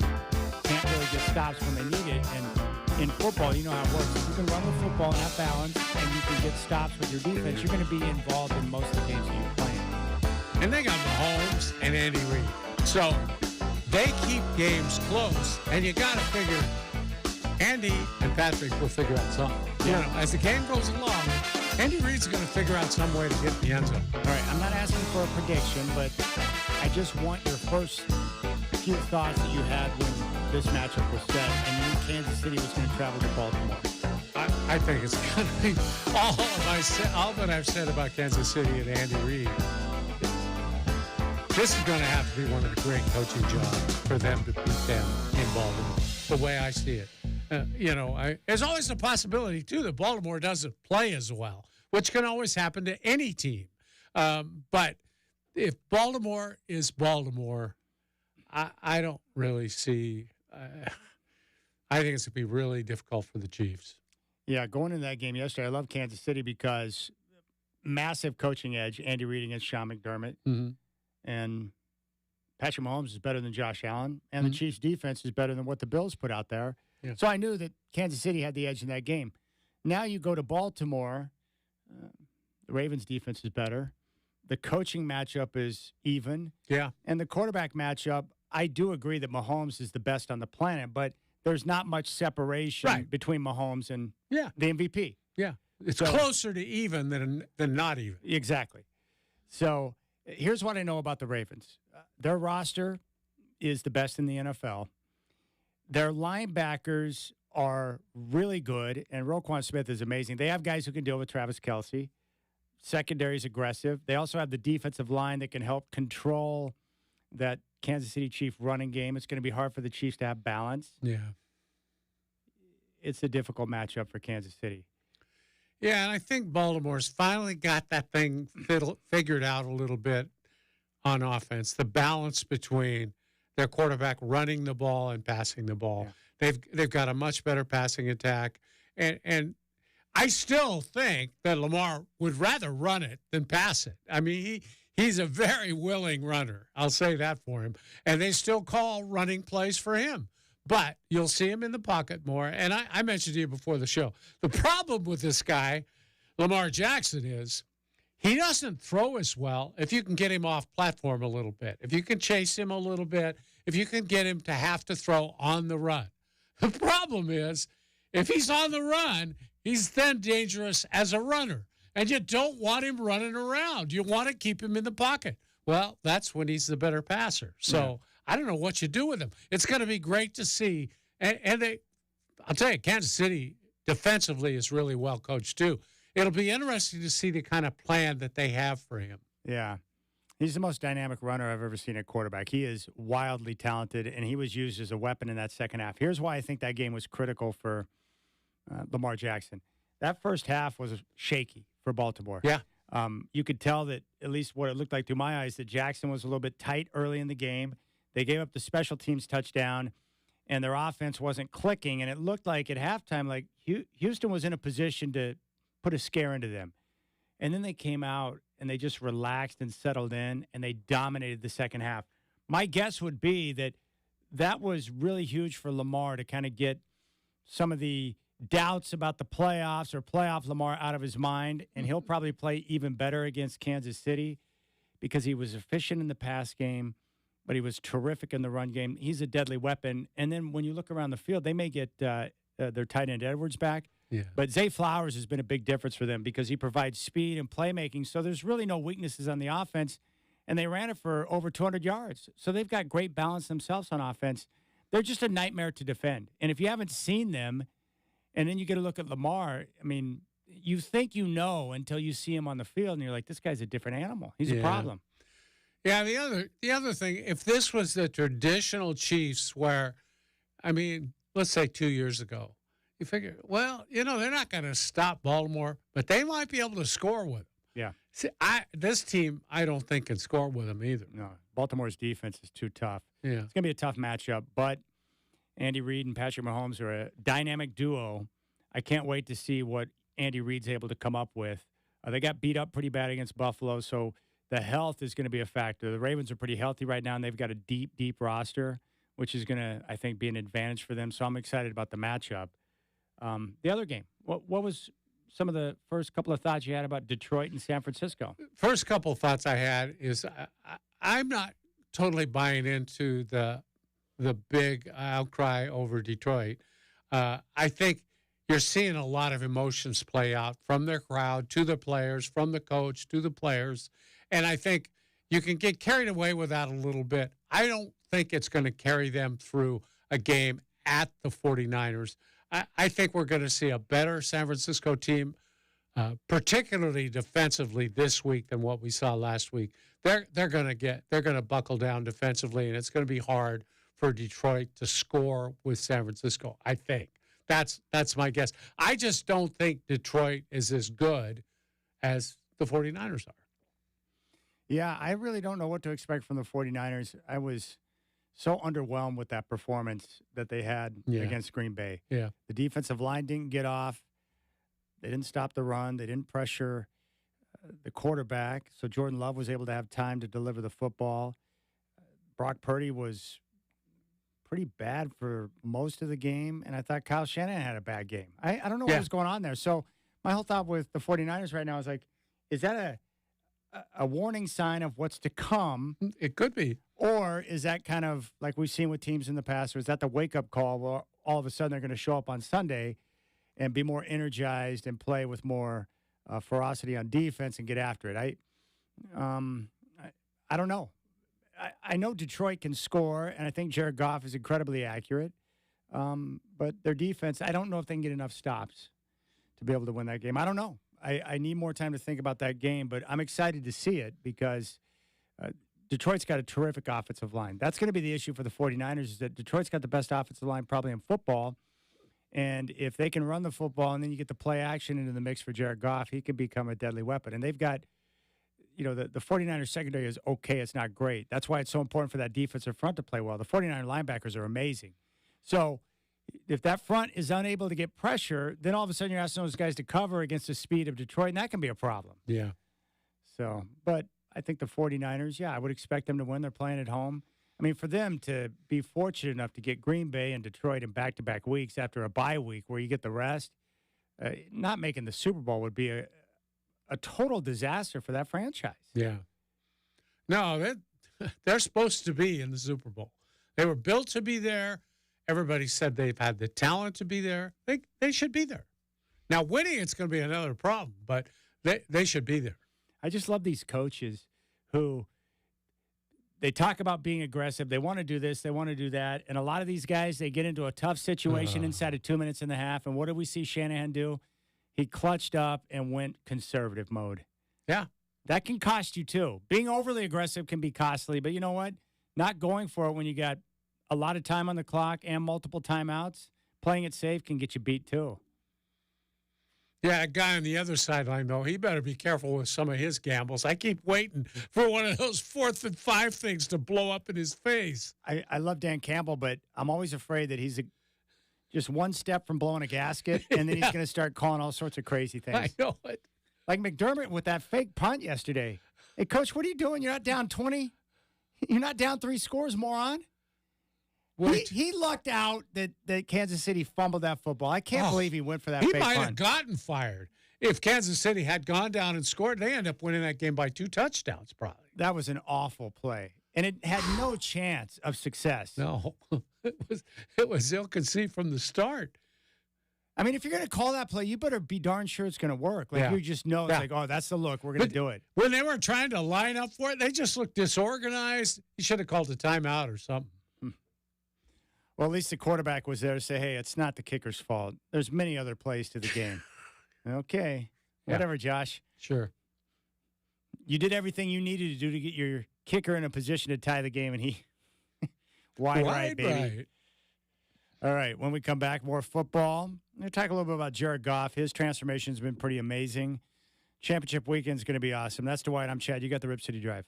Speaker 3: can't really get stops when they need it? And in football, you know how it works. If you can run the football and have balance and you can get stops with your defense, you're going to be involved in most of the games that you play in.
Speaker 10: And they got Mahomes and Andy Reid. So they keep games close, and you got to figure Andy and Patrick will figure out something. You know, as the game goes along, Andy Reid's going to figure out some way to get in the end zone.
Speaker 3: All right, I'm not asking for a prediction, but I just want your first few thoughts that you had when this matchup was set and you knew Kansas City was going to travel to Baltimore.
Speaker 10: I think it's going to be all that I've said about Kansas City and Andy Reid. This is going to have to be one of the great coaching jobs for them to beat them in Baltimore, the way I see it. There's always a possibility, too, that Baltimore doesn't play as well, which can always happen to any team. But if Baltimore is Baltimore, I don't really see I think it's going to be really difficult for the Chiefs.
Speaker 3: Yeah, going into that game yesterday, I love Kansas City because massive coaching edge, Andy Reid against Sean McDermott.
Speaker 10: Mm-hmm.
Speaker 3: And Patrick Mahomes is better than Josh Allen, and the Chiefs' defense is better than what the Bills put out there.
Speaker 10: Yeah.
Speaker 3: So I knew that Kansas City had the edge in that game. Now you go to Baltimore, the Ravens' defense is better. The coaching matchup is even.
Speaker 10: Yeah.
Speaker 3: And the quarterback matchup, I do agree that Mahomes is the best on the planet, but there's not much separation between Mahomes and the MVP.
Speaker 10: Yeah. It's closer to even than not even.
Speaker 3: Exactly. So here's what I know about the Ravens. Their roster is the best in the NFL. Their linebackers are really good, and Roquan Smith is amazing. They have guys who can deal with Travis Kelce. Secondary is aggressive. They also have the defensive line that can help control that Kansas City Chief running game. It's going to be hard for the Chiefs to have balance.
Speaker 10: Yeah.
Speaker 3: It's a difficult matchup for Kansas City.
Speaker 10: Yeah, and I think Baltimore's finally got that thing figured out a little bit on offense, the balance between their quarterback running the ball and passing the ball. Yeah. They've got a much better passing attack. And I still think that Lamar would rather run it than pass it. I mean, he's a very willing runner. I'll say that for him. And they still call running plays for him. But you'll see him in the pocket more. And I mentioned to you before the show, the problem with this guy, Lamar Jackson, is he doesn't throw as well if you can get him off platform a little bit, if you can chase him a little bit, if you can get him to have to throw on the run. The problem is if he's on the run, he's then dangerous as a runner. And you don't want him running around. You want to keep him in the pocket. Well, that's when he's the better passer. So I don't know what you do with him. It's going to be great to see. And I'll tell you, Kansas City defensively is really well coached too. It'll be interesting to see the kind of plan that they have for him.
Speaker 3: Yeah. He's the most dynamic runner I've ever seen at quarterback. He is wildly talented, and he was used as a weapon in that second half. Here's why I think that game was critical for Lamar Jackson. That first half was shaky for Baltimore.
Speaker 10: Yeah.
Speaker 3: You could tell that, at least what it looked like through my eyes, that Jackson was a little bit tight early in the game. They gave up the special teams touchdown, and their offense wasn't clicking. And it looked like at halftime, like Houston was in a position to put a scare into them. And then they came out, and they just relaxed and settled in, and they dominated the second half. My guess would be that that was really huge for Lamar to kind of get some of the doubts about the playoffs or playoff Lamar out of his mind, and he'll probably play even better against Kansas City because he was efficient in the pass game, but he was terrific in the run game. He's a deadly weapon. And then when you look around the field, they may get their tight end Edwards back.
Speaker 10: Yeah.
Speaker 3: But Zay Flowers has been a big difference for them because he provides speed and playmaking. So there's really no weaknesses on the offense. And they ran it for over 200 yards. So they've got great balance themselves on offense. They're just a nightmare to defend. And if you haven't seen them, and then you get a look at Lamar, I mean, you think you know until you see him on the field, and you're like, this guy's a different animal. He's a problem.
Speaker 10: Yeah, the other thing, if this was the traditional Chiefs where, I mean, let's say 2 years ago, you figure, well, they're not going to stop Baltimore, but they might be able to score with them.
Speaker 3: Yeah.
Speaker 10: See, this team, I don't think can score with them either.
Speaker 3: No, Baltimore's defense is too tough.
Speaker 10: Yeah.
Speaker 3: It's going to be a tough matchup, but Andy Reid and Patrick Mahomes are a dynamic duo. I can't wait to see what Andy Reid's able to come up with. They got beat up pretty bad against Buffalo, so the health is going to be a factor. The Ravens are pretty healthy right now, and they've got a deep, deep roster, which is going to, I think, be an advantage for them. So I'm excited about the matchup. The other game, what was some of the first couple of thoughts you had about Detroit and San Francisco?
Speaker 10: First couple of thoughts I had is I'm not totally buying into the big outcry over Detroit. I think you're seeing a lot of emotions play out from their crowd to the players, from the coach to the players. And I think you can get carried away with that a little bit. I don't think it's going to carry them through a game at the 49ers. I think we're going to see a better San Francisco team, particularly defensively this week than what we saw last week. They're going to buckle down defensively, and it's going to be hard for Detroit to score with San Francisco. I think that's my guess. I just don't think Detroit is as good as the 49ers are.
Speaker 3: Yeah, I really don't know what to expect from the 49ers. I was so underwhelmed with that performance that they had against Green Bay.
Speaker 10: Yeah.
Speaker 3: The defensive line didn't get off. They didn't stop the run. They didn't pressure the quarterback. So Jordan Love was able to have time to deliver the football. Brock Purdy was pretty bad for most of the game. And I thought Kyle Shanahan had a bad game. I don't know what was going on there. So my whole thought with the 49ers right now is like, is that a warning sign of what's to come?
Speaker 10: It could be.
Speaker 3: Or is that kind of like we've seen with teams in the past, or is that the wake-up call where all of a sudden they're going to show up on Sunday and be more energized and play with more ferocity on defense and get after it? I don't know. I know Detroit can score, and I think Jared Goff is incredibly accurate. But their defense, I don't know if they can get enough stops to be able to win that game. I don't know. I need more time to think about that game, but I'm excited to see it because Detroit's got a terrific offensive line. That's going to be the issue for the 49ers is that Detroit's got the best offensive line probably in football. And if they can run the football and then you get the play action into the mix for Jared Goff, he could become a deadly weapon. And they've got, the 49ers secondary is okay. It's not great. That's why it's so important for that defensive front to play well. The 49er linebackers are amazing. So if that front is unable to get pressure, then all of a sudden you're asking those guys to cover against the speed of Detroit, and that can be a problem.
Speaker 10: Yeah.
Speaker 3: So, but I think the 49ers, I would expect them to win. They're playing at home. I mean, for them to be fortunate enough to get Green Bay and Detroit in back-to-back weeks after a bye week where you get the rest, not making the Super Bowl would be a total disaster for that franchise.
Speaker 10: Yeah. No, they're supposed to be in the Super Bowl. They were built to be there. Everybody said they've had the talent to be there. They should be there. Now, winning, it's going to be another problem, but they should be there.
Speaker 3: I just love these coaches who they talk about being aggressive. They want to do this. They want to do that. And a lot of these guys, they get into a tough situation inside of 2 minutes and a half. And what did we see Shanahan do? He clutched up and went conservative mode.
Speaker 10: Yeah.
Speaker 3: That can cost you, too. Being overly aggressive can be costly. But you know what? Not going for it when you got a lot of time on the clock and multiple timeouts, playing it safe can get you beat, too.
Speaker 10: Yeah, a guy on the other sideline, though, he better be careful with some of his gambles. I keep waiting for one of those 4th and 5 things to blow up in his face.
Speaker 3: I love Dan Campbell, but I'm always afraid that he's just one step from blowing a gasket, and then he's going to start calling all sorts of crazy things.
Speaker 10: I know it.
Speaker 3: Like McDermott with that fake punt yesterday. Hey, Coach, what are you doing? You're not down 20? You're not down 3 scores, moron? He lucked out that Kansas City fumbled that football. I can't believe he went for that fake punt.
Speaker 10: He might have gotten fired. If Kansas City had gone down and scored, they end up winning that game by 2 touchdowns probably.
Speaker 3: That was an awful play. And it had no chance of success.
Speaker 10: No. It was ill-conceived from the start.
Speaker 3: I mean, if you're going to call that play, you better be darn sure it's going to work. Like, you just know it's like, oh, that's the look. We're going to do it.
Speaker 10: When they were trying to line up for it, they just looked disorganized. You should have called a timeout or something.
Speaker 3: Well, at least the quarterback was there to say, hey, it's not the kicker's fault. There's many other plays to the game. Okay. Whatever, Josh.
Speaker 10: Sure.
Speaker 3: You did everything you needed to do to get your kicker in a position to tie the game, and he wide right, baby.
Speaker 10: Right.
Speaker 3: All right, when we come back, more football. I'm going to talk a little bit about Jared Goff. His transformation has been pretty amazing. Championship weekend is going to be awesome. That's Dwight. I'm Chad. You got the Rip City Drive.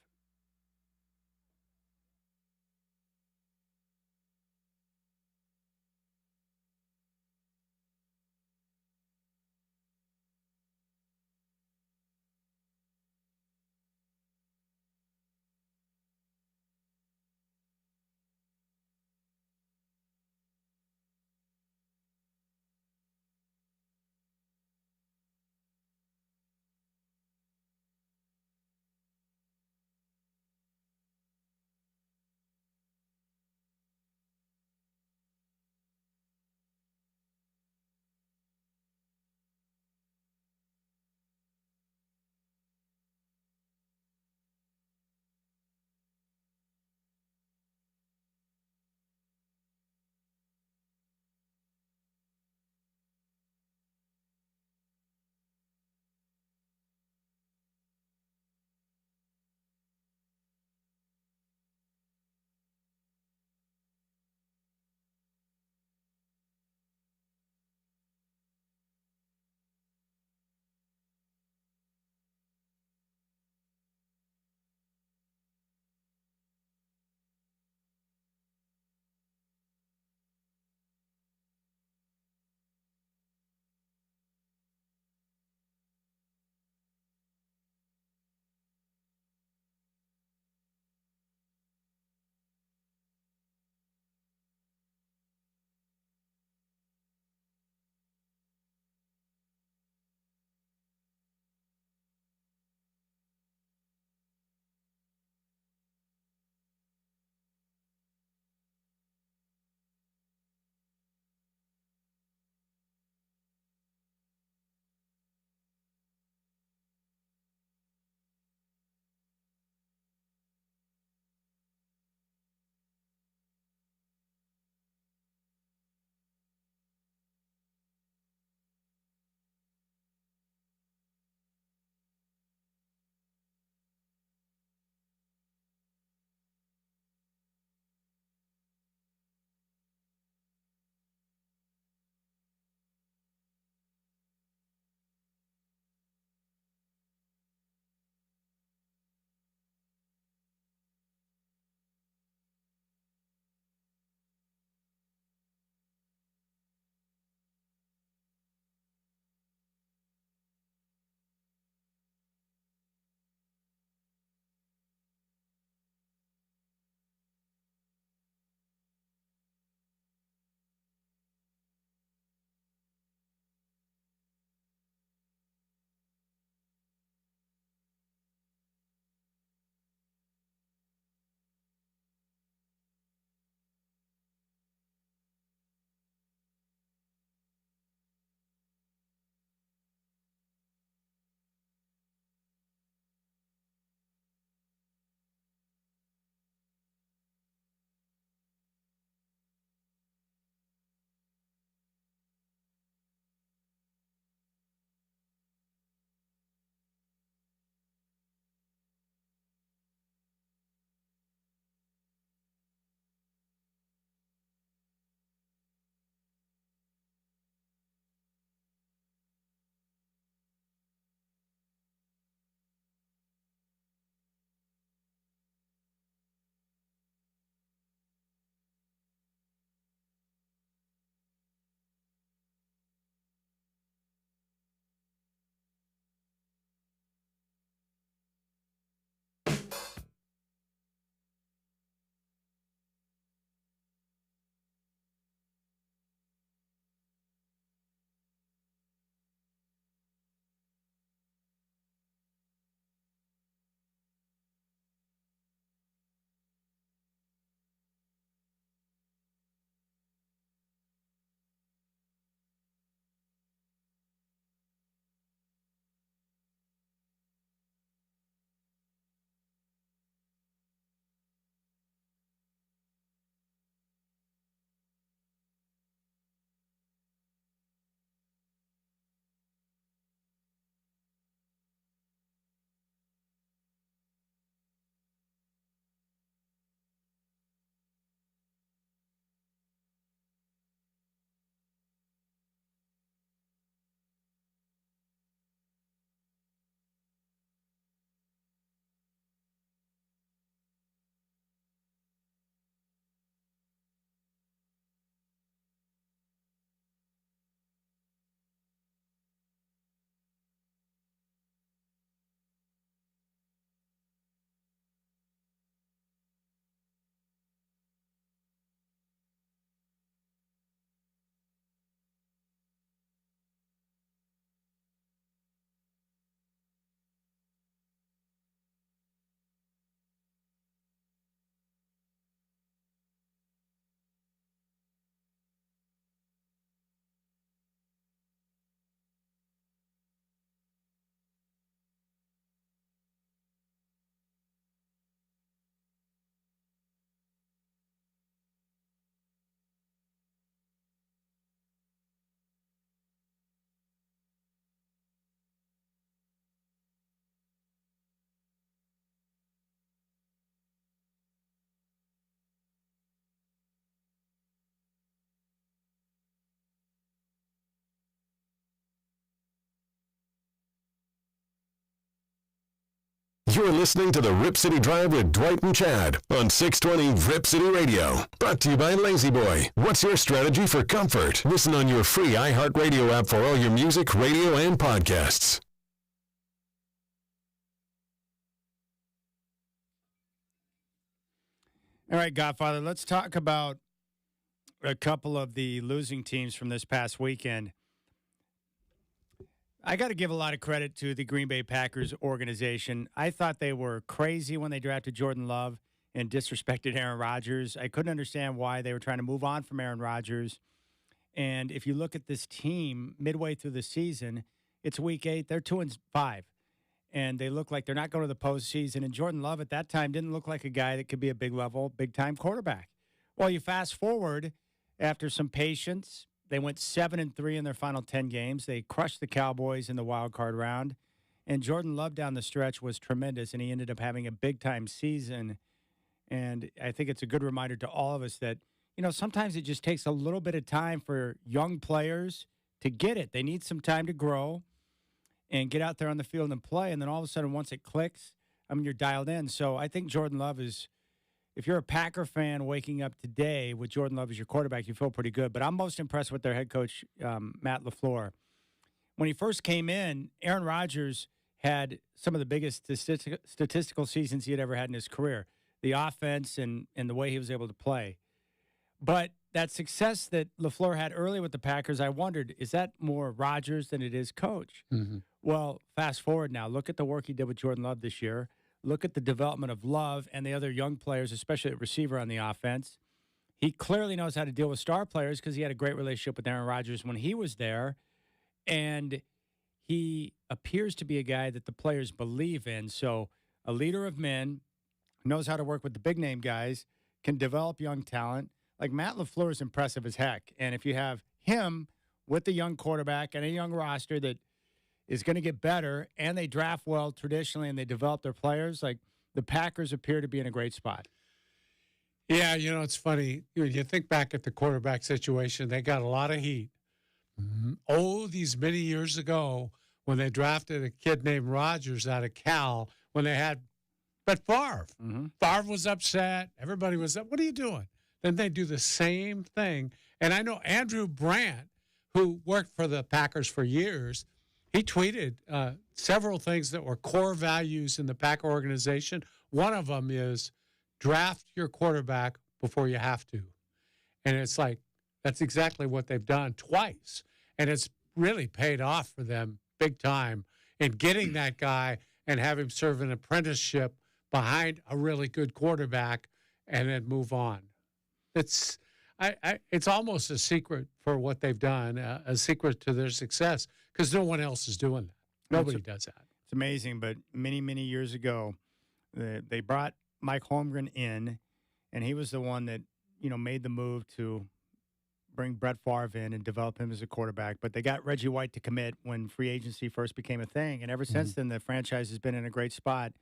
Speaker 2: You're listening to the Rip City Drive with Dwight and Chad on 620 Rip City Radio. Brought to you by Lazy Boy. What's your strategy for comfort? Listen on your free iHeartRadio app for all your music, radio, and podcasts.
Speaker 3: All right, Godfather, let's talk about a couple of the losing teams from this past weekend. I got to give a lot of credit to the Green Bay Packers organization. I thought they were crazy when they drafted Jordan Love and disrespected Aaron Rodgers. I couldn't understand why they were trying to move on from Aaron Rodgers. And if you look at this team midway through the season, it's week 8. They're 2-5. And they look like they're not going to the postseason. And Jordan Love at that time didn't look like a guy that could be a big-level, big-time quarterback. Well, you fast forward after some patience. They went 7-3 in their final 10 games. They crushed the Cowboys in the wild card round. And Jordan Love down the stretch was tremendous, and he ended up having a big-time season. And I think it's a good reminder to all of us that, sometimes it just takes a little bit of time for young players to get it. They need some time to grow and get out there on the field and play. And then all of a sudden, once it clicks, you're dialed in. So I think Jordan Love is, if you're a Packer fan waking up today with Jordan Love as your quarterback, you feel pretty good. But I'm most impressed with their head coach, Matt LaFleur. When he first came in, Aaron Rodgers had some of the biggest statistical seasons he had ever had in his career, the offense and the way he was able to play. But that success that LaFleur had early with the Packers, I wondered, is that more Rodgers than it is coach?
Speaker 10: Mm-hmm.
Speaker 3: Well, fast forward now. Look at the work he did with Jordan Love this year. Look at the development of Love and the other young players, especially at receiver on the offense. He clearly knows how to deal with star players because he had a great relationship with Aaron Rodgers when he was there. And he appears to be a guy that the players believe in. So a leader of men, knows how to work with the big-name guys, can develop young talent. Like Matt LaFleur is impressive as heck. And if you have him with a young quarterback and a young roster that is going to get better, and they draft well traditionally, and they develop their players, like the Packers appear to be in a great spot.
Speaker 10: Yeah, it's funny. You think back at the quarterback situation, they got a lot of heat. Mm-hmm. Oh, these many years ago when they drafted a kid named Rodgers out of Cal, when they had Brett Favre.
Speaker 3: Mm-hmm.
Speaker 10: Favre was upset. Everybody was up. What are you doing? Then they do the same thing. And I know Andrew Brandt, who worked for the Packers for years, he tweeted several things that were core values in the Packer organization. One of them is draft your quarterback before you have to. And it's like, that's exactly what they've done twice. And it's really paid off for them big time in getting that guy and have him serve an apprenticeship behind a really good quarterback and then move on. It's almost a secret for what they've done, a secret to their success, because no one else is doing that. Nobody does that.
Speaker 3: It's amazing, but many, many years ago, they brought Mike Holmgren in, and he was the one that, made the move to bring Brett Favre in and develop him as a quarterback. But they got Reggie White to commit when free agency first became a thing. And ever since then, the franchise has been in a great spot.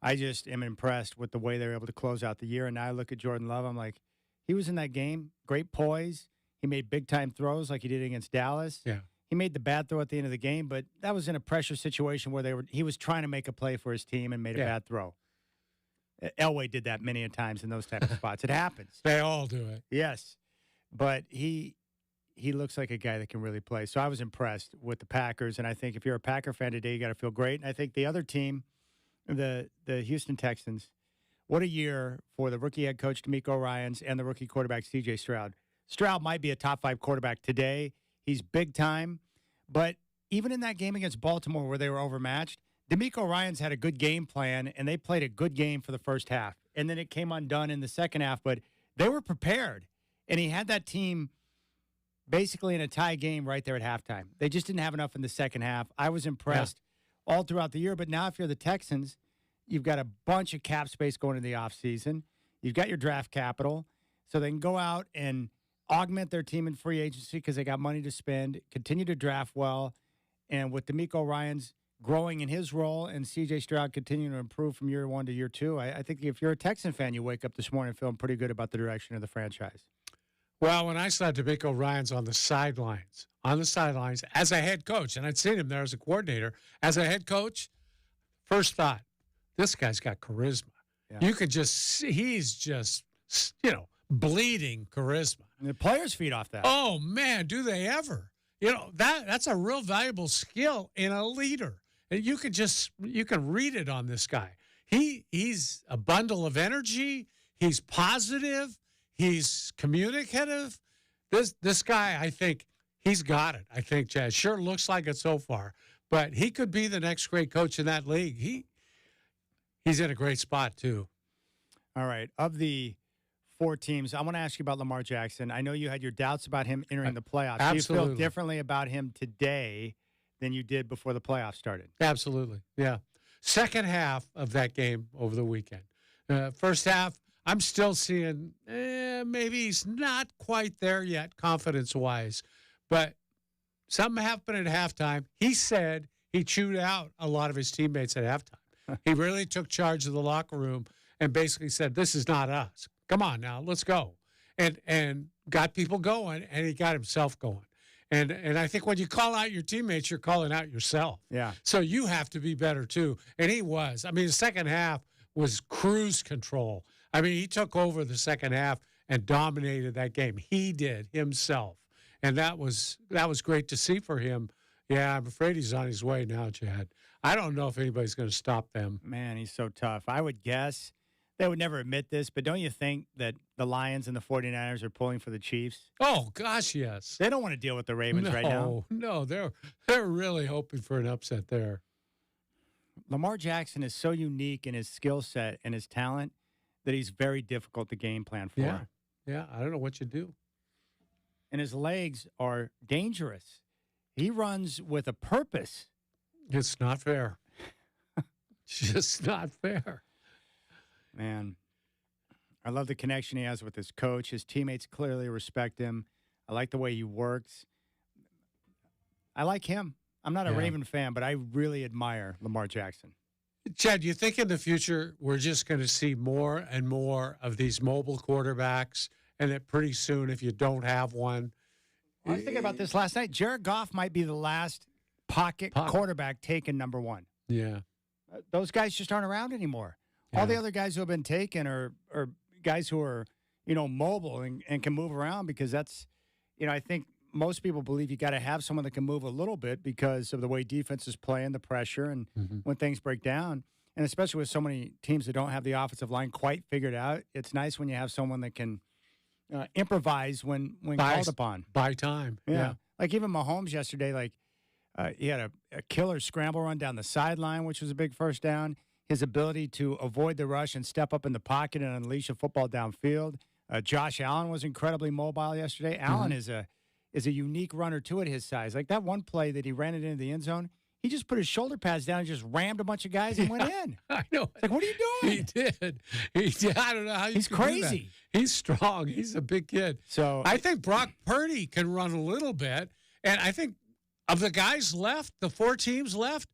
Speaker 3: I just am impressed with the way they were able to close out the year. And now I look at Jordan Love, I'm like, he was in that game, great poise. He made big-time throws like he did against Dallas.
Speaker 10: Yeah.
Speaker 3: He made the bad throw at the end of the game, but that was in a pressure situation where he was trying to make a play for his team and made a bad throw. Elway did that many a times in those type of spots. It happens.
Speaker 10: They all do it.
Speaker 3: Yes. But he looks like a guy that can really play. So I was impressed with the Packers, and I think if you're a Packer fan today, you got to feel great. And I think the other team, the Houston Texans, what a year for the rookie head coach DeMeco Ryans and the rookie quarterback C.J. Stroud. Stroud might be a top 5 quarterback today. He's big time. But even in that game against Baltimore where they were overmatched, DeMeco Ryans had a good game plan, and they played a good game for the first half. And then it came undone in the second half, but they were prepared. And he had that team basically in a tie game right there at halftime. They just didn't have enough in the second half. I was impressed all throughout the year. But now if you're the Texans, you've got a bunch of cap space going into the offseason. You've got your draft capital. So they can go out and augment their team in free agency because they got money to spend, continue to draft well. And with DeMeco Ryans growing in his role and C.J. Stroud continuing to improve from year 1 to year 2, I think if you're a Texan fan, you wake up this morning feeling pretty good about the direction of the franchise.
Speaker 10: Well, when I saw DeMeco Ryans on the sidelines as a head coach, and I'd seen him there as a coordinator, as a head coach, first thought, this guy's got charisma.
Speaker 3: Yeah.
Speaker 10: You could just see he's just, bleeding charisma.
Speaker 3: And the players feed off that.
Speaker 10: Oh, man, do they ever. That's a real valuable skill in a leader. And you can read it on this guy. He's a bundle of energy. He's positive. He's communicative. This guy, I think, he's got it. I think, Chad. Sure looks like it so far. But he could be the next great coach in that league. He's in a great spot, too.
Speaker 3: All right. Of the 4 teams, I want to ask you about Lamar Jackson. I know you had your doubts about him entering the playoffs.
Speaker 10: Absolutely.
Speaker 3: Do you feel differently about him today than you did before the playoffs started?
Speaker 10: Absolutely, yeah. Second half of that game over the weekend. First half, I'm still seeing maybe he's not quite there yet, confidence-wise. But something happened at halftime. He said he chewed out a lot of his teammates at halftime. He really took charge of the locker room and basically said, this is not us. Come on now, let's go. And got people going, and he got himself going. And I think when you call out your teammates, you're calling out yourself.
Speaker 3: Yeah.
Speaker 10: So you have to be better, too. And he was. I mean, the second half was cruise control. I mean, he took over the second half and dominated that game. He did himself. And that was great to see for him. Yeah, I'm afraid he's on his way now, Chad. I don't know if anybody's going to stop them.
Speaker 3: Man, he's so tough. I would guess they would never admit this, but don't you think that the Lions and the 49ers are pulling for the Chiefs?
Speaker 10: Oh, gosh, yes.
Speaker 3: They don't want to deal with the Ravens right now.
Speaker 10: No, they're really hoping for an upset there.
Speaker 3: Lamar Jackson is so unique in his skill set and his talent that he's very difficult to game plan for.
Speaker 10: Yeah, I don't know what you do.
Speaker 3: And his legs are dangerous. He runs with a purpose.
Speaker 10: It's not fair. Just not fair.
Speaker 3: Man, I love the connection he has with his coach. His teammates clearly respect him. I like the way he works. I like him. I'm not a Raven fan, but I really admire Lamar Jackson.
Speaker 10: Chad, do you think in the future we're just going to see more and more of these mobile quarterbacks, and that pretty soon, if you don't have one?
Speaker 3: I was thinking about this last night. Jared Goff might be the last pocket quarterback taken number 1.
Speaker 10: Yeah.
Speaker 3: Those guys just aren't around anymore.
Speaker 10: Yeah.
Speaker 3: All the other guys who have been taken are guys who are, mobile and can move around because that's, I think most people believe you got to have someone that can move a little bit because of the way defenses play and the pressure and when things break down. And especially with so many teams that don't have the offensive line quite figured out, it's nice when you have someone that can improvise when called upon.
Speaker 10: By time. Yeah.
Speaker 3: Like even Mahomes yesterday, he had a killer scramble run down the sideline, which was a big first down. His ability to avoid the rush and step up in the pocket and unleash a football downfield. Josh Allen was incredibly mobile yesterday. Allen is a unique runner, too, at his size. Like that one play that he ran it into the end zone, he just put his shoulder pads down and just rammed a bunch of guys and went in.
Speaker 10: I know.
Speaker 3: It's like, what are you doing?
Speaker 10: He did. I don't know how you
Speaker 3: He's
Speaker 10: can do
Speaker 3: crazy.
Speaker 10: that. He's strong. He's a big kid.
Speaker 3: So
Speaker 10: I think Brock Purdy can run a little bit. And I think of the guys left, the 4 teams left,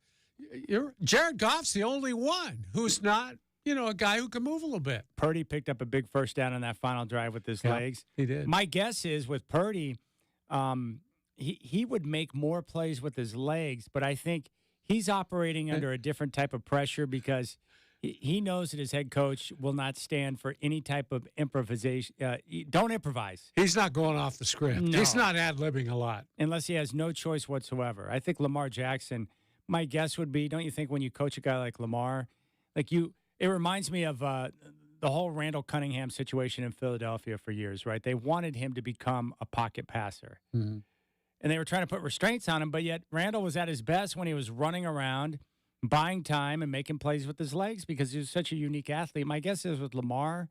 Speaker 10: Jared Goff's the only one who's not, a guy who can move a little bit.
Speaker 3: Purdy picked up a big first down on that final drive with his legs.
Speaker 10: He did.
Speaker 3: My guess is with Purdy, he would make more plays with his legs, but I think he's operating under a different type of pressure because he knows that his head coach will not stand for any type of improvisation. Don't improvise.
Speaker 10: He's not going off the script.
Speaker 3: No.
Speaker 10: He's not ad-libbing a lot.
Speaker 3: Unless he has no choice whatsoever. I think Lamar Jackson, my guess would be, don't you think when you coach a guy like Lamar, it reminds me of the whole Randall Cunningham situation in Philadelphia for years, right? They wanted him to become a pocket passer.
Speaker 10: Mm-hmm.
Speaker 3: And they were trying to put restraints on him, but yet Randall was at his best when he was running around, buying time and making plays with his legs because he was such a unique athlete. My guess is with Lamar,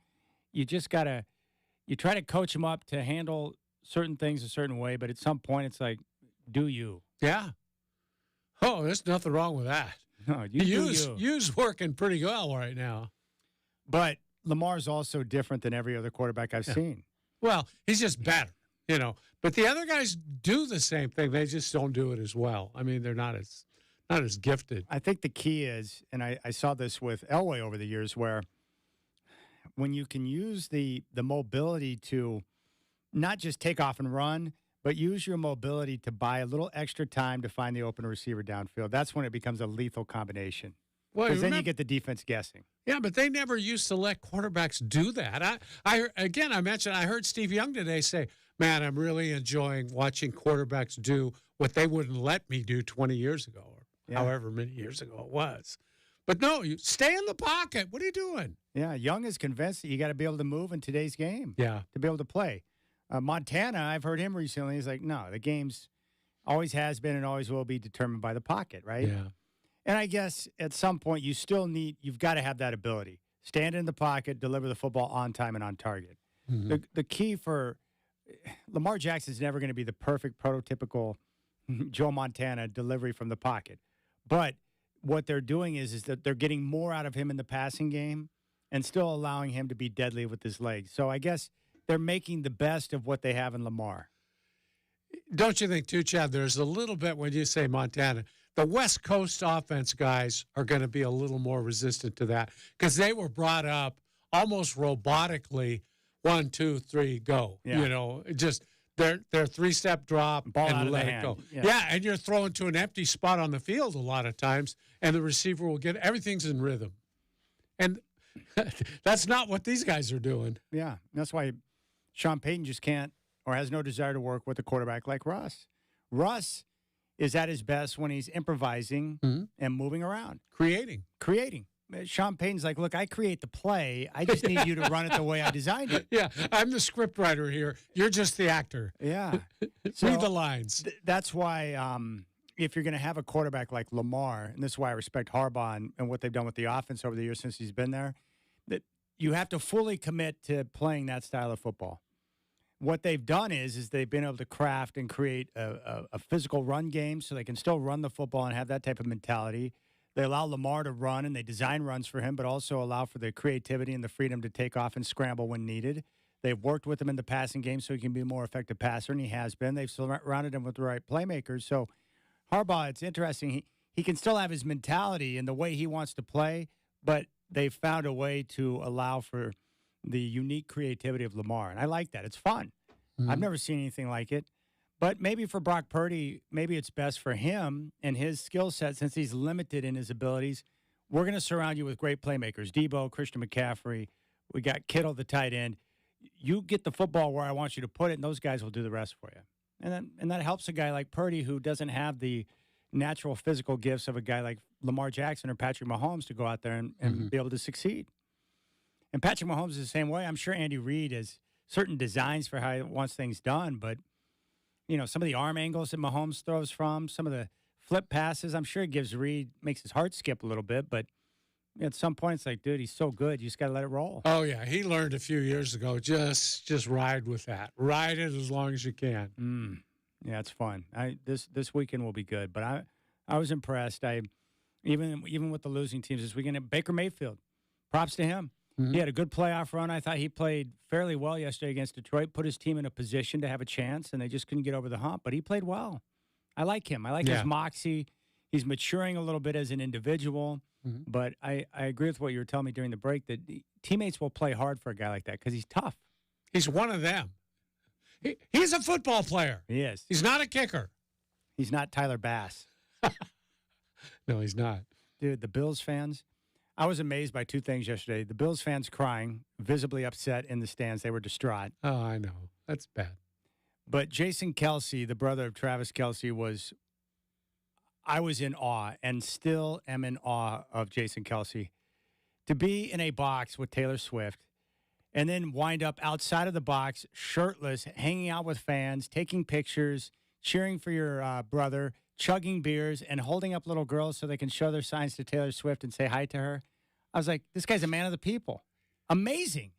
Speaker 3: you just got to – you try to coach him up to handle certain things a certain way, but at some point it's like, do you?
Speaker 10: Yeah. Oh, there's nothing wrong with that.
Speaker 3: No,
Speaker 10: You's working pretty well right now.
Speaker 3: But Lamar's also different than every other quarterback I've seen.
Speaker 10: Well, he's just better, But the other guys do the same thing. They just don't do it as well. I mean, they're not as gifted.
Speaker 3: I think the key is, and I saw this with Elway over the years, where when you can use the mobility to not just take off and run, but use your mobility to buy a little extra time to find the open receiver downfield. That's when it becomes a lethal combination.
Speaker 10: Well,
Speaker 3: Because then you get the defense guessing.
Speaker 10: Yeah, but they never used to let quarterbacks do that. I mentioned I heard Steve Young today say, "Man, I'm really enjoying watching quarterbacks do what they wouldn't let me do 20 years ago, or however many years ago it was." But no, you stay in the pocket. What are you doing?
Speaker 3: Yeah, Young is convinced that you got to be able to move in today's game.
Speaker 10: Yeah,
Speaker 3: to be able to play. Montana, I've heard him recently. He's like, no, the game's always has been and always will be determined by the pocket, right?
Speaker 10: Yeah.
Speaker 3: And I guess at some point you've got to have that ability. Stand in the pocket, deliver the football on time and on target.
Speaker 10: Mm-hmm.
Speaker 3: The key for Lamar Jackson is never going to be the perfect prototypical Joe Montana delivery from the pocket. But what they're doing is that they're getting more out of him in the passing game and still allowing him to be deadly with his legs. So I guess they're making the best of what they have in Lamar.
Speaker 10: Don't you think, too, Chad, there's a little bit when you say Montana, the West Coast offense guys are going to be a little more resistant to that because they were brought up almost robotically, 1, 2, 3, go.
Speaker 3: Yeah.
Speaker 10: You know, just their three-step drop
Speaker 3: Ball
Speaker 10: and
Speaker 3: out of
Speaker 10: let
Speaker 3: the
Speaker 10: it
Speaker 3: hand.
Speaker 10: go.
Speaker 3: Yeah.
Speaker 10: Yeah, and you're throwing to an empty spot on the field a lot of times, and the receiver will get everything's in rhythm. And that's not what these guys are doing.
Speaker 3: Yeah, that's why Sean Payton just can't or has no desire to work with a quarterback like Russ. Russ is at his best when he's improvising and moving around.
Speaker 10: Creating.
Speaker 3: Sean Payton's like, look, I create the play. I just need you to run it the way I designed it.
Speaker 10: Yeah, I'm the script writer here. You're just the actor.
Speaker 3: Yeah.
Speaker 10: Read the lines.
Speaker 3: That's why if you're going to have a quarterback like Lamar, and this is why I respect Harbaugh and what they've done with the offense over the years since he's been there, that you have to fully commit to playing that style of football. What they've done is they've been able to craft and create a physical run game so they can still run the football and have that type of mentality. They allow Lamar to run, and they design runs for him, but also allow for the creativity and the freedom to take off and scramble when needed. They've worked with him in the passing game so he can be a more effective passer, and he has been. They've surrounded him with the right playmakers. So Harbaugh, it's interesting. He can still have his mentality and the way he wants to play, but they've found a way to allow for the unique creativity of Lamar. And I like that. It's fun. I've never seen anything like it. But maybe for Brock Purdy, maybe it's best for him and his skill set, since he's limited in his abilities. We're going to surround you with great playmakers. Debo, Christian McCaffrey. We got Kittle, the tight end. You get the football where I want you to put it, and those guys will do the rest for you. And that helps a guy like Purdy, who doesn't have the natural physical gifts of a guy like Lamar Jackson or Patrick Mahomes, to go out there and be able to succeed. And Patrick Mahomes is the same way. I'm sure Andy Reid has certain designs for how he wants things done, but some of the arm angles that Mahomes throws from, some of the flip passes, I'm sure it gives Reid, makes his heart skip a little bit, but at some point it's like, dude, he's so good, you just got to let it roll.
Speaker 10: Oh, yeah. He learned a few years ago, just ride with that. Ride it as long as you can.
Speaker 3: Yeah, it's fun. This weekend will be good, but I was impressed. Even with the losing teams this weekend, Baker Mayfield, props to him. He had a good playoff run. I thought he played fairly well yesterday against Detroit, put his team in a position to have a chance, and they just couldn't get over the hump. But he played well. I like him. I like his moxie. He's maturing a little bit as an individual. But I agree with what you were telling me during the break, that teammates will play hard for a guy like that because he's tough.
Speaker 10: He's one of them. He's a football player.
Speaker 3: He is.
Speaker 10: He's not a kicker.
Speaker 3: He's not Tyler Bass.
Speaker 10: No, he's not.
Speaker 3: Dude, the Bills fans, I was amazed by two things yesterday. The Bills fans crying, visibly upset in the stands. They were distraught.
Speaker 10: Oh, I know. That's bad.
Speaker 3: But Jason Kelsey, the brother of Travis Kelsey, I was in awe and still am in awe of Jason Kelsey. To be in a box with Taylor Swift and then wind up outside of the box, shirtless, hanging out with fans, taking pictures, cheering for your brother, chugging beers, and holding up little girls so they can show their signs to Taylor Swift and say hi to her. I was like, this guy's a man of the people. Amazing.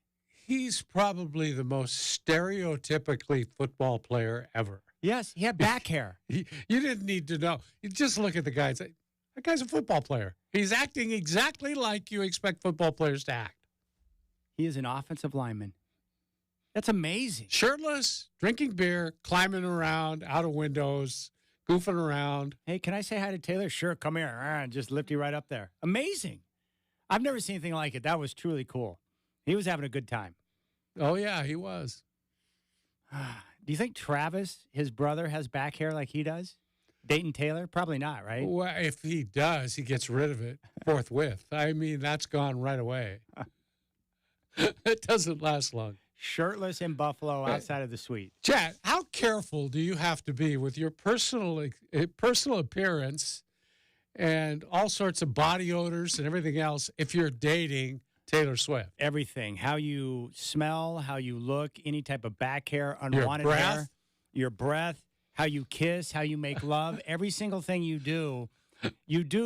Speaker 10: He's probably the most stereotypically football player ever.
Speaker 3: Yes, he had back hair.
Speaker 10: You didn't need to know. You just look at the guy and say, that guy's a football player. He's acting exactly like you expect football players to act.
Speaker 3: He is an offensive lineman. That's amazing.
Speaker 10: Shirtless, drinking beer, climbing around, out of windows, goofing around.
Speaker 3: Hey, can I say hi to Taylor? Sure, come here. And just lift you right up there. Amazing. I've never seen anything like it. That was truly cool. He was having a good time.
Speaker 10: Oh, yeah, he was.
Speaker 3: Do you think Travis, his brother, has back hair like he does? Dayton Taylor? Probably not, right?
Speaker 10: Well, if he does, he gets rid of it forthwith. I mean, that's gone right away. It doesn't last long.
Speaker 3: Shirtless in Buffalo outside of the suite.
Speaker 10: Chad, how careful do you have to be with your personal appearance and all sorts of body odors and everything else if you're dating Taylor Swift?
Speaker 3: Everything. How you smell, how you look, any type of back hair, unwanted hair, your breath, how you kiss, how you make love, every single thing you do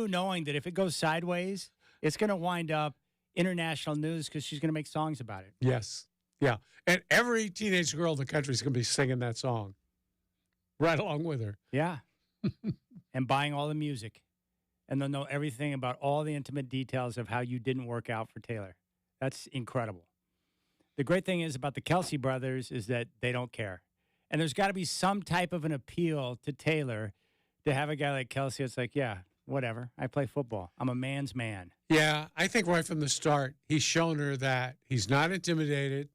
Speaker 3: knowing that if it goes sideways, it's going to wind up international news because she's going to make songs about it.
Speaker 10: Yes. Yeah. And every teenage girl in the country is going to be singing that song right along with her.
Speaker 3: Yeah. And buying all the music. And they'll know everything about all the intimate details of how you didn't work out for Taylor. That's incredible. The great thing is about the Kelsey brothers is that they don't care. And there's got to be some type of an appeal to Taylor to have a guy like Kelsey. It's like, yeah, whatever. I play football. I'm a man's man.
Speaker 10: Yeah, I think right from the start, he's shown her that he's not intimidated.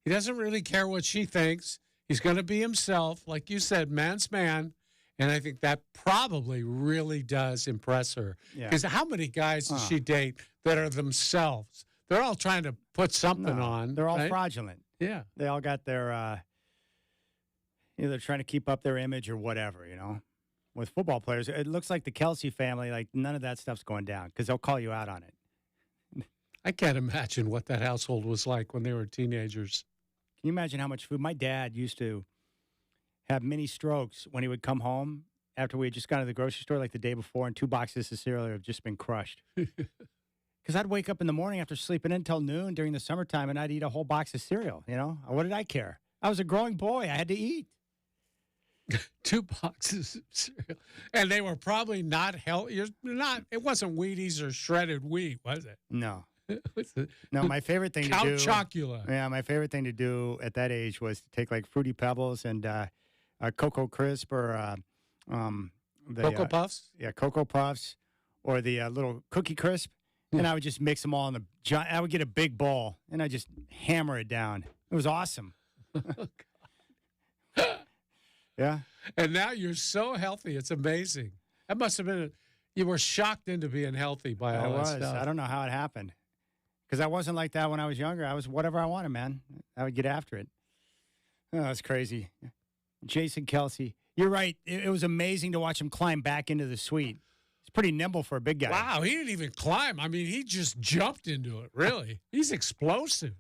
Speaker 10: He doesn't really care what she thinks. He's going to be himself. Like you said, man's man. And I think that probably really does impress her. Because how many guys does she date that are themselves? They're all trying to put something on.
Speaker 3: They're all
Speaker 10: right?
Speaker 3: fraudulent.
Speaker 10: Yeah.
Speaker 3: They all got their, they're trying to keep up their image or whatever, With football players, it looks like the Kelsey family, like none of that stuff's going down because they'll call you out on it.
Speaker 10: I can't imagine what that household was like when they were teenagers.
Speaker 3: Can you imagine how much food? My dad used to have mini strokes when he would come home after we had just gone to the grocery store like the day before, and 2 boxes of cereal have just been crushed. Because I'd wake up in the morning after sleeping in until noon during the summertime, and I'd eat a whole box of cereal, What did I care? I was a growing boy. I had to eat.
Speaker 10: 2 boxes of cereal. And they were probably not healthy. It wasn't Wheaties or shredded wheat, was it?
Speaker 3: No.
Speaker 10: What's it?
Speaker 3: No, my favorite thing to do.
Speaker 10: Count Chocula.
Speaker 3: Yeah, my favorite thing to do at that age was to take like Fruity Pebbles and Cocoa Crisp or the
Speaker 10: Cocoa Puffs?
Speaker 3: Yeah, Cocoa Puffs or the little Cookie Crisp. And I would just mix them all in I would get a big bowl and I just hammer it down. It was awesome. Yeah.
Speaker 10: And now you're so healthy. It's amazing. That must have been, you were shocked into being healthy by all that stuff.
Speaker 3: I don't know how it happened. Because I wasn't like that when I was younger. I was whatever I wanted, man. I would get after it. Oh, that's crazy. Jason Kelsey. You're right. It was amazing to watch him climb back into the suite. He's pretty nimble for a big guy.
Speaker 10: Wow, he didn't even climb. I mean, he just jumped into it, really. He's explosive.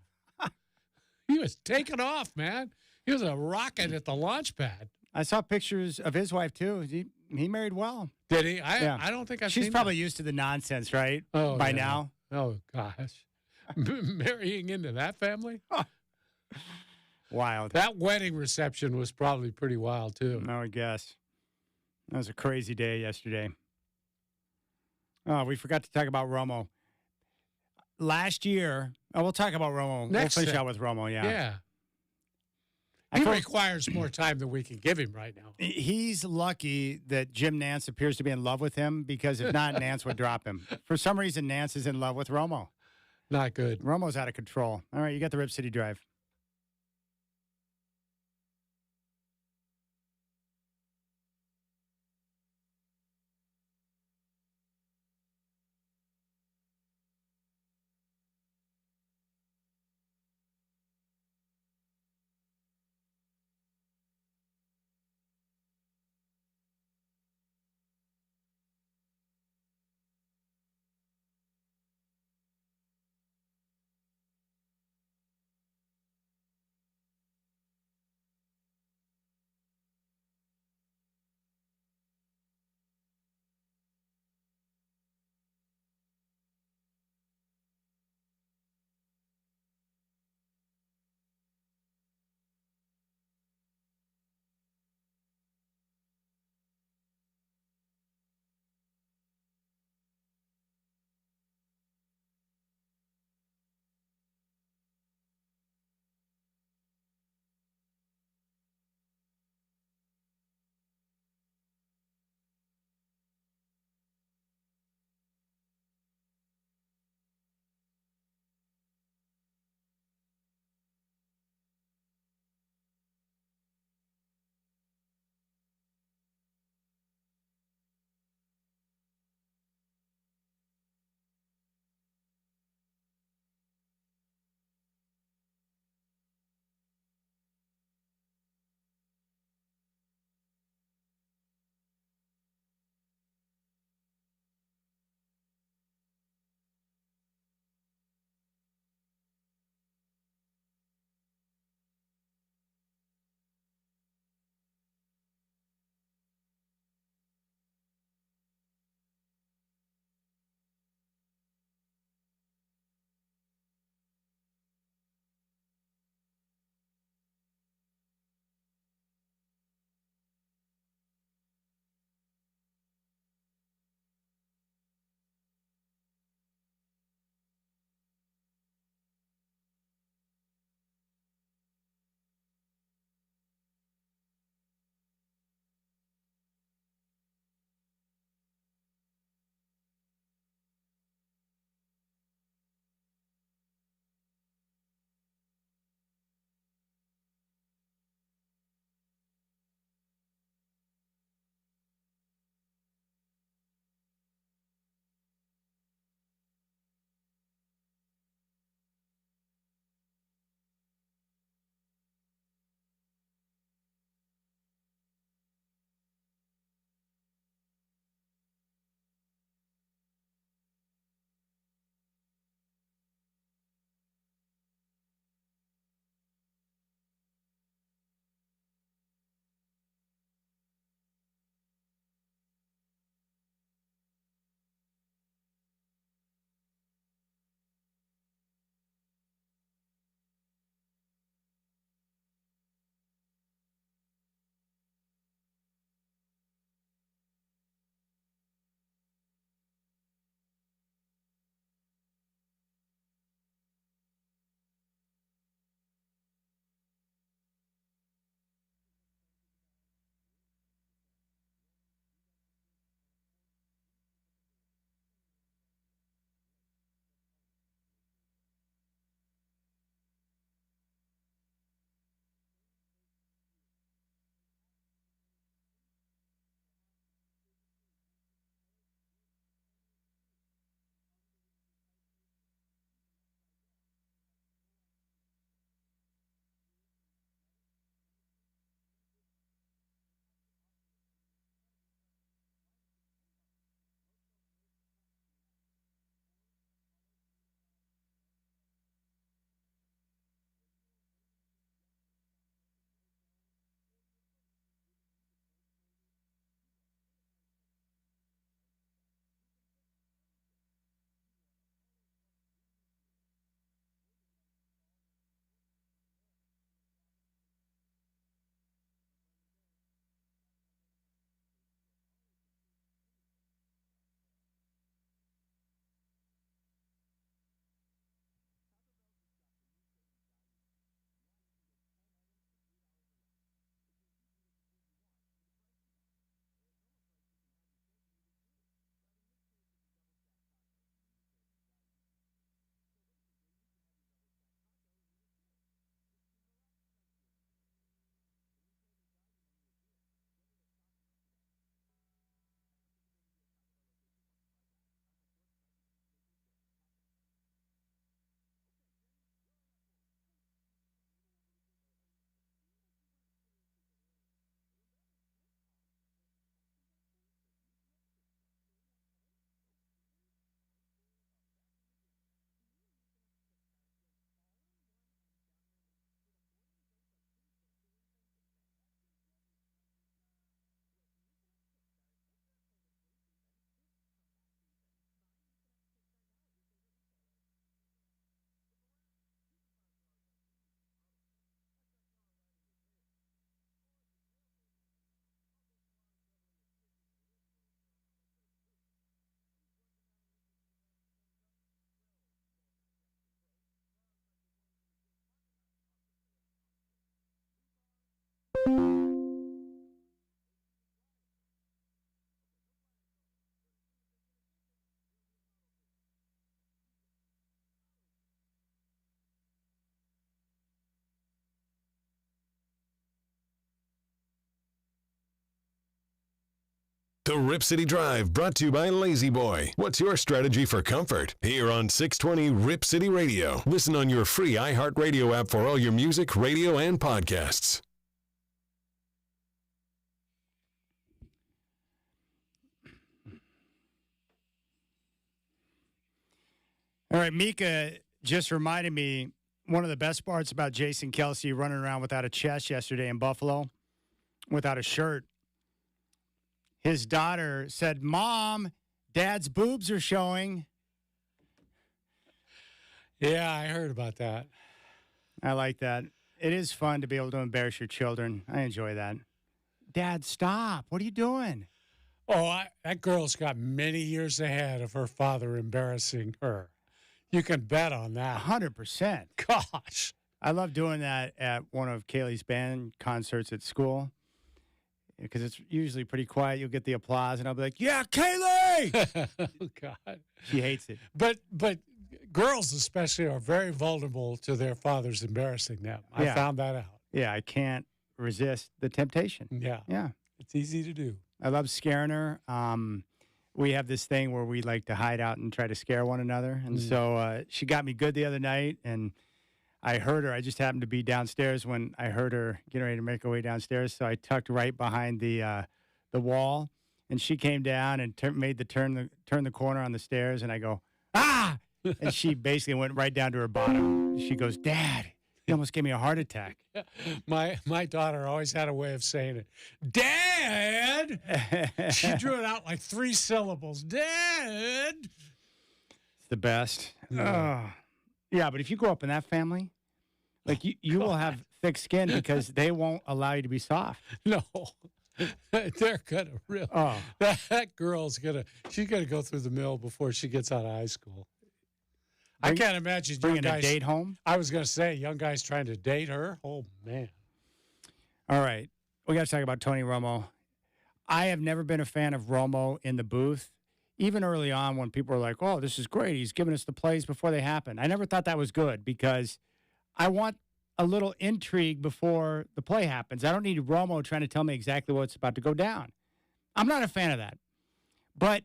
Speaker 10: He was taking off, man. He was a rocket at the launch pad.
Speaker 3: I saw pictures of his wife, too. He married well.
Speaker 10: Did he? I don't think I've seen
Speaker 3: She's probably used to the nonsense, right? By now.
Speaker 10: Oh, gosh. Marrying into that family?
Speaker 3: Wild.
Speaker 10: That wedding reception was probably pretty wild, too.
Speaker 3: I would guess. That was a crazy day yesterday. Oh, we forgot to talk about Romo. Last year, we'll talk about Romo. We'll finish out with Romo, yeah.
Speaker 10: Yeah. He requires more time than we can give him right now.
Speaker 3: He's lucky that Jim Nance appears to be in love with him because if not, Nance would drop him. For some reason, Nance is in love with Romo.
Speaker 10: Not good.
Speaker 3: Romo's out of control. All right, you got the Rip City Drive.
Speaker 2: Rip City Drive, brought to you by Lazy Boy. What's your strategy for comfort? Here on 620 Rip City Radio. Listen on your free iHeartRadio app for all your music, radio, and podcasts.
Speaker 3: All right, Mika just reminded me one of the best parts about Jason Kelsey running around without a chest yesterday in Buffalo, without a shirt. His daughter said, "Mom, Dad's boobs are showing."
Speaker 10: Yeah, I heard about that.
Speaker 3: I like that. It is fun to be able to embarrass your children. I enjoy that. Dad, stop. What are you doing?
Speaker 10: Oh, that girl's got many years ahead of her father embarrassing her. You can bet on that.
Speaker 3: 100%.
Speaker 10: Gosh.
Speaker 3: I love doing that at one of Kaylee's band concerts at school because it's usually pretty quiet. You'll get the applause, and I'll be like, "Yeah, Kaylee!"
Speaker 10: Oh, God.
Speaker 3: She hates it.
Speaker 10: But girls especially are very vulnerable to their fathers embarrassing them. I found that out.
Speaker 3: Yeah, I can't resist the temptation.
Speaker 10: Yeah.
Speaker 3: Yeah.
Speaker 10: It's easy to do.
Speaker 3: I love scaring her. We have this thing where we like to hide out and try to scare one another. And so she got me good the other night, and I heard her. I just happened to be downstairs when I heard her getting ready to make her way downstairs. So I tucked right behind the wall, and she came down and made the turn the corner on the stairs. And I go, "Ah!" And she basically went right down to her bottom. She goes, "Dad, you almost gave me a heart attack."
Speaker 10: My daughter always had a way of saying it. Dad! She drew it out like 3 syllables. Dad!
Speaker 3: It's the best.
Speaker 10: Yeah.
Speaker 3: Yeah, but if you grow up in that family, like you will have thick skin because they won't allow you to be soft.
Speaker 10: No. They're gonna really.
Speaker 3: Oh.
Speaker 10: That girl's she's gonna go through the mill before she gets out of high school. I can't imagine
Speaker 3: bringing
Speaker 10: young guys,
Speaker 3: a date home.
Speaker 10: I was going to say, young guys trying to date her. Oh, man.
Speaker 3: All right. We got to talk about Tony Romo. I have never been a fan of Romo in the booth, even early on when people were like, "Oh, this is great. He's giving us the plays before they happen." I never thought that was good because I want a little intrigue before the play happens. I don't need Romo trying to tell me exactly what's about to go down. I'm not a fan of that. But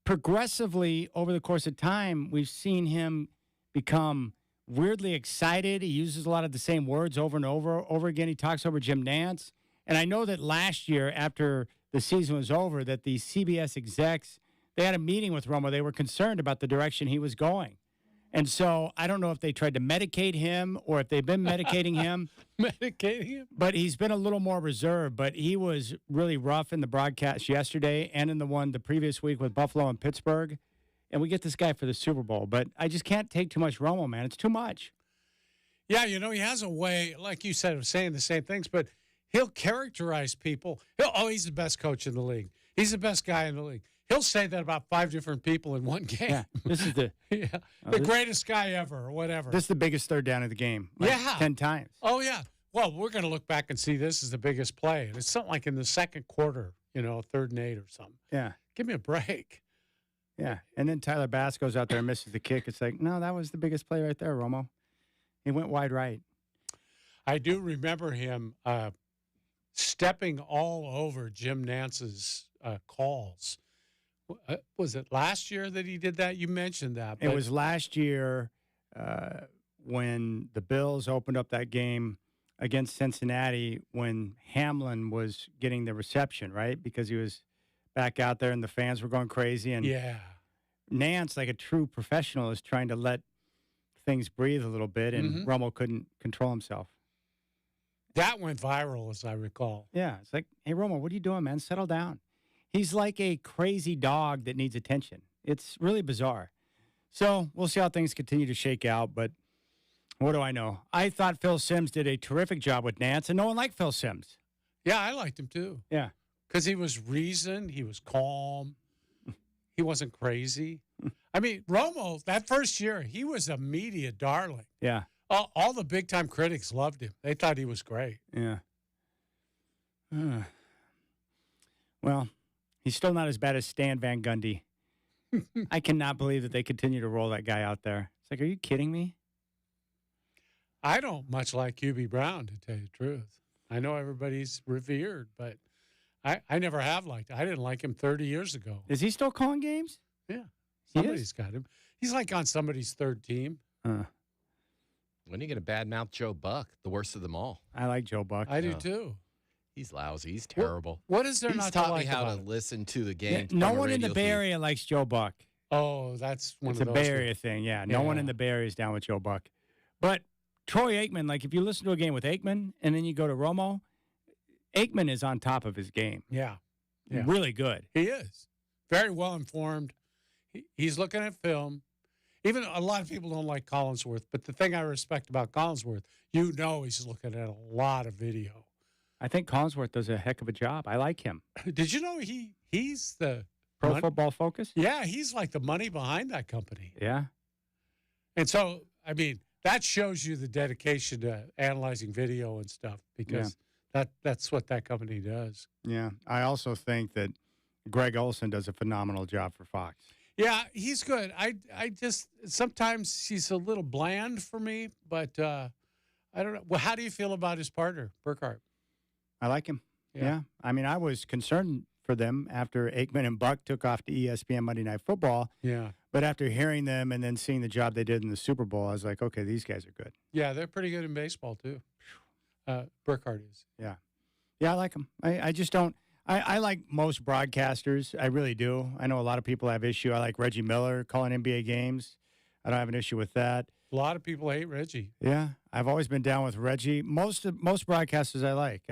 Speaker 3: progressively over the course of time, we've seen him become weirdly excited. He uses a lot of the same words over and over again. He talks over Jim Nantz. And I know that last year, after the season was over, that the CBS execs, they had a meeting with Romo. They were concerned about the direction he was going. And so I don't know if they tried to medicate him or if they've been medicating him.
Speaker 10: Medicating him?
Speaker 3: But he's been a little more reserved. But he was really rough in the broadcast yesterday and in the previous week with Buffalo and Pittsburgh. And we get this guy for the Super Bowl. But I just can't take too much Romo, man. It's too much.
Speaker 10: Yeah, he has a way, like you said, of saying the same things, but he'll characterize people. He's the best coach in the league. He's the best guy in the league. He'll say that about 5 different people in one game.
Speaker 3: Yeah, this is the
Speaker 10: greatest guy ever, or whatever.
Speaker 3: This is the biggest third down of the game. 10 times.
Speaker 10: Oh, yeah. Well, we're going to look back and see this is the biggest play. And it's something like in the second quarter, 3rd and 8 or something.
Speaker 3: Yeah.
Speaker 10: Give me a break.
Speaker 3: Yeah. And then Tyler Bass goes out there and misses the kick. It's like, no, that was the biggest play right there, Romo. He went wide right.
Speaker 10: I do remember him stepping all over Jim Nantz's calls. Was it last year that he did that? You mentioned that.
Speaker 3: It was last year when the Bills opened up that game against Cincinnati when Hamlin was getting the reception, right? Because he was back out there and the fans were going crazy. And Nantz, like a true professional, is trying to let things breathe a little bit, and Romo couldn't control himself.
Speaker 10: That went viral, as I recall.
Speaker 3: Yeah. It's like, hey, Romo, what are you doing, man? Settle down. He's like a crazy dog that needs attention. It's really bizarre. So we'll see how things continue to shake out, but what do I know? I thought Phil Simms did a terrific job with Nantz, and no one liked Phil Simms.
Speaker 10: Yeah, I liked him too.
Speaker 3: Yeah.
Speaker 10: Because he was reasoned, he was calm, he wasn't crazy. I mean, Romo, that first year, he was a media darling.
Speaker 3: Yeah.
Speaker 10: All the big-time critics loved him. They thought he was great.
Speaker 3: Yeah. Well, he's still not as bad as Stan Van Gundy. I cannot believe that they continue to roll that guy out there. It's like, are you kidding me?
Speaker 10: I don't much like QB Brown, to tell you the truth. I know everybody's revered, but I never have liked it. I didn't like him 30 years ago.
Speaker 3: Is he still calling games?
Speaker 10: Yeah.
Speaker 3: He
Speaker 10: Somebody's
Speaker 3: is?
Speaker 10: got him. He's like on somebody's third team.
Speaker 12: When are you going to badmouth Joe Buck, the worst of them all?
Speaker 3: I like Joe Buck.
Speaker 10: I do too.
Speaker 12: He's lousy. He's terrible.
Speaker 10: What is there
Speaker 12: He's
Speaker 10: not
Speaker 12: taught
Speaker 10: to like
Speaker 12: me how
Speaker 10: about
Speaker 12: to
Speaker 10: it?
Speaker 12: listen to the
Speaker 3: Yeah,
Speaker 12: game.
Speaker 3: no
Speaker 12: from a
Speaker 3: one in the
Speaker 12: radio
Speaker 3: Bay
Speaker 12: feed.
Speaker 3: Area likes Joe Buck.
Speaker 10: Oh, that's one
Speaker 3: It's
Speaker 10: of
Speaker 3: a
Speaker 10: those.
Speaker 3: Bay Area thing, yeah. No one in the Bay Area is down with Joe Buck. But Troy Aikman, like if you listen to a game with Aikman and then you go to Romo, Aikman is on top of his game.
Speaker 10: Yeah. Yeah.
Speaker 3: Really good.
Speaker 10: He is. Very well informed. He's looking at film. Even a lot of people don't like Collinsworth, but the thing I respect about Collinsworth, he's looking at a lot of video.
Speaker 3: I think Collinsworth does a heck of a job. I like him.
Speaker 10: Did you know he's the
Speaker 3: Pro Football Focus?
Speaker 10: Yeah, he's like the money behind that company.
Speaker 3: Yeah.
Speaker 10: And so, I mean, that shows you the dedication to analyzing video and stuff because that's what that company does.
Speaker 3: Yeah. I also think that Greg Olson does a phenomenal job for Fox.
Speaker 10: Yeah, he's good. I just sometimes he's a little bland for me, but I don't know. Well, how do you feel about his partner, Burkhardt?
Speaker 3: I like him. Yeah. I mean, I was concerned for them after Aikman and Buck took off to ESPN Monday Night Football.
Speaker 10: Yeah.
Speaker 3: But after hearing them and then seeing the job they did in the Super Bowl, I was like, okay, these guys are good.
Speaker 10: Yeah, they're pretty good in baseball too. Burkhardt is.
Speaker 3: Yeah. Yeah, I like them. I just don't. I like most broadcasters. I really do. I know a lot of people have issue. I like Reggie Miller calling NBA games. I don't have an issue with that.
Speaker 10: A lot of people hate Reggie.
Speaker 3: Yeah, I've always been down with Reggie. Most broadcasters I like.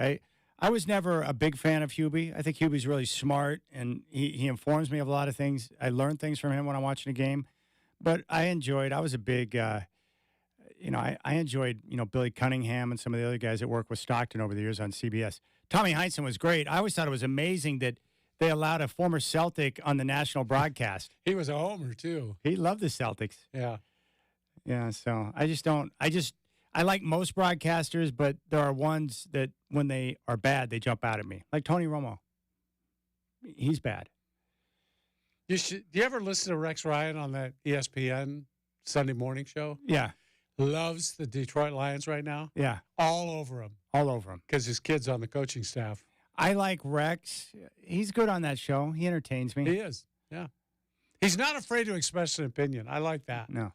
Speaker 3: I was never a big fan of Hubie. I think Hubie's really smart, and he informs me of a lot of things. I learn things from him when I'm watching a game. But I was a big, I enjoyed, Billy Cunningham and some of the other guys that work with Stockton over the years on CBS. Tommy Heinsohn was great. I always thought it was amazing that they allowed a former Celtic on the national broadcast.
Speaker 10: He was a homer, too.
Speaker 3: He loved the Celtics.
Speaker 10: Yeah.
Speaker 3: Yeah, so I like most broadcasters, but there are ones that when they are bad, they jump out at me. Like Tony Romo. He's bad.
Speaker 10: Do you ever listen to Rex Ryan on that ESPN Sunday morning show?
Speaker 3: Yeah.
Speaker 10: Loves the Detroit Lions right now.
Speaker 3: Yeah.
Speaker 10: All over him.
Speaker 3: All over him.
Speaker 10: Because his kid's on the coaching staff.
Speaker 3: I like Rex. He's good on that show. He entertains me.
Speaker 10: He is. Yeah. He's not afraid to express an opinion. I like that.
Speaker 3: No.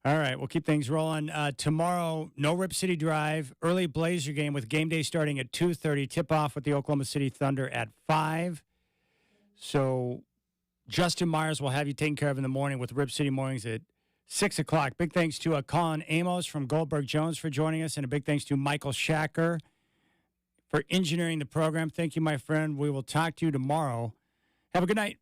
Speaker 3: All right, we'll keep things rolling. Tomorrow, no Rip City Drive, early Blazer game with game day starting at 2:30, tip-off with the Oklahoma City Thunder at 5. So Justin Myers will have you taken care of in the morning with Rip City Mornings at 6 o'clock. Big thanks to Colin Amos from Goldberg Jones for joining us, and a big thanks to Michael Shacker for engineering the program. Thank you, my friend. We will talk to you tomorrow. Have a good night.